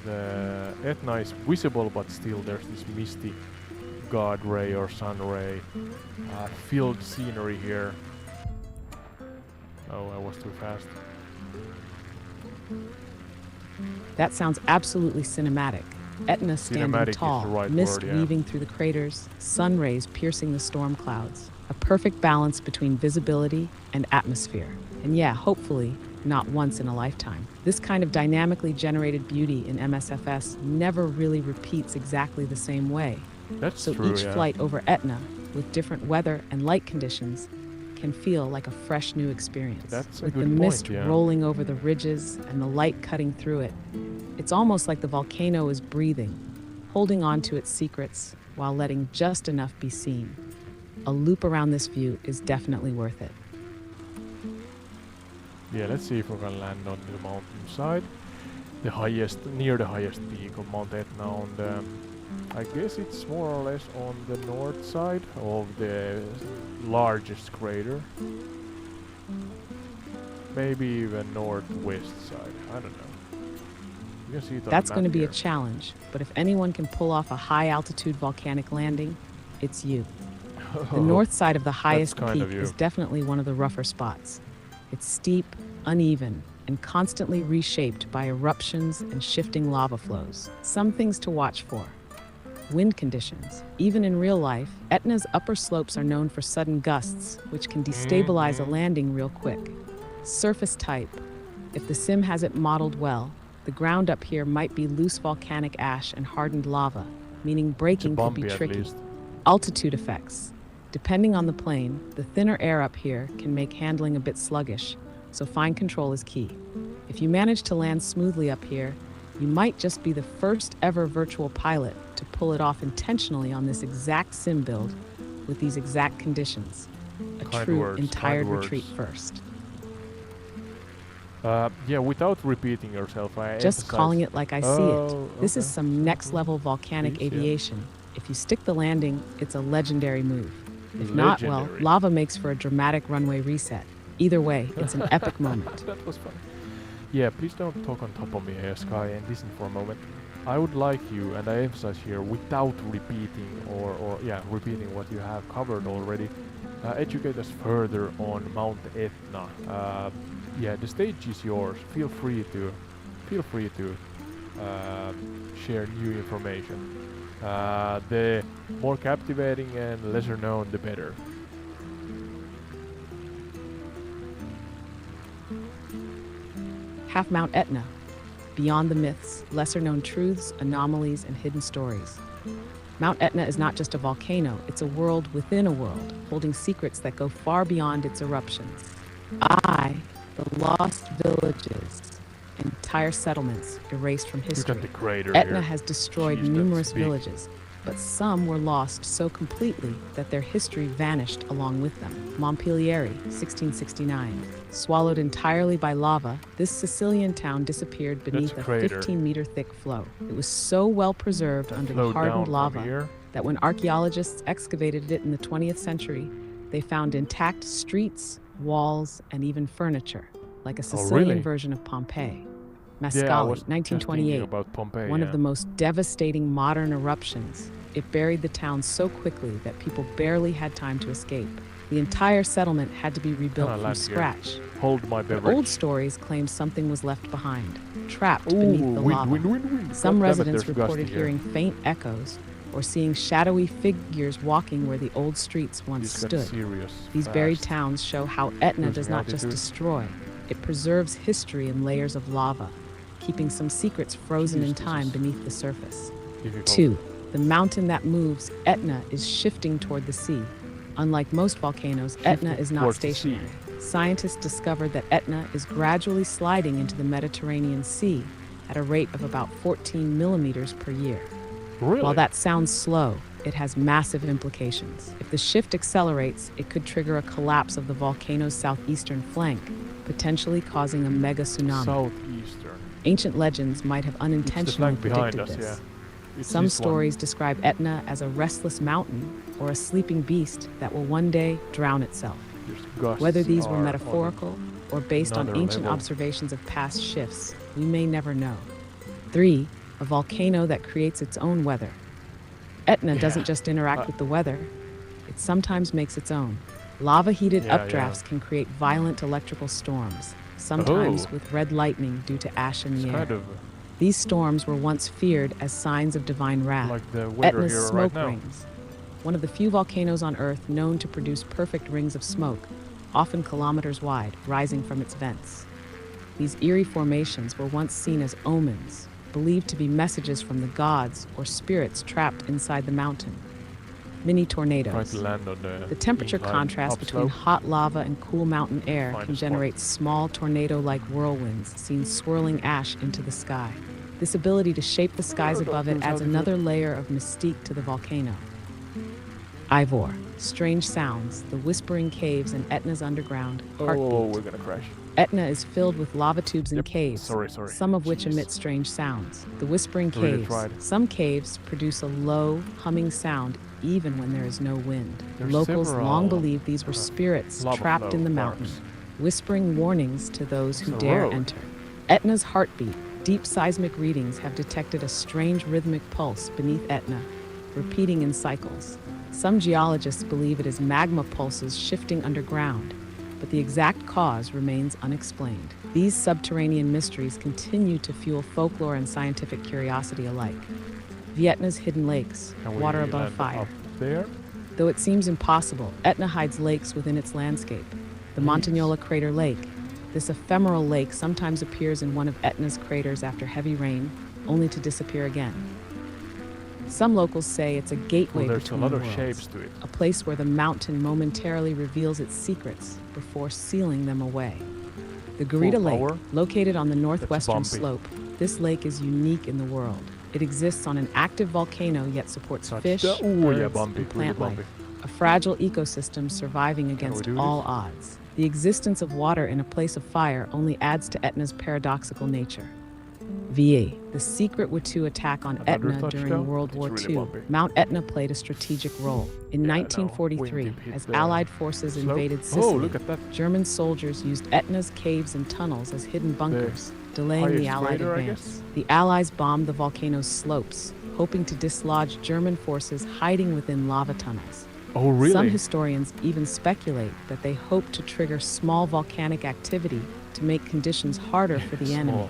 the Etna is visible, but still there's this misty god ray or sun ray filled scenery here. Oh, I was too fast. That sounds absolutely cinematic. Etna standing Cinematic is tall, the right mist word, yeah. weaving through the craters, sun rays piercing the storm clouds. A perfect balance between visibility and atmosphere. And yeah, hopefully, not once in a lifetime. This kind of dynamically generated beauty in MSFS never really repeats exactly the same way. That's So true, each yeah. flight over Etna, with different weather and light conditions, can feel like a fresh new experience. That's a with good the point, mist yeah. rolling over the ridges and the light cutting through it. It's almost like the volcano is breathing, holding on to its secrets while letting just enough be seen. A loop around this view is definitely worth it. Yeah, let's see if we can land on the mountainside. The highest, near the highest peak of Mount Etna on the, I guess it's more or less on the north side of the largest crater. Maybe even northwest side, I don't know. You can see it on That's the going to map be here. a challenge, but if anyone can pull off a high-altitude volcanic landing, it's you. The north side of the highest kind peak of you. is definitely one of the rougher spots. It's steep, uneven, and constantly reshaped by eruptions and shifting lava flows. Some things to watch for. Wind conditions. Even in real life, Etna's upper slopes are known for sudden gusts, which can destabilize a landing real quick. Surface type. If the sim has it modeled well, the ground up here might be loose volcanic ash and hardened lava, meaning It's braking could bumpy be at tricky. least. Altitude effects. Depending on the plane, the thinner air up here can make handling a bit sluggish, so fine control is key. If you manage to land smoothly up here, you might just be the first ever virtual pilot to pull it off intentionally on this exact sim build with these exact conditions. A Kind true words, entire kind words. retreat first. Yeah, without repeating yourself, I Just emphasize- calling it like I see Oh, it. This is okay. some next level volcanic Please, yeah. aviation. If you stick the landing, it's a legendary move. If not, well, Legendary. lava makes for a dramatic runway reset. Either way, it's an epic moment. That was fun. Yeah, please don't talk on top of me, Sky, and listen for a moment. I would like you, and I emphasize here, without repeating or repeating what you have covered already, educate us further on Mount Etna. Yeah, the stage is yours. Feel free to share new information. The more captivating and lesser known, the better. Half Mount Etna. Beyond the myths, lesser known truths, anomalies, and hidden stories. Mount Etna is not just a volcano, it's a world within a world, holding secrets that go far beyond its eruptions. The lost villages, entire settlements erased from Look history. at the crater Etna here. has destroyed Jeez, that's numerous big. villages, but some were lost so completely that their history vanished along with them. Montpellier, 1669. Swallowed entirely by lava, this Sicilian town disappeared beneath a crater. 15-meter thick flow. It was so well preserved under the Flowed down hardened from lava here. that when archaeologists excavated it in the 20th century, they found intact streets, walls, and even furniture, like a Sicilian really? version of Pompeii. Yeah, I Mascali, was just 1928. thinking about Pompeii, One yeah. of the most devastating modern eruptions. It buried the town so quickly that people barely had time to escape. The entire settlement had to be rebuilt Can I from land here? scratch. Hold my The beverage. old stories claim something was left behind, trapped Ooh, beneath the wind, lava. wind. Some God damn it, residents there's reported gusty here. hearing faint echoes or seeing shadowy figures walking where the old streets once This got stood. serious These buried fast. towns show how Etna does Losing not just altitude. destroy, it preserves history in layers of lava, keeping some secrets frozen in Jeez, this time is beneath the surface. difficult. 2. The mountain that moves, Etna, is shifting toward the sea. Unlike most volcanoes, Etna Shifting is not towards the sea. stationary. Scientists discovered that Etna is gradually sliding into the Mediterranean Sea at a rate of about 14 millimeters per year. Really? While that sounds slow, it has massive implications. If the shift accelerates, it could trigger a collapse of the volcano's southeastern flank, potentially causing a mega tsunami. Southeastern. Ancient legends might have It's the unintentionally flank behind predicted us, this. yeah. It's Some this one. stories describe Etna as a restless mountain or a sleeping beast that will one day drown itself. There's gusts Whether these were are on metaphorical or based on another ancient level. observations of past shifts, we may never know. 3. A volcano that creates its own weather. Etna Yeah. doesn't just interact with the weather, it sometimes makes its own. Lava-heated Yeah, updrafts can create violent electrical storms, sometimes Oh. with red lightning due to ash in It's the air. kind of These storms were once feared as signs of divine wrath. like the weather Etna's here smoke right now. rings, one of the few volcanoes on Earth known to produce perfect rings of smoke, often kilometers wide, rising from its vents. These eerie formations were once seen as omens, believed to be messages from the gods or spirits trapped inside the mountain. Mini Trying tornadoes. to land on The temperature incline contrast between upslope. hot lava and cool mountain air Find can a spot. generate small tornado-like whirlwinds seen swirling ash into the sky. This ability to shape the skies above it adds another layer of mystique to the volcano. Ivor, strange sounds, the whispering caves in Etna's underground heartbeat. Oh, we're gonna crash. Etna is filled with lava tubes and Yep. caves, Sorry. some of which Jeez. emit strange sounds. The whispering Really caves. tried. Some caves produce a low, humming sound even when there is no wind. There's Locals several long believed these were spirits lava trapped flow in the mountain, parks. whispering warnings to those who It's a dare road. enter. Etna's heartbeat. Deep seismic readings have detected a strange rhythmic pulse beneath Etna, repeating in cycles. Some geologists believe it is magma pulses shifting underground, but the exact cause remains unexplained. These subterranean mysteries continue to fuel folklore and scientific curiosity alike. Vietna's hidden lakes, Can we water above land fire. up there? Though it seems impossible, Etna hides lakes within its landscape. The Montagnola Crater Lake. This ephemeral lake sometimes appears in one of Etna's craters after heavy rain, only to disappear again. Some locals say it's a gateway Well, there's a between lot of worlds, shapes to it. a place where the mountain momentarily reveals its secrets before sealing them away. The Garita Lake, power. located on the northwestern bumpy. slope, this lake is unique in the world. It exists on an active volcano yet supports fish, Ooh, birds, yeah, bumpy, and plant really life. bumpy. A fragile ecosystem surviving against do all this? odds. The existence of water in a place of fire only adds to Etna's paradoxical nature. VA, the secret Watu attack on Another Etna touchdown? during World It's War really II, bumpy. Mount Etna played a strategic role. In Yeah, no, 1943, wingtip hit as the Allied forces slope. invaded Sicily, Oh, look at that. German soldiers used Etna's caves and tunnels as hidden bunkers, delaying the highest Allied crater, I advance. guess? The Allies bombed the volcano's slopes, hoping to dislodge German forces hiding within lava tunnels. Oh, really? Some historians even speculate that they hoped to trigger small volcanic activity to make conditions harder for the enemy. Small.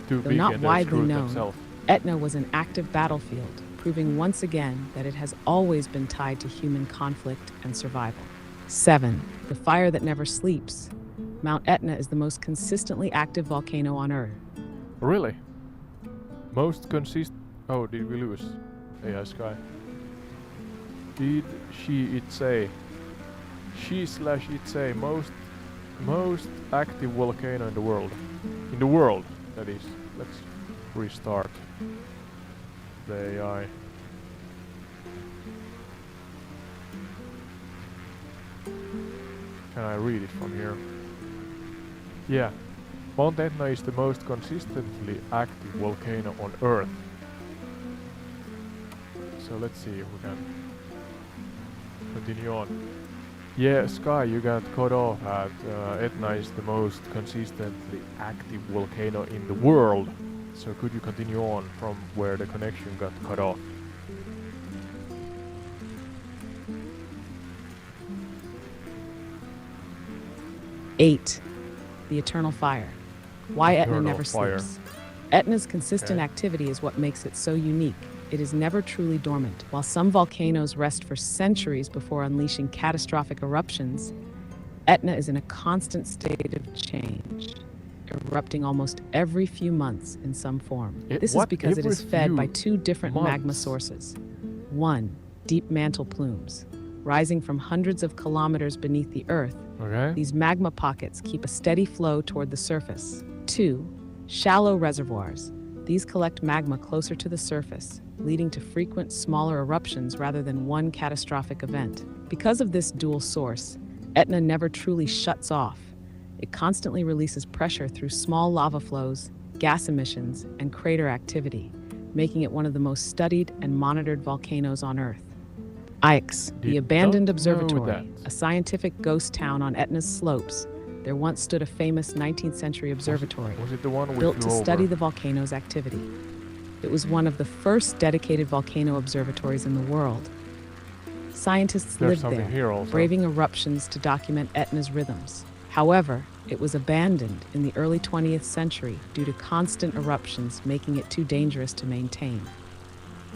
Too Though big not and they widely screwed known, themselves. Etna was an active battlefield, proving once again that it has always been tied to human conflict and survival. 7. The fire that never sleeps. Mount Etna is the most consistently active volcano on Earth. Really? Most consist. Oh, did we lose? AI Sky. Did it say? She/it say most active volcano in the world. In the world, that is. Let's restart the AI. Can I read it from here? Yeah. Mount Etna is the most consistently active volcano on Earth. So let's see if we can continue on. Yeah, Sky, you got cut off at Etna is the most consistently active volcano in the world. So could you continue on from where the connection got cut off? Eight, the eternal fire. Why Etna Eternal never fire. sleeps. Etna's consistent Okay. activity is what makes it so unique. It is never truly dormant. While some volcanoes rest for centuries before unleashing catastrophic eruptions, Etna is in a constant state of change. erupting almost every few months in some form. This is What? because it Every is fed by few two different magma months? sources. One, deep mantle plumes. Rising from hundreds of kilometers beneath the Earth, Okay. these magma pockets keep a steady flow toward the surface. Two, shallow reservoirs. These collect magma closer to the surface, leading to frequent smaller eruptions rather than one catastrophic event. Because of this dual source, Etna never truly shuts off. It constantly releases pressure through small lava flows, gas emissions, and crater activity, making it one of the most studied and monitored volcanoes on Earth. Ix, the Did abandoned not know observatory, that. a scientific ghost town on Etna's slopes, there once stood a famous 19th century observatory Was it the one we built to flew study over? the volcano's activity. It was one of the first dedicated volcano observatories in the world. Scientists There's lived something there, here also. braving eruptions to document Etna's rhythms. However, it was abandoned in the early 20th century due to constant eruptions, making it too dangerous to maintain.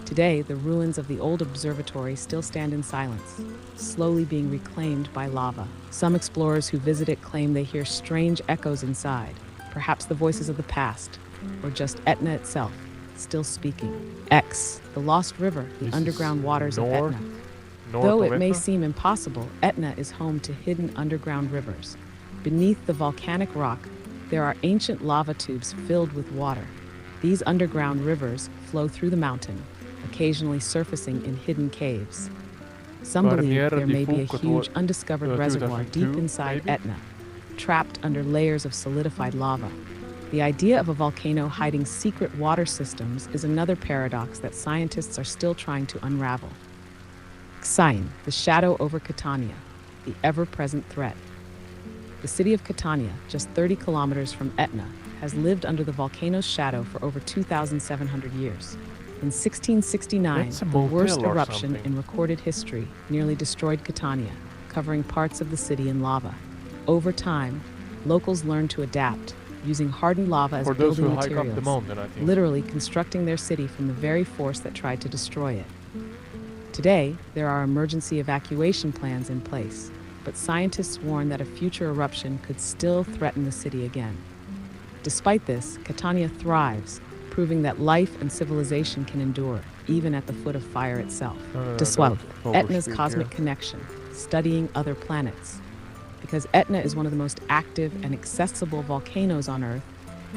Today, the ruins of the old observatory still stand in silence, slowly being reclaimed by lava. Some explorers who visit it claim they hear strange echoes inside, perhaps the voices of the past, or just Etna itself, still speaking. X, the lost river, the This underground is waters of north- Etna. north Though of it may Etna? seem impossible, Etna is home to hidden underground rivers. Beneath the volcanic rock, there are ancient lava tubes filled with water. These underground rivers flow through the mountain, occasionally surfacing in hidden caves. Some believe Carniera there di may be a Fuoco huge undiscovered reservoir 2002, deep inside maybe? Etna, trapped under layers of solidified lava. The idea of a volcano hiding secret water systems is another paradox that scientists are still trying to unravel. Xian, the shadow over Catania, the ever-present threat. The city of Catania, just 30 kilometers from Etna, has lived under the volcano's shadow for over 2,700 years. In 1669, That's a the motel worst or eruption something. in recorded history nearly destroyed Catania, covering parts of the city in lava. Over time, locals learned to adapt, using hardened lava as For those who building hike up materials, the mountain, I think. literally constructing their city from the very force that tried to destroy it. Today, there are emergency evacuation plans in place, but scientists warn that a future eruption could still threaten the city again. Despite this, Catania thrives, proving that life and civilization can endure, even at the foot of fire itself. No, Deswelth, don't Etna's overspeak cosmic here. connection, studying other planets. Because Etna is one of the most active and accessible volcanoes on Earth,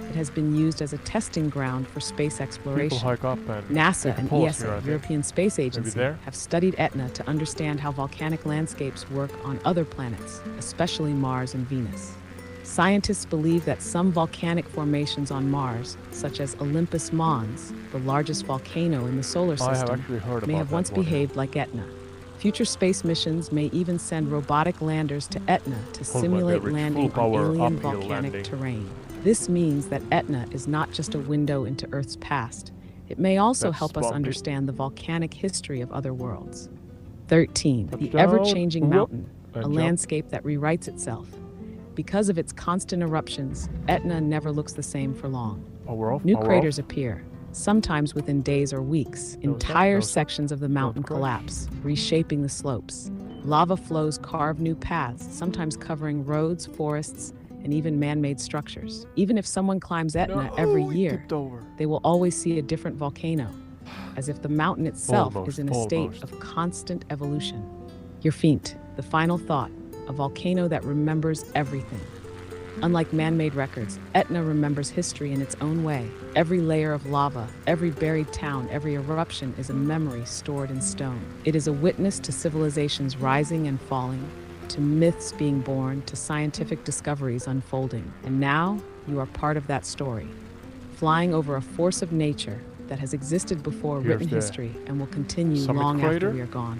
it has been used as a testing ground for space People exploration. hike up and NASA take a and pause here, I ESA, think. European Space Agency, there? have studied Etna to understand how volcanic landscapes work on other planets, especially Mars and Venus. Scientists believe that some volcanic formations on Mars, such as Olympus Mons, the largest volcano in the solar I have system, actually heard may about have that once one. behaved like Etna. Future space missions may even send robotic landers to Etna to Hold my simulate beverage, landing full on power alien uphill volcanic landing. terrain. This means that Etna is not just a window into Earth's past. It may also That's help us bumpy. understand the volcanic history of other worlds. 13. The Touchdown. ever-changing Whoop. mountain, a And jump. landscape that rewrites itself. Because of its constant eruptions, Etna never looks the same for long. Power off, New power craters off. appear, sometimes within days or weeks. No Entire stop. sections of the mountain crash. collapse, reshaping the slopes. Lava flows carve new paths, sometimes covering roads, forests, and even man-made structures. Even if someone climbs Etna every No, it year, tipped over. they will always see a different volcano, as if the mountain itself Almost, is in a state almost. of constant evolution. Your feet, the final thought, a volcano that remembers everything. Unlike man-made records, Etna remembers history in its own way. Every layer of lava, every buried town, every eruption is a memory stored in stone. It is a witness to civilizations rising and falling, to myths being born, to scientific discoveries unfolding. And now, you are part of that story, flying over a force of nature that has existed before Here's written the history and will continue summit long crater. after we are gone.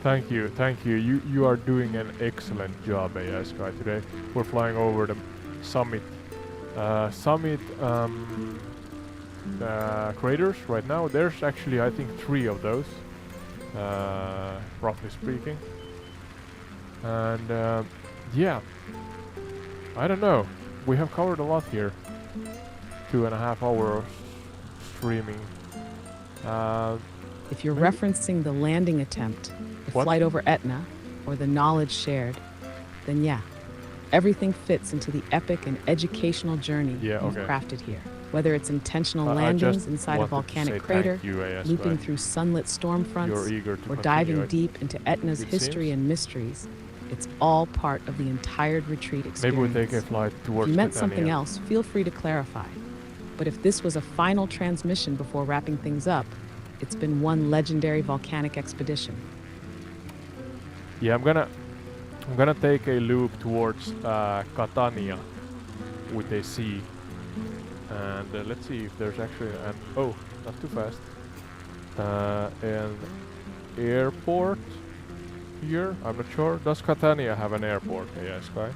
Thank you, thank you. You are doing an excellent job, AI Sky, today. We're flying over the summit. Craters right now. There's actually, I think, 3 of those, roughly speaking. And yeah, I don't know. We have covered a lot here. 2.5 hours streaming. If you're Maybe- referencing the landing attempt, the What? flight over Etna, or the knowledge shared, then yeah, Everything fits into the epic and educational journey Yeah, you've okay. crafted here. Whether it's intentional I landings just inside a wanted to volcanic say crater, thank you, AS looping guy. through sunlit storm You're fronts, eager to or continue diving it. deep into Etna's It history seems. and mysteries, it's all part of the entire retreat Maybe we experience. take a flight If towards you meant Catania. something else, feel free to clarify. But if this was a final transmission before wrapping things up, it's been one legendary volcanic expedition. Yeah, I'm gonna take a loop towards Catania with a C, and let's see if there's actually an not too fast, an airport here. I'm not sure. Does Catania have an airport? Yeah, Sky.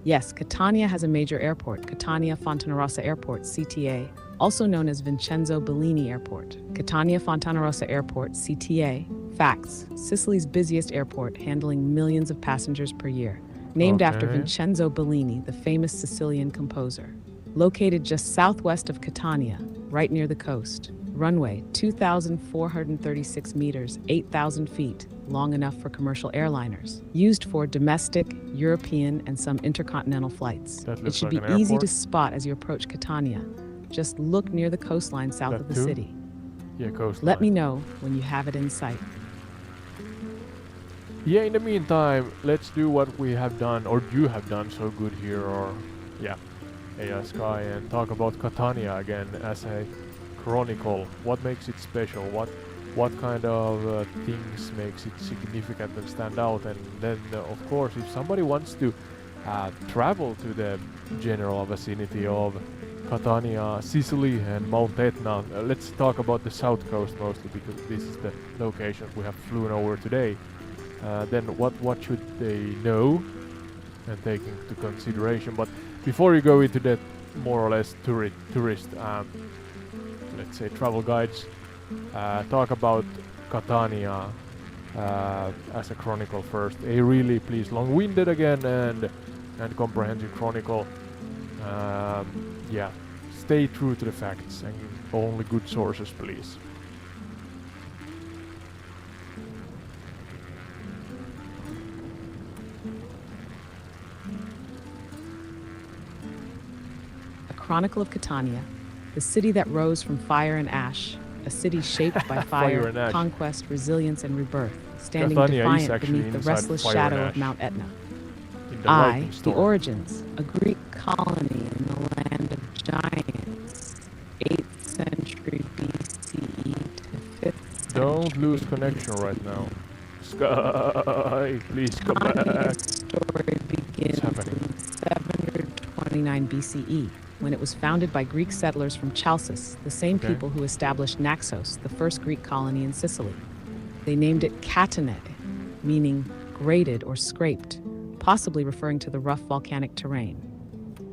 Yes, Catania has a major airport, Catania Fontanarossa Airport, CTA, also known as Vincenzo Bellini Airport. Catania Fontanarossa Airport, CTA. Facts: Sicily's busiest airport, handling millions of passengers per year. Named after Okay. Vincenzo Bellini, the famous Sicilian composer. Located just southwest of Catania, right near the coast. Runway 2,436 meters, 8,000 feet, long enough for commercial airliners. Used for domestic, European, and some intercontinental flights. That It looks should like be an easy airport. to spot as you approach Catania. Just look near the coastline south That of the too? city. Yeah, coastline. Let me know when you have it in sight. Yeah, in the meantime, let's do what we have done, or you have done so good here, or yeah, Sky, and talk about Catania again as a chronicle. What makes it special? What kind of things makes it significant and stand out? And then, of course, if somebody wants to travel to the general vicinity of Catania, Sicily, and Mount Etna, let's talk about the south coast mostly because this is the location we have flown over today. Then what should they know and take into consideration? But before you go into that more or less tourist let's say travel guides, talk about Catania as a chronicle first. A really, please, long-winded again and comprehensive chronicle. Yeah, stay true to the facts and only good sources, please. A Chronicle of Catania, the city that rose from fire and ash, a city shaped by Fire fire, and ash. conquest, resilience, and rebirth, standing Catania is defiant actually beneath the inside restless fire shadow and of ash. Mount Etna. In the I, lightning the storm. origins, a Greek colony in the land of giants, 8th century BCE to 5th Don't century lose connection right now. Sky, please come back. story begins happening? in 729 BCE, when it was founded by Greek settlers from Chalcis, the same Okay. people who established Naxos, the first Greek colony in Sicily. They named it Catane, meaning grated or scraped, possibly referring to the rough volcanic terrain.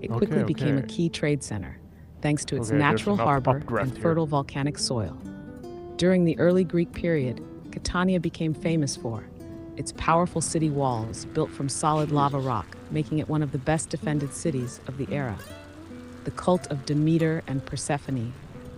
It quickly Okay, became a okay. key trade center, thanks to its Okay, there's natural an harbor updraft and here. fertile volcanic soil. During the early Greek period, Catania became famous for its powerful city walls built from solid lava Jesus. rock, making it one of the best defended cities of the era. The cult of Demeter and Persephone,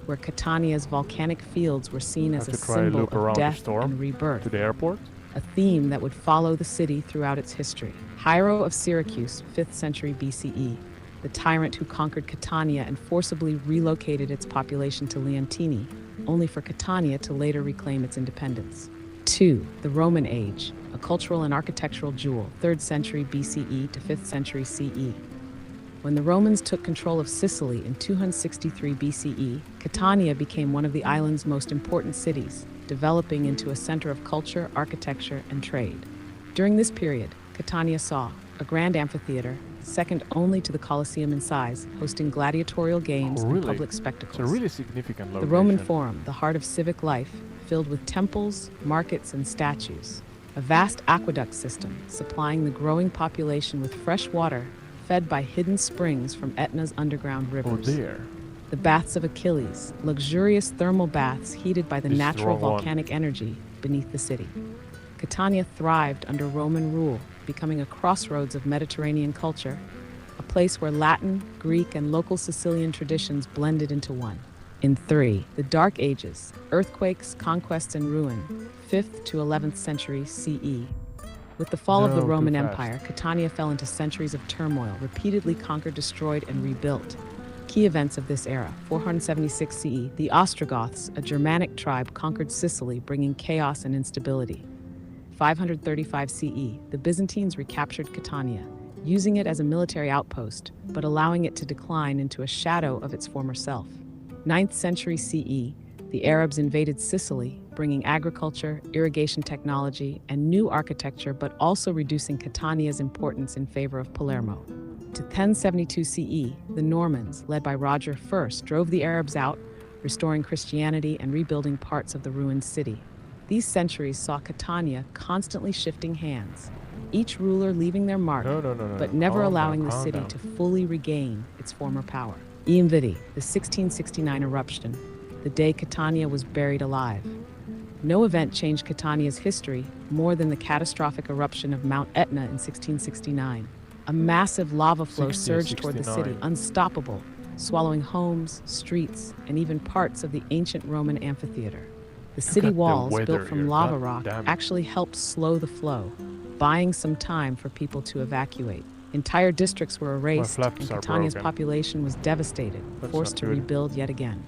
where Catania's volcanic fields were seen as Have a to try and symbol loop of around the death storm and rebirth, To the airport? a theme that would follow the city throughout its history. Hiero of Syracuse, 5th century BCE, the tyrant who conquered Catania and forcibly relocated its population to Leontini, only for Catania to later reclaim its independence. 2. The Roman Age, a cultural and architectural jewel, 3rd century BCE to 5th century CE. When the Romans took control of Sicily in 263 BCE, Catania became one of the island's most important cities, developing into a center of culture, architecture, and trade. During this period, Catania saw a grand amphitheater, second only to the Colosseum in size, hosting gladiatorial games Oh, and really? public spectacles. It's a really significant The location. Roman Forum, the heart of civic life, filled with temples, markets, and statues. A vast aqueduct system supplying the growing population with fresh water fed by hidden springs from Etna's underground Oh, rivers. there. The Baths of Achilles, luxurious thermal baths heated by the This is the natural wrong one. volcanic energy beneath the city. Catania thrived under Roman rule, becoming a crossroads of Mediterranean culture, a place where Latin, Greek, and local Sicilian traditions blended into one. In 3, the Dark Ages, earthquakes, conquest, and ruin, 5th to 11th century CE. With the fall of the No, too Roman fast. Empire, Catania fell into centuries of turmoil, repeatedly conquered, destroyed, and rebuilt. Key events of this era: 476 CE, the Ostrogoths, a Germanic tribe, conquered Sicily, bringing chaos and instability. 535 CE, the Byzantines recaptured Catania, using it as a military outpost, but allowing it to decline into a shadow of its former self. 9th century CE, the Arabs invaded Sicily, bringing agriculture, irrigation technology, and new architecture, but also reducing Catania's importance in favor of Palermo. To 1072 CE, the Normans, led by Roger I, drove the Arabs out, restoring Christianity and rebuilding parts of the ruined city. These centuries saw Catania constantly shifting hands, each ruler leaving their mark, No, but never calm allowing down, the calm city down. to fully regain its former power. Ian Vidi, the 1669 eruption, the day Catania was buried alive. No event changed Catania's history more than the catastrophic eruption of Mount Etna in 1669. A massive lava flow surged toward the city, 1669. unstoppable, swallowing homes, streets, and even parts of the ancient Roman amphitheater. The city at the walls, weather built from here, lava god rock, damn it. actually helped slow the flow, buying some time for people to evacuate. Entire districts were erased, flaps and are Catania's broken. population was devastated, That's forced not to good. rebuild yet again.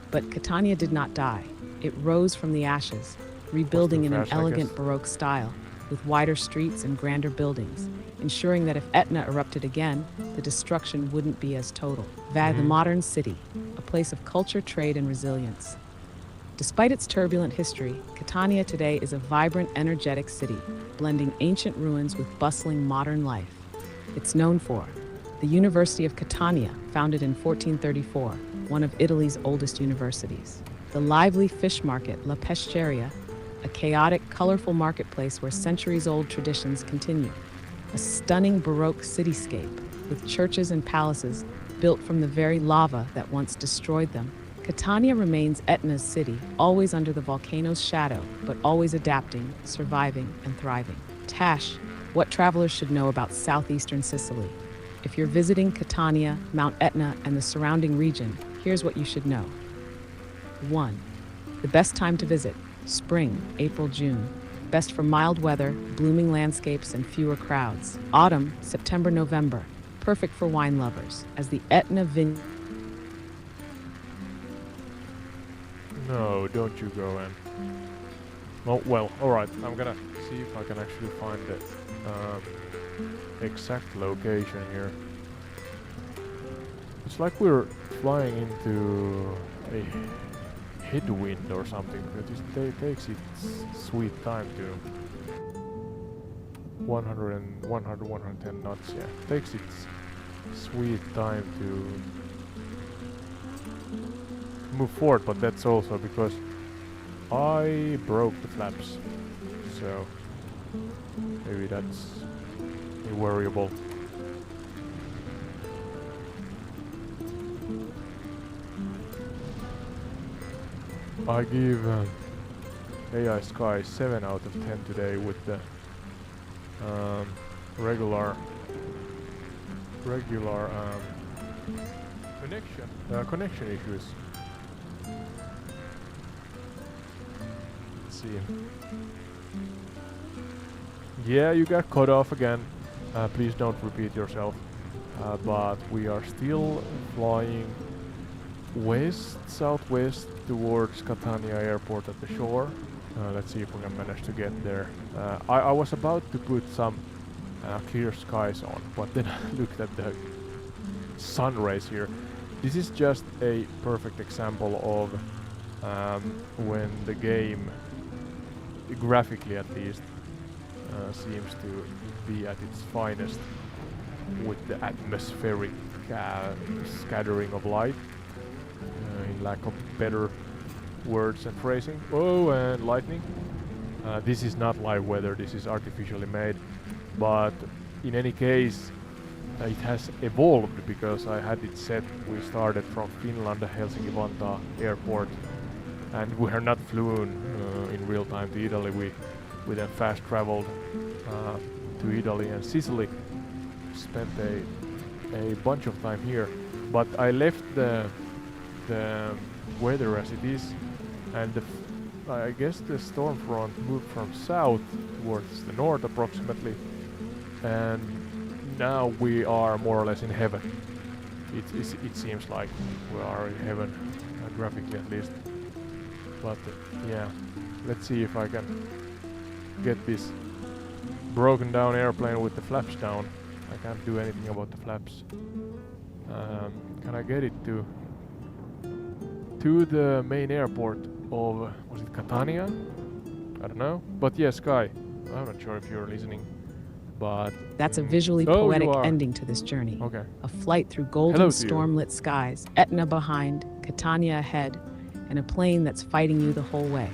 But Catania did not die. It rose from the ashes, rebuilding in an fast, I elegant guess. Baroque style, with wider streets and grander buildings, ensuring that if Etna erupted again, the destruction wouldn't be as total. The modern city, a place of culture, trade, and resilience. Despite its turbulent history, Catania today is a vibrant, energetic city, blending ancient ruins with bustling modern life. It's known for the University of Catania, founded in 1434, one of Italy's oldest universities. The lively fish market, La Pesceria, a chaotic, colorful marketplace where centuries-old traditions continue. A stunning Baroque cityscape, with churches and palaces built from the very lava that once destroyed them. Catania remains Etna's city, always under the volcano's shadow, but always adapting, surviving, and thriving. Tash, what travelers should know about southeastern Sicily. If you're visiting Catania, Mount Etna, and the surrounding region, here's what you should know. 1. The best time to visit: spring, April, June. Best for mild weather, blooming landscapes, and fewer crowds. Autumn, September, November. Perfect for wine lovers, as the Etna vineyard. No, don't you go in. Oh, well, alright. I'm gonna see if I can actually find the exact location here. It's like we're flying into a headwind or something. It takes its sweet time to 110 knots, yeah. Takes its sweet time to move forward, but that's also because I broke the flaps, so maybe that's worryable. I give AI Sky 7 out of 10 today with the regular connection issues. Let's see. Yeah, you got cut off again. Please don't repeat yourself. But we are still flying southwest towards Catania Airport at the shore. Let's see if we can manage to get there. I was about to put some clear skies on, but then I looked at the sun rays here. This is just a perfect example of when the game, graphically at least, seems to be at its finest with the atmospheric scattering of light, in lack of better words and phrasing. Oh, and lightning. This is not live weather, this is artificially made, but in any case it has evolved because I had it set. We started from Finland, Helsinki-Vantaa airport, and we are not flown in real time to Italy. We then fast traveled to Italy and Sicily, spent a bunch of time here, but I left the the weather as it is, and I guess the storm front moved from south towards the north approximately, and now we are more or less in heaven. It seems like we are in heaven, graphically at least. But yeah, let's see if I can get this broken down airplane with the flaps down. I can't do anything about the flaps. Can I get it to the main airport of, was it Catania? I don't know. But yeah, Sky, I'm not sure if you're listening, but That's a visually oh, poetic you are. ending to this journey. Okay. A flight through golden Hello to you. storm-lit skies, Etna behind, Catania ahead, and a plane that's fighting you the whole way.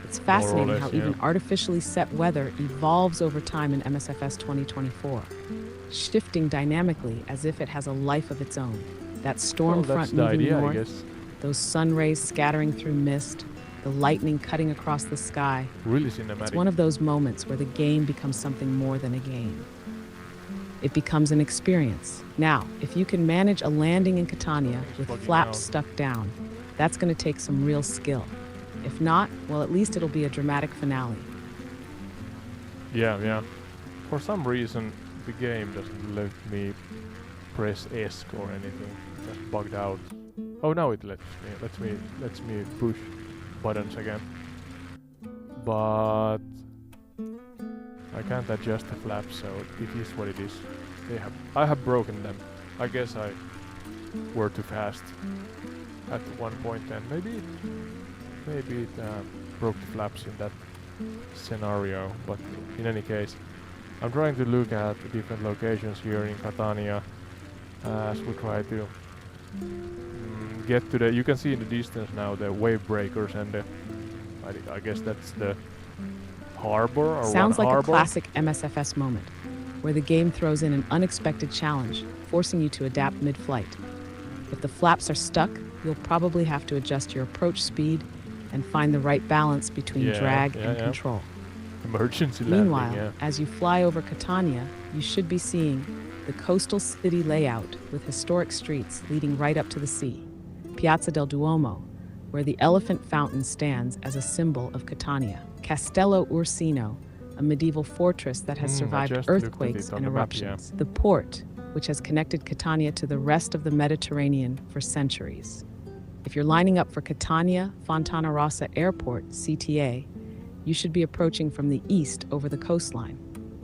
It's fascinating less, how yeah. even artificially set weather evolves over time in MSFS 2024, shifting dynamically as if it has a life of its own. That storm Well, that's front the moving idea, I north, guess. those sun rays scattering through mist, the lightning cutting across the sky. Really cinematic. It's one of those moments where the game becomes something more than a game. It becomes an experience. Now, if you can manage a landing in Catania with Bugging flaps out. stuck down, that's going to take some real skill. If not, well, at least it'll be a dramatic finale. Yeah. For some reason, the game doesn't let me press ESC or anything. It's just bugged out. Oh, now it lets me push buttons again. But I can't adjust the flaps, so it is what it is. I have broken them. I guess I were too fast at one point, and maybe it broke the flaps in that scenario. But in any case, I'm trying to look at the different locations here in Catania as we try to get to the. You can see in the distance now the wave breakers and the. I guess that's the harbor or Sounds one like harbor. a classic MSFS moment, where the game throws in an unexpected challenge, forcing you to adapt mid-flight. If the flaps are stuck, you'll probably have to adjust your approach speed and find the right balance between drag and control. Emergency landing. Meanwhile, Yeah. as you fly over Catania, you should be seeing the coastal city layout with historic streets leading right up to the sea. Piazza del Duomo, where the elephant fountain stands as a symbol of Catania. Castello Ursino, a medieval fortress that has I survived just looked at earthquakes it on and the map, eruptions. The port, which has connected Catania to the rest of the Mediterranean for centuries. If you're lining up for Catania Fontana Rossa Airport, CTA, you should be approaching from the east over the coastline.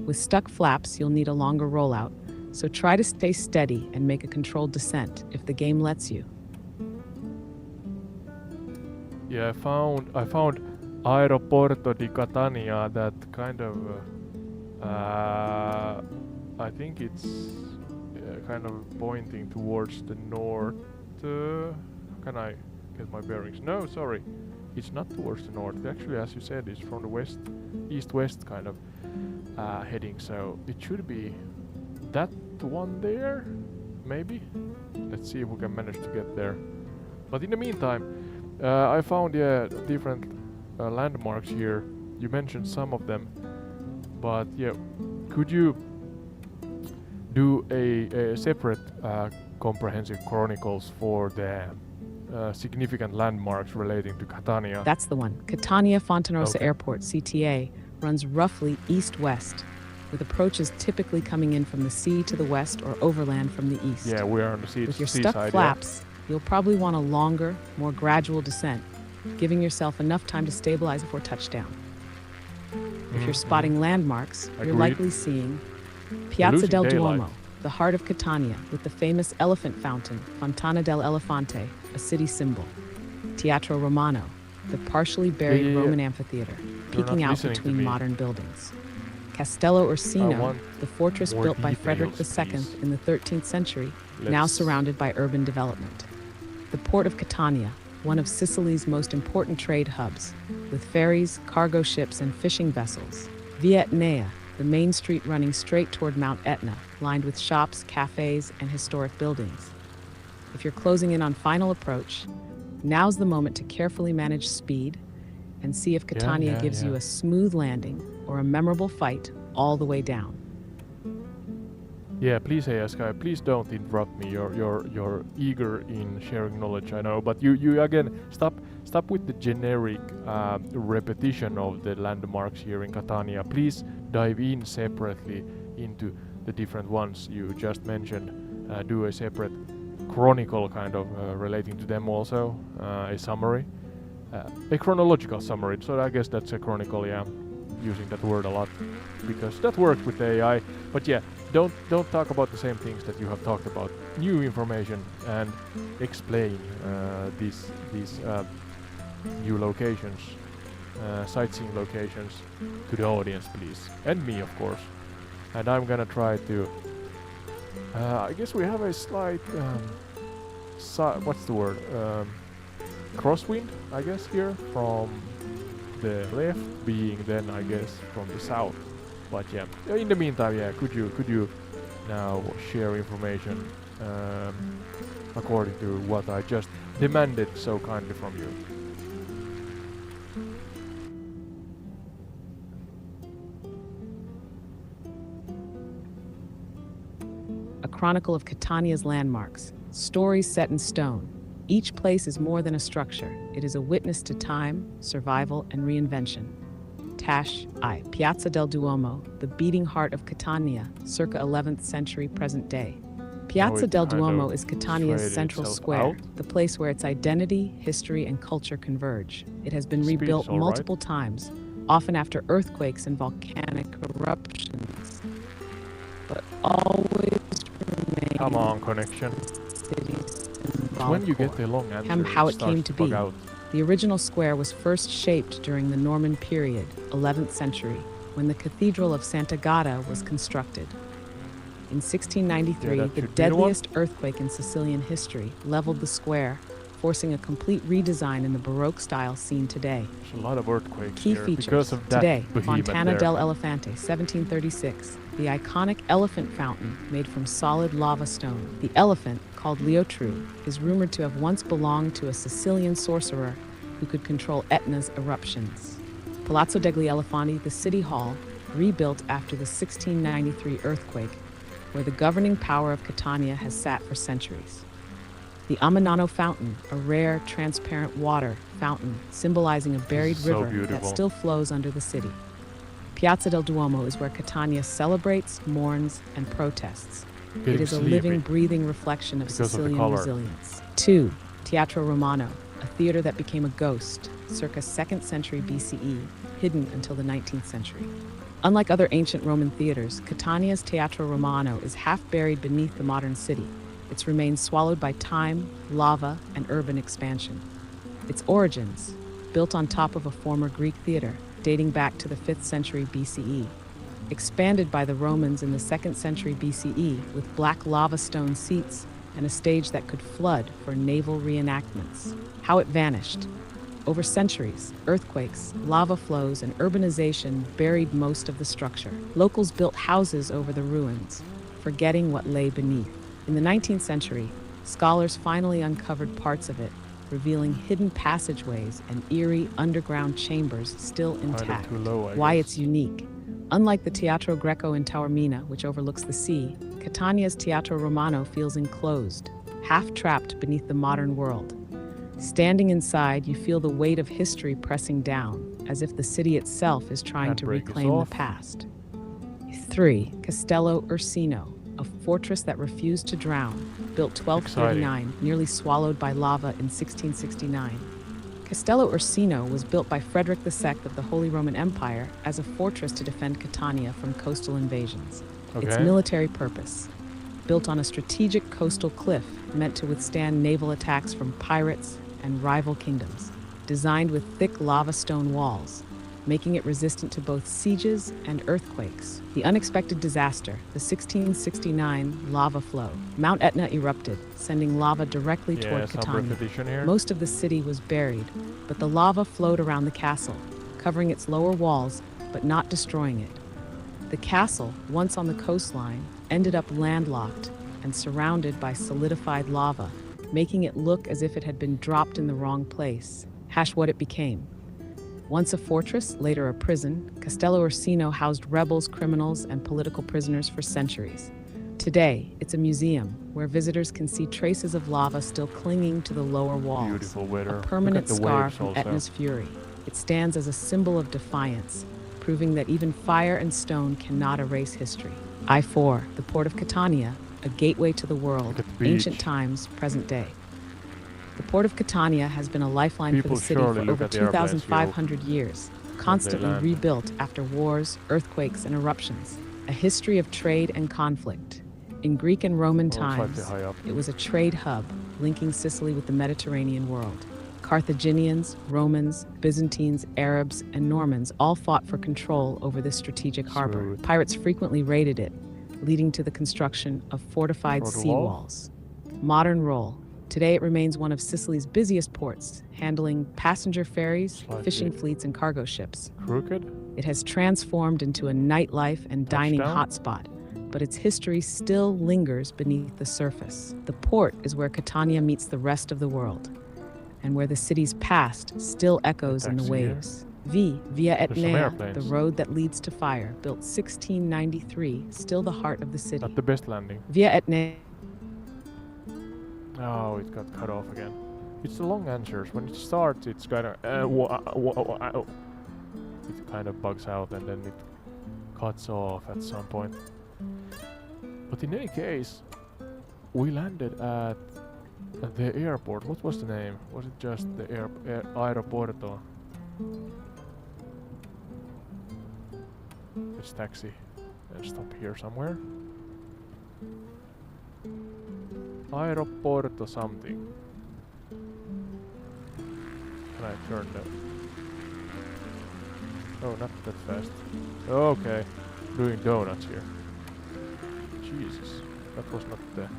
With stuck flaps, you'll need a longer rollout, so try to stay steady and make a controlled descent if the game lets you. Yeah, I found Aeroporto di Catania that kind of I think it's kind of pointing towards the north. Can I get my bearings? No, sorry, it's not towards the north. Actually, as you said, it's from the west, east-west kind of heading. So it should be that one there, maybe. Let's see if we can manage to get there. But in the meantime, I found different landmarks here. You mentioned some of them, but yeah, could you do a separate comprehensive chronicles for the significant landmarks relating to Catania? That's the one. Catania Fontanosa Okay. Airport, CTA, runs roughly east-west, with approaches typically coming in from the sea to the west or overland from the east. Yeah, we are on the With your seaside. stuck flaps, you'll probably want a longer, more gradual descent, giving yourself enough time to stabilize before touchdown. If you're spotting landmarks, you're Agreed. likely seeing Piazza losing del daylight. Duomo, the heart of Catania, with the famous elephant fountain, Fontana del Elefante, a city symbol. Teatro Romano, the partially buried yeah. Roman amphitheater, You're peeking not out listening to between me. modern buildings. Castello I Ursino, want the fortress more built by Frederick II details, please. in the 13th century, now Let's- surrounded by urban development. The port of Catania, one of Sicily's most important trade hubs, with ferries, cargo ships, and fishing vessels. Via Etnea, the main street running straight toward Mount Etna, lined with shops, cafes, and historic buildings. If you're closing in on final approach, now's the moment to carefully manage speed and see if Catania gives you a smooth landing or a memorable fight all the way down. Yeah, please, Sky, please don't interrupt me. You're eager in sharing knowledge, I know, but you again stop with the generic repetition of the landmarks here in Catania. Please dive in separately into the different ones you just mentioned. Do a separate chronicle kind of relating to them also, a summary, a chronological summary. So I guess that's a chronicle, yeah. Using that word a lot because that works with AI. But yeah, don't talk about the same things that you have talked about. New information and explain these new locations, sightseeing locations to the audience, please, and me, of course. And I'm gonna try to. I guess we have a slight. What's the word? Crosswind, I guess, here from the left, being then I guess from the south. But yeah, in the meantime, yeah, could you now share information according to what I just demanded so kindly from you? A chronicle of Catania's landmarks, stories set in stone. Each place is more than a structure. It is a witness to time, survival, and reinvention. Piazza del Duomo, the beating heart of Catania, circa 11th century present day. Piazza del Duomo is Catania's central square, the place where its identity, history, and culture converge. It has been rebuilt multiple times, often after earthquakes and volcanic eruptions, but always remains Come on, connection. When you get the long answer, how it came to be. The original square was first shaped during the Norman period, 11th century, when the Cathedral of Sant'Agata was constructed. In 1693, the deadliest earthquake in Sicilian history leveled the square, forcing a complete redesign in the Baroque style seen today. There's a lot of earthquakes Key here features because of that today, behemoth Fontana there. del Elefante, 1736, the iconic elephant fountain made from solid lava stone. The elephant, called Leotru, is rumored to have once belonged to a Sicilian sorcerer who could control Etna's eruptions. Palazzo degli Elefanti, the city hall, rebuilt after the 1693 earthquake, where the governing power of Catania has sat for centuries. The Amanano Fountain, a rare, transparent water fountain symbolizing a buried river that still flows under the city. Piazza del Duomo is where Catania celebrates, mourns, and protests. It is a living, breathing reflection of Sicilian resilience. 2. Teatro Romano, a theater that became a ghost, circa 2nd century BCE, hidden until the 19th century. Unlike other ancient Roman theaters, Catania's Teatro Romano is half buried beneath the modern city, its remains swallowed by time, lava, and urban expansion. Its origins, built on top of a former Greek theater dating back to the 5th century BCE, expanded by the Romans in the 2nd century BCE with black lava stone seats and a stage that could flood for naval reenactments. How it vanished. Over centuries, earthquakes, lava flows, and urbanization buried most of the structure. Locals built houses over the ruins, forgetting what lay beneath. In the 19th century, scholars finally uncovered parts of it, revealing hidden passageways and eerie underground chambers still intact. Why it's unique. Unlike the Teatro Greco in Taormina, which overlooks the sea, Catania's Teatro Romano feels enclosed, half-trapped beneath the modern world. Standing inside, you feel the weight of history pressing down, as if the city itself is trying to reclaim the past. 3. Castello Ursino, a fortress that refused to drown, built 1239, nearly swallowed by lava in 1669. Castello Ursino was built by Frederick II of the Holy Roman Empire as a fortress to defend Catania from coastal invasions. Its military purpose, built on a strategic coastal cliff meant to withstand naval attacks from pirates and rival kingdoms, designed with thick lava stone walls, making it resistant to both sieges and earthquakes. The unexpected disaster, the 1669 lava flow. Mount Etna erupted, sending lava directly toward Catania. Most of the city was buried, but the lava flowed around the castle, covering its lower walls, but not destroying it. The castle, once on the coastline, ended up landlocked and surrounded by solidified lava, making it look as if it had been dropped in the wrong place. What it became. Once a fortress, later a prison, Castello Ursino housed rebels, criminals, and political prisoners for centuries. Today, it's a museum where visitors can see traces of lava still clinging to the lower walls. Beautiful weather. A permanent Look at the scar waves from also. Etna's fury. It stands as a symbol of defiance, proving that even fire and stone cannot erase history. I-4, the port of Catania, a gateway to the world, Look at the ancient beach. times, present day. The port of Catania has been a lifeline People for the city surely for look over at the airplanes 2,500 years, constantly land. rebuilt after wars, earthquakes, and eruptions. A history of trade and conflict. In Greek and Roman Looks like times, they're high up. it was a trade hub linking Sicily with the Mediterranean world. Carthaginians, Romans, Byzantines, Arabs, and Normans all fought for control over this strategic harbor. Smooth. Pirates frequently raided it, leading to the construction of fortified Sort of wall? seawalls. Modern role. Today it remains one of Sicily's busiest ports, handling passenger ferries, Slightly fishing fleets, and cargo ships. Crooked? It has transformed into a nightlife and dining Touchdown? hotspot, but its history still lingers beneath the surface. The port is where Catania meets the rest of the world, and where the city's past still echoes in the taxi here. waves. Via There's some Etnea, airplanes. the road that leads to fire, built 1693, still the heart of the city. Not the best landing. Via Etnea. Oh, it got cut off again. It's the long answers. When it starts, it's kind of it kind of bugs out and then it cuts off at some point. But in any case, we landed at the airport. What was the name? Was it just the aeroporto? Let's taxi and stop here somewhere. Aeroporto something. Can I turn the... Oh, not that fast. Okay. Doing donuts here. Jesus. That was not the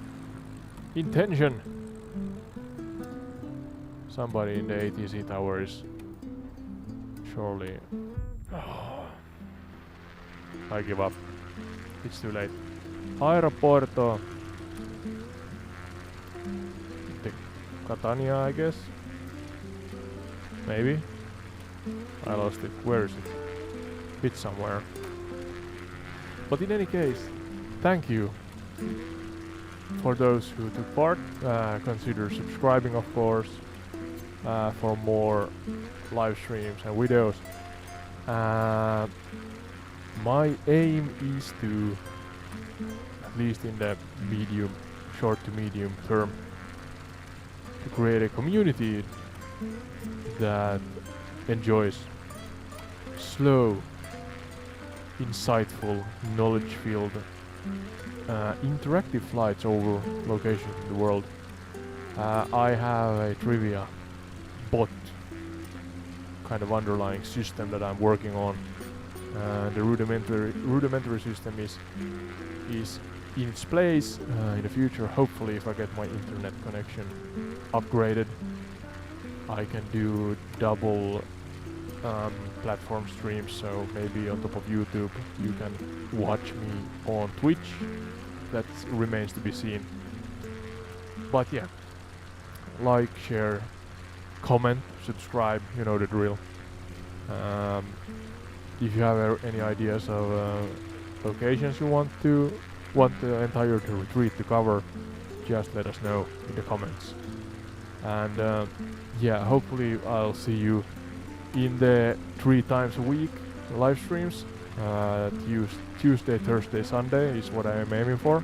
intention. Somebody in the ATC tower is surely... Oh. I give up. It's too late. Aeroporto de Catania, I guess. Maybe. I lost it. Where is it? It's somewhere. But in any case, thank you for those who took part. Consider subscribing, of course, for more live streams and videos. My aim is to, at least in the short to medium term, to create a community that enjoys slow, insightful, knowledge-filled, interactive flights over locations in the world. I have a trivia bot kind of underlying system that I'm working on. The rudimentary system is in its place. In the future, hopefully, if I get my internet connection upgraded, I can do double platform streams. So maybe on top of YouTube, you can watch me on Twitch. That remains to be seen. But yeah, like, share, comment, subscribe. You know the drill. If you have any ideas of locations you want the entire retreat to cover, just let us know in the comments. And yeah, hopefully I'll see you in the 3 times a week live streams. Tuesday, Thursday, Sunday is what I am aiming for.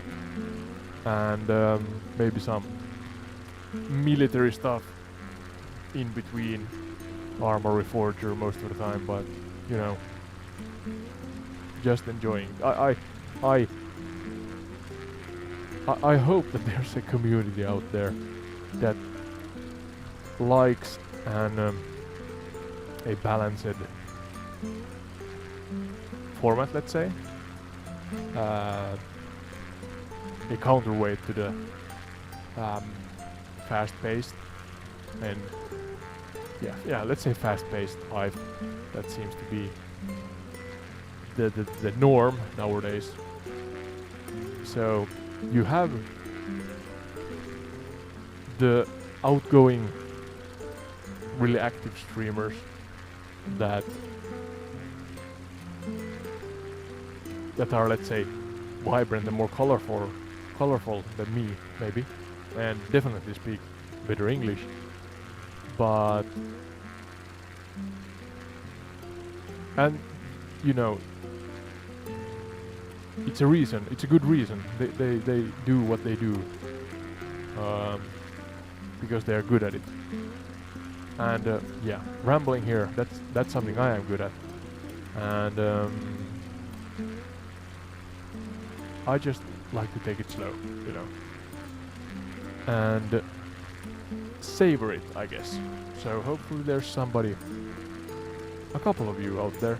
And maybe some military stuff in between. Armory Forger most of the time, but you know, just enjoying. I hope that there's a community out there that likes a balanced format, let's say, a counterweight to the fast-paced and yeah, let's say fast-paced life. That seems to be the norm nowadays. So you have the outgoing, really active streamers that are, let's say, vibrant and more colorful colorful than me, maybe, and definitely speak better English, but and you know, it's a reason, it's a good reason they do what they do, because they are good at it. And yeah, rambling here, that's something I am good at, and I just like to take it slow, you know, and savor it, I guess. So hopefully there's somebody, a couple of you out there,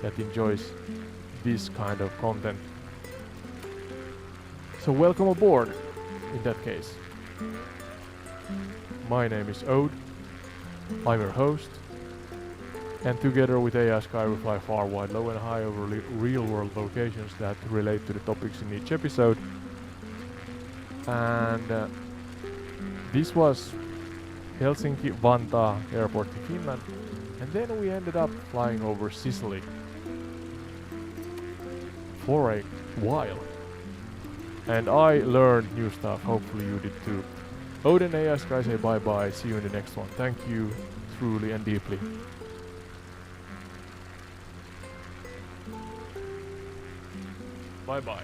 that enjoys this kind of content. So welcome aboard, in that case. My name is Ode, I'm your host, and together with AI Sky we fly far, wide, low and high over real-world locations that relate to the topics in each episode. And this was Helsinki-Vantaa airport in Finland, and then we ended up flying over Sicily for a while. And I learned new stuff, hopefully you did too. Ode and AI Sky say bye bye, see you in the next one. Thank you, truly and deeply. Bye bye.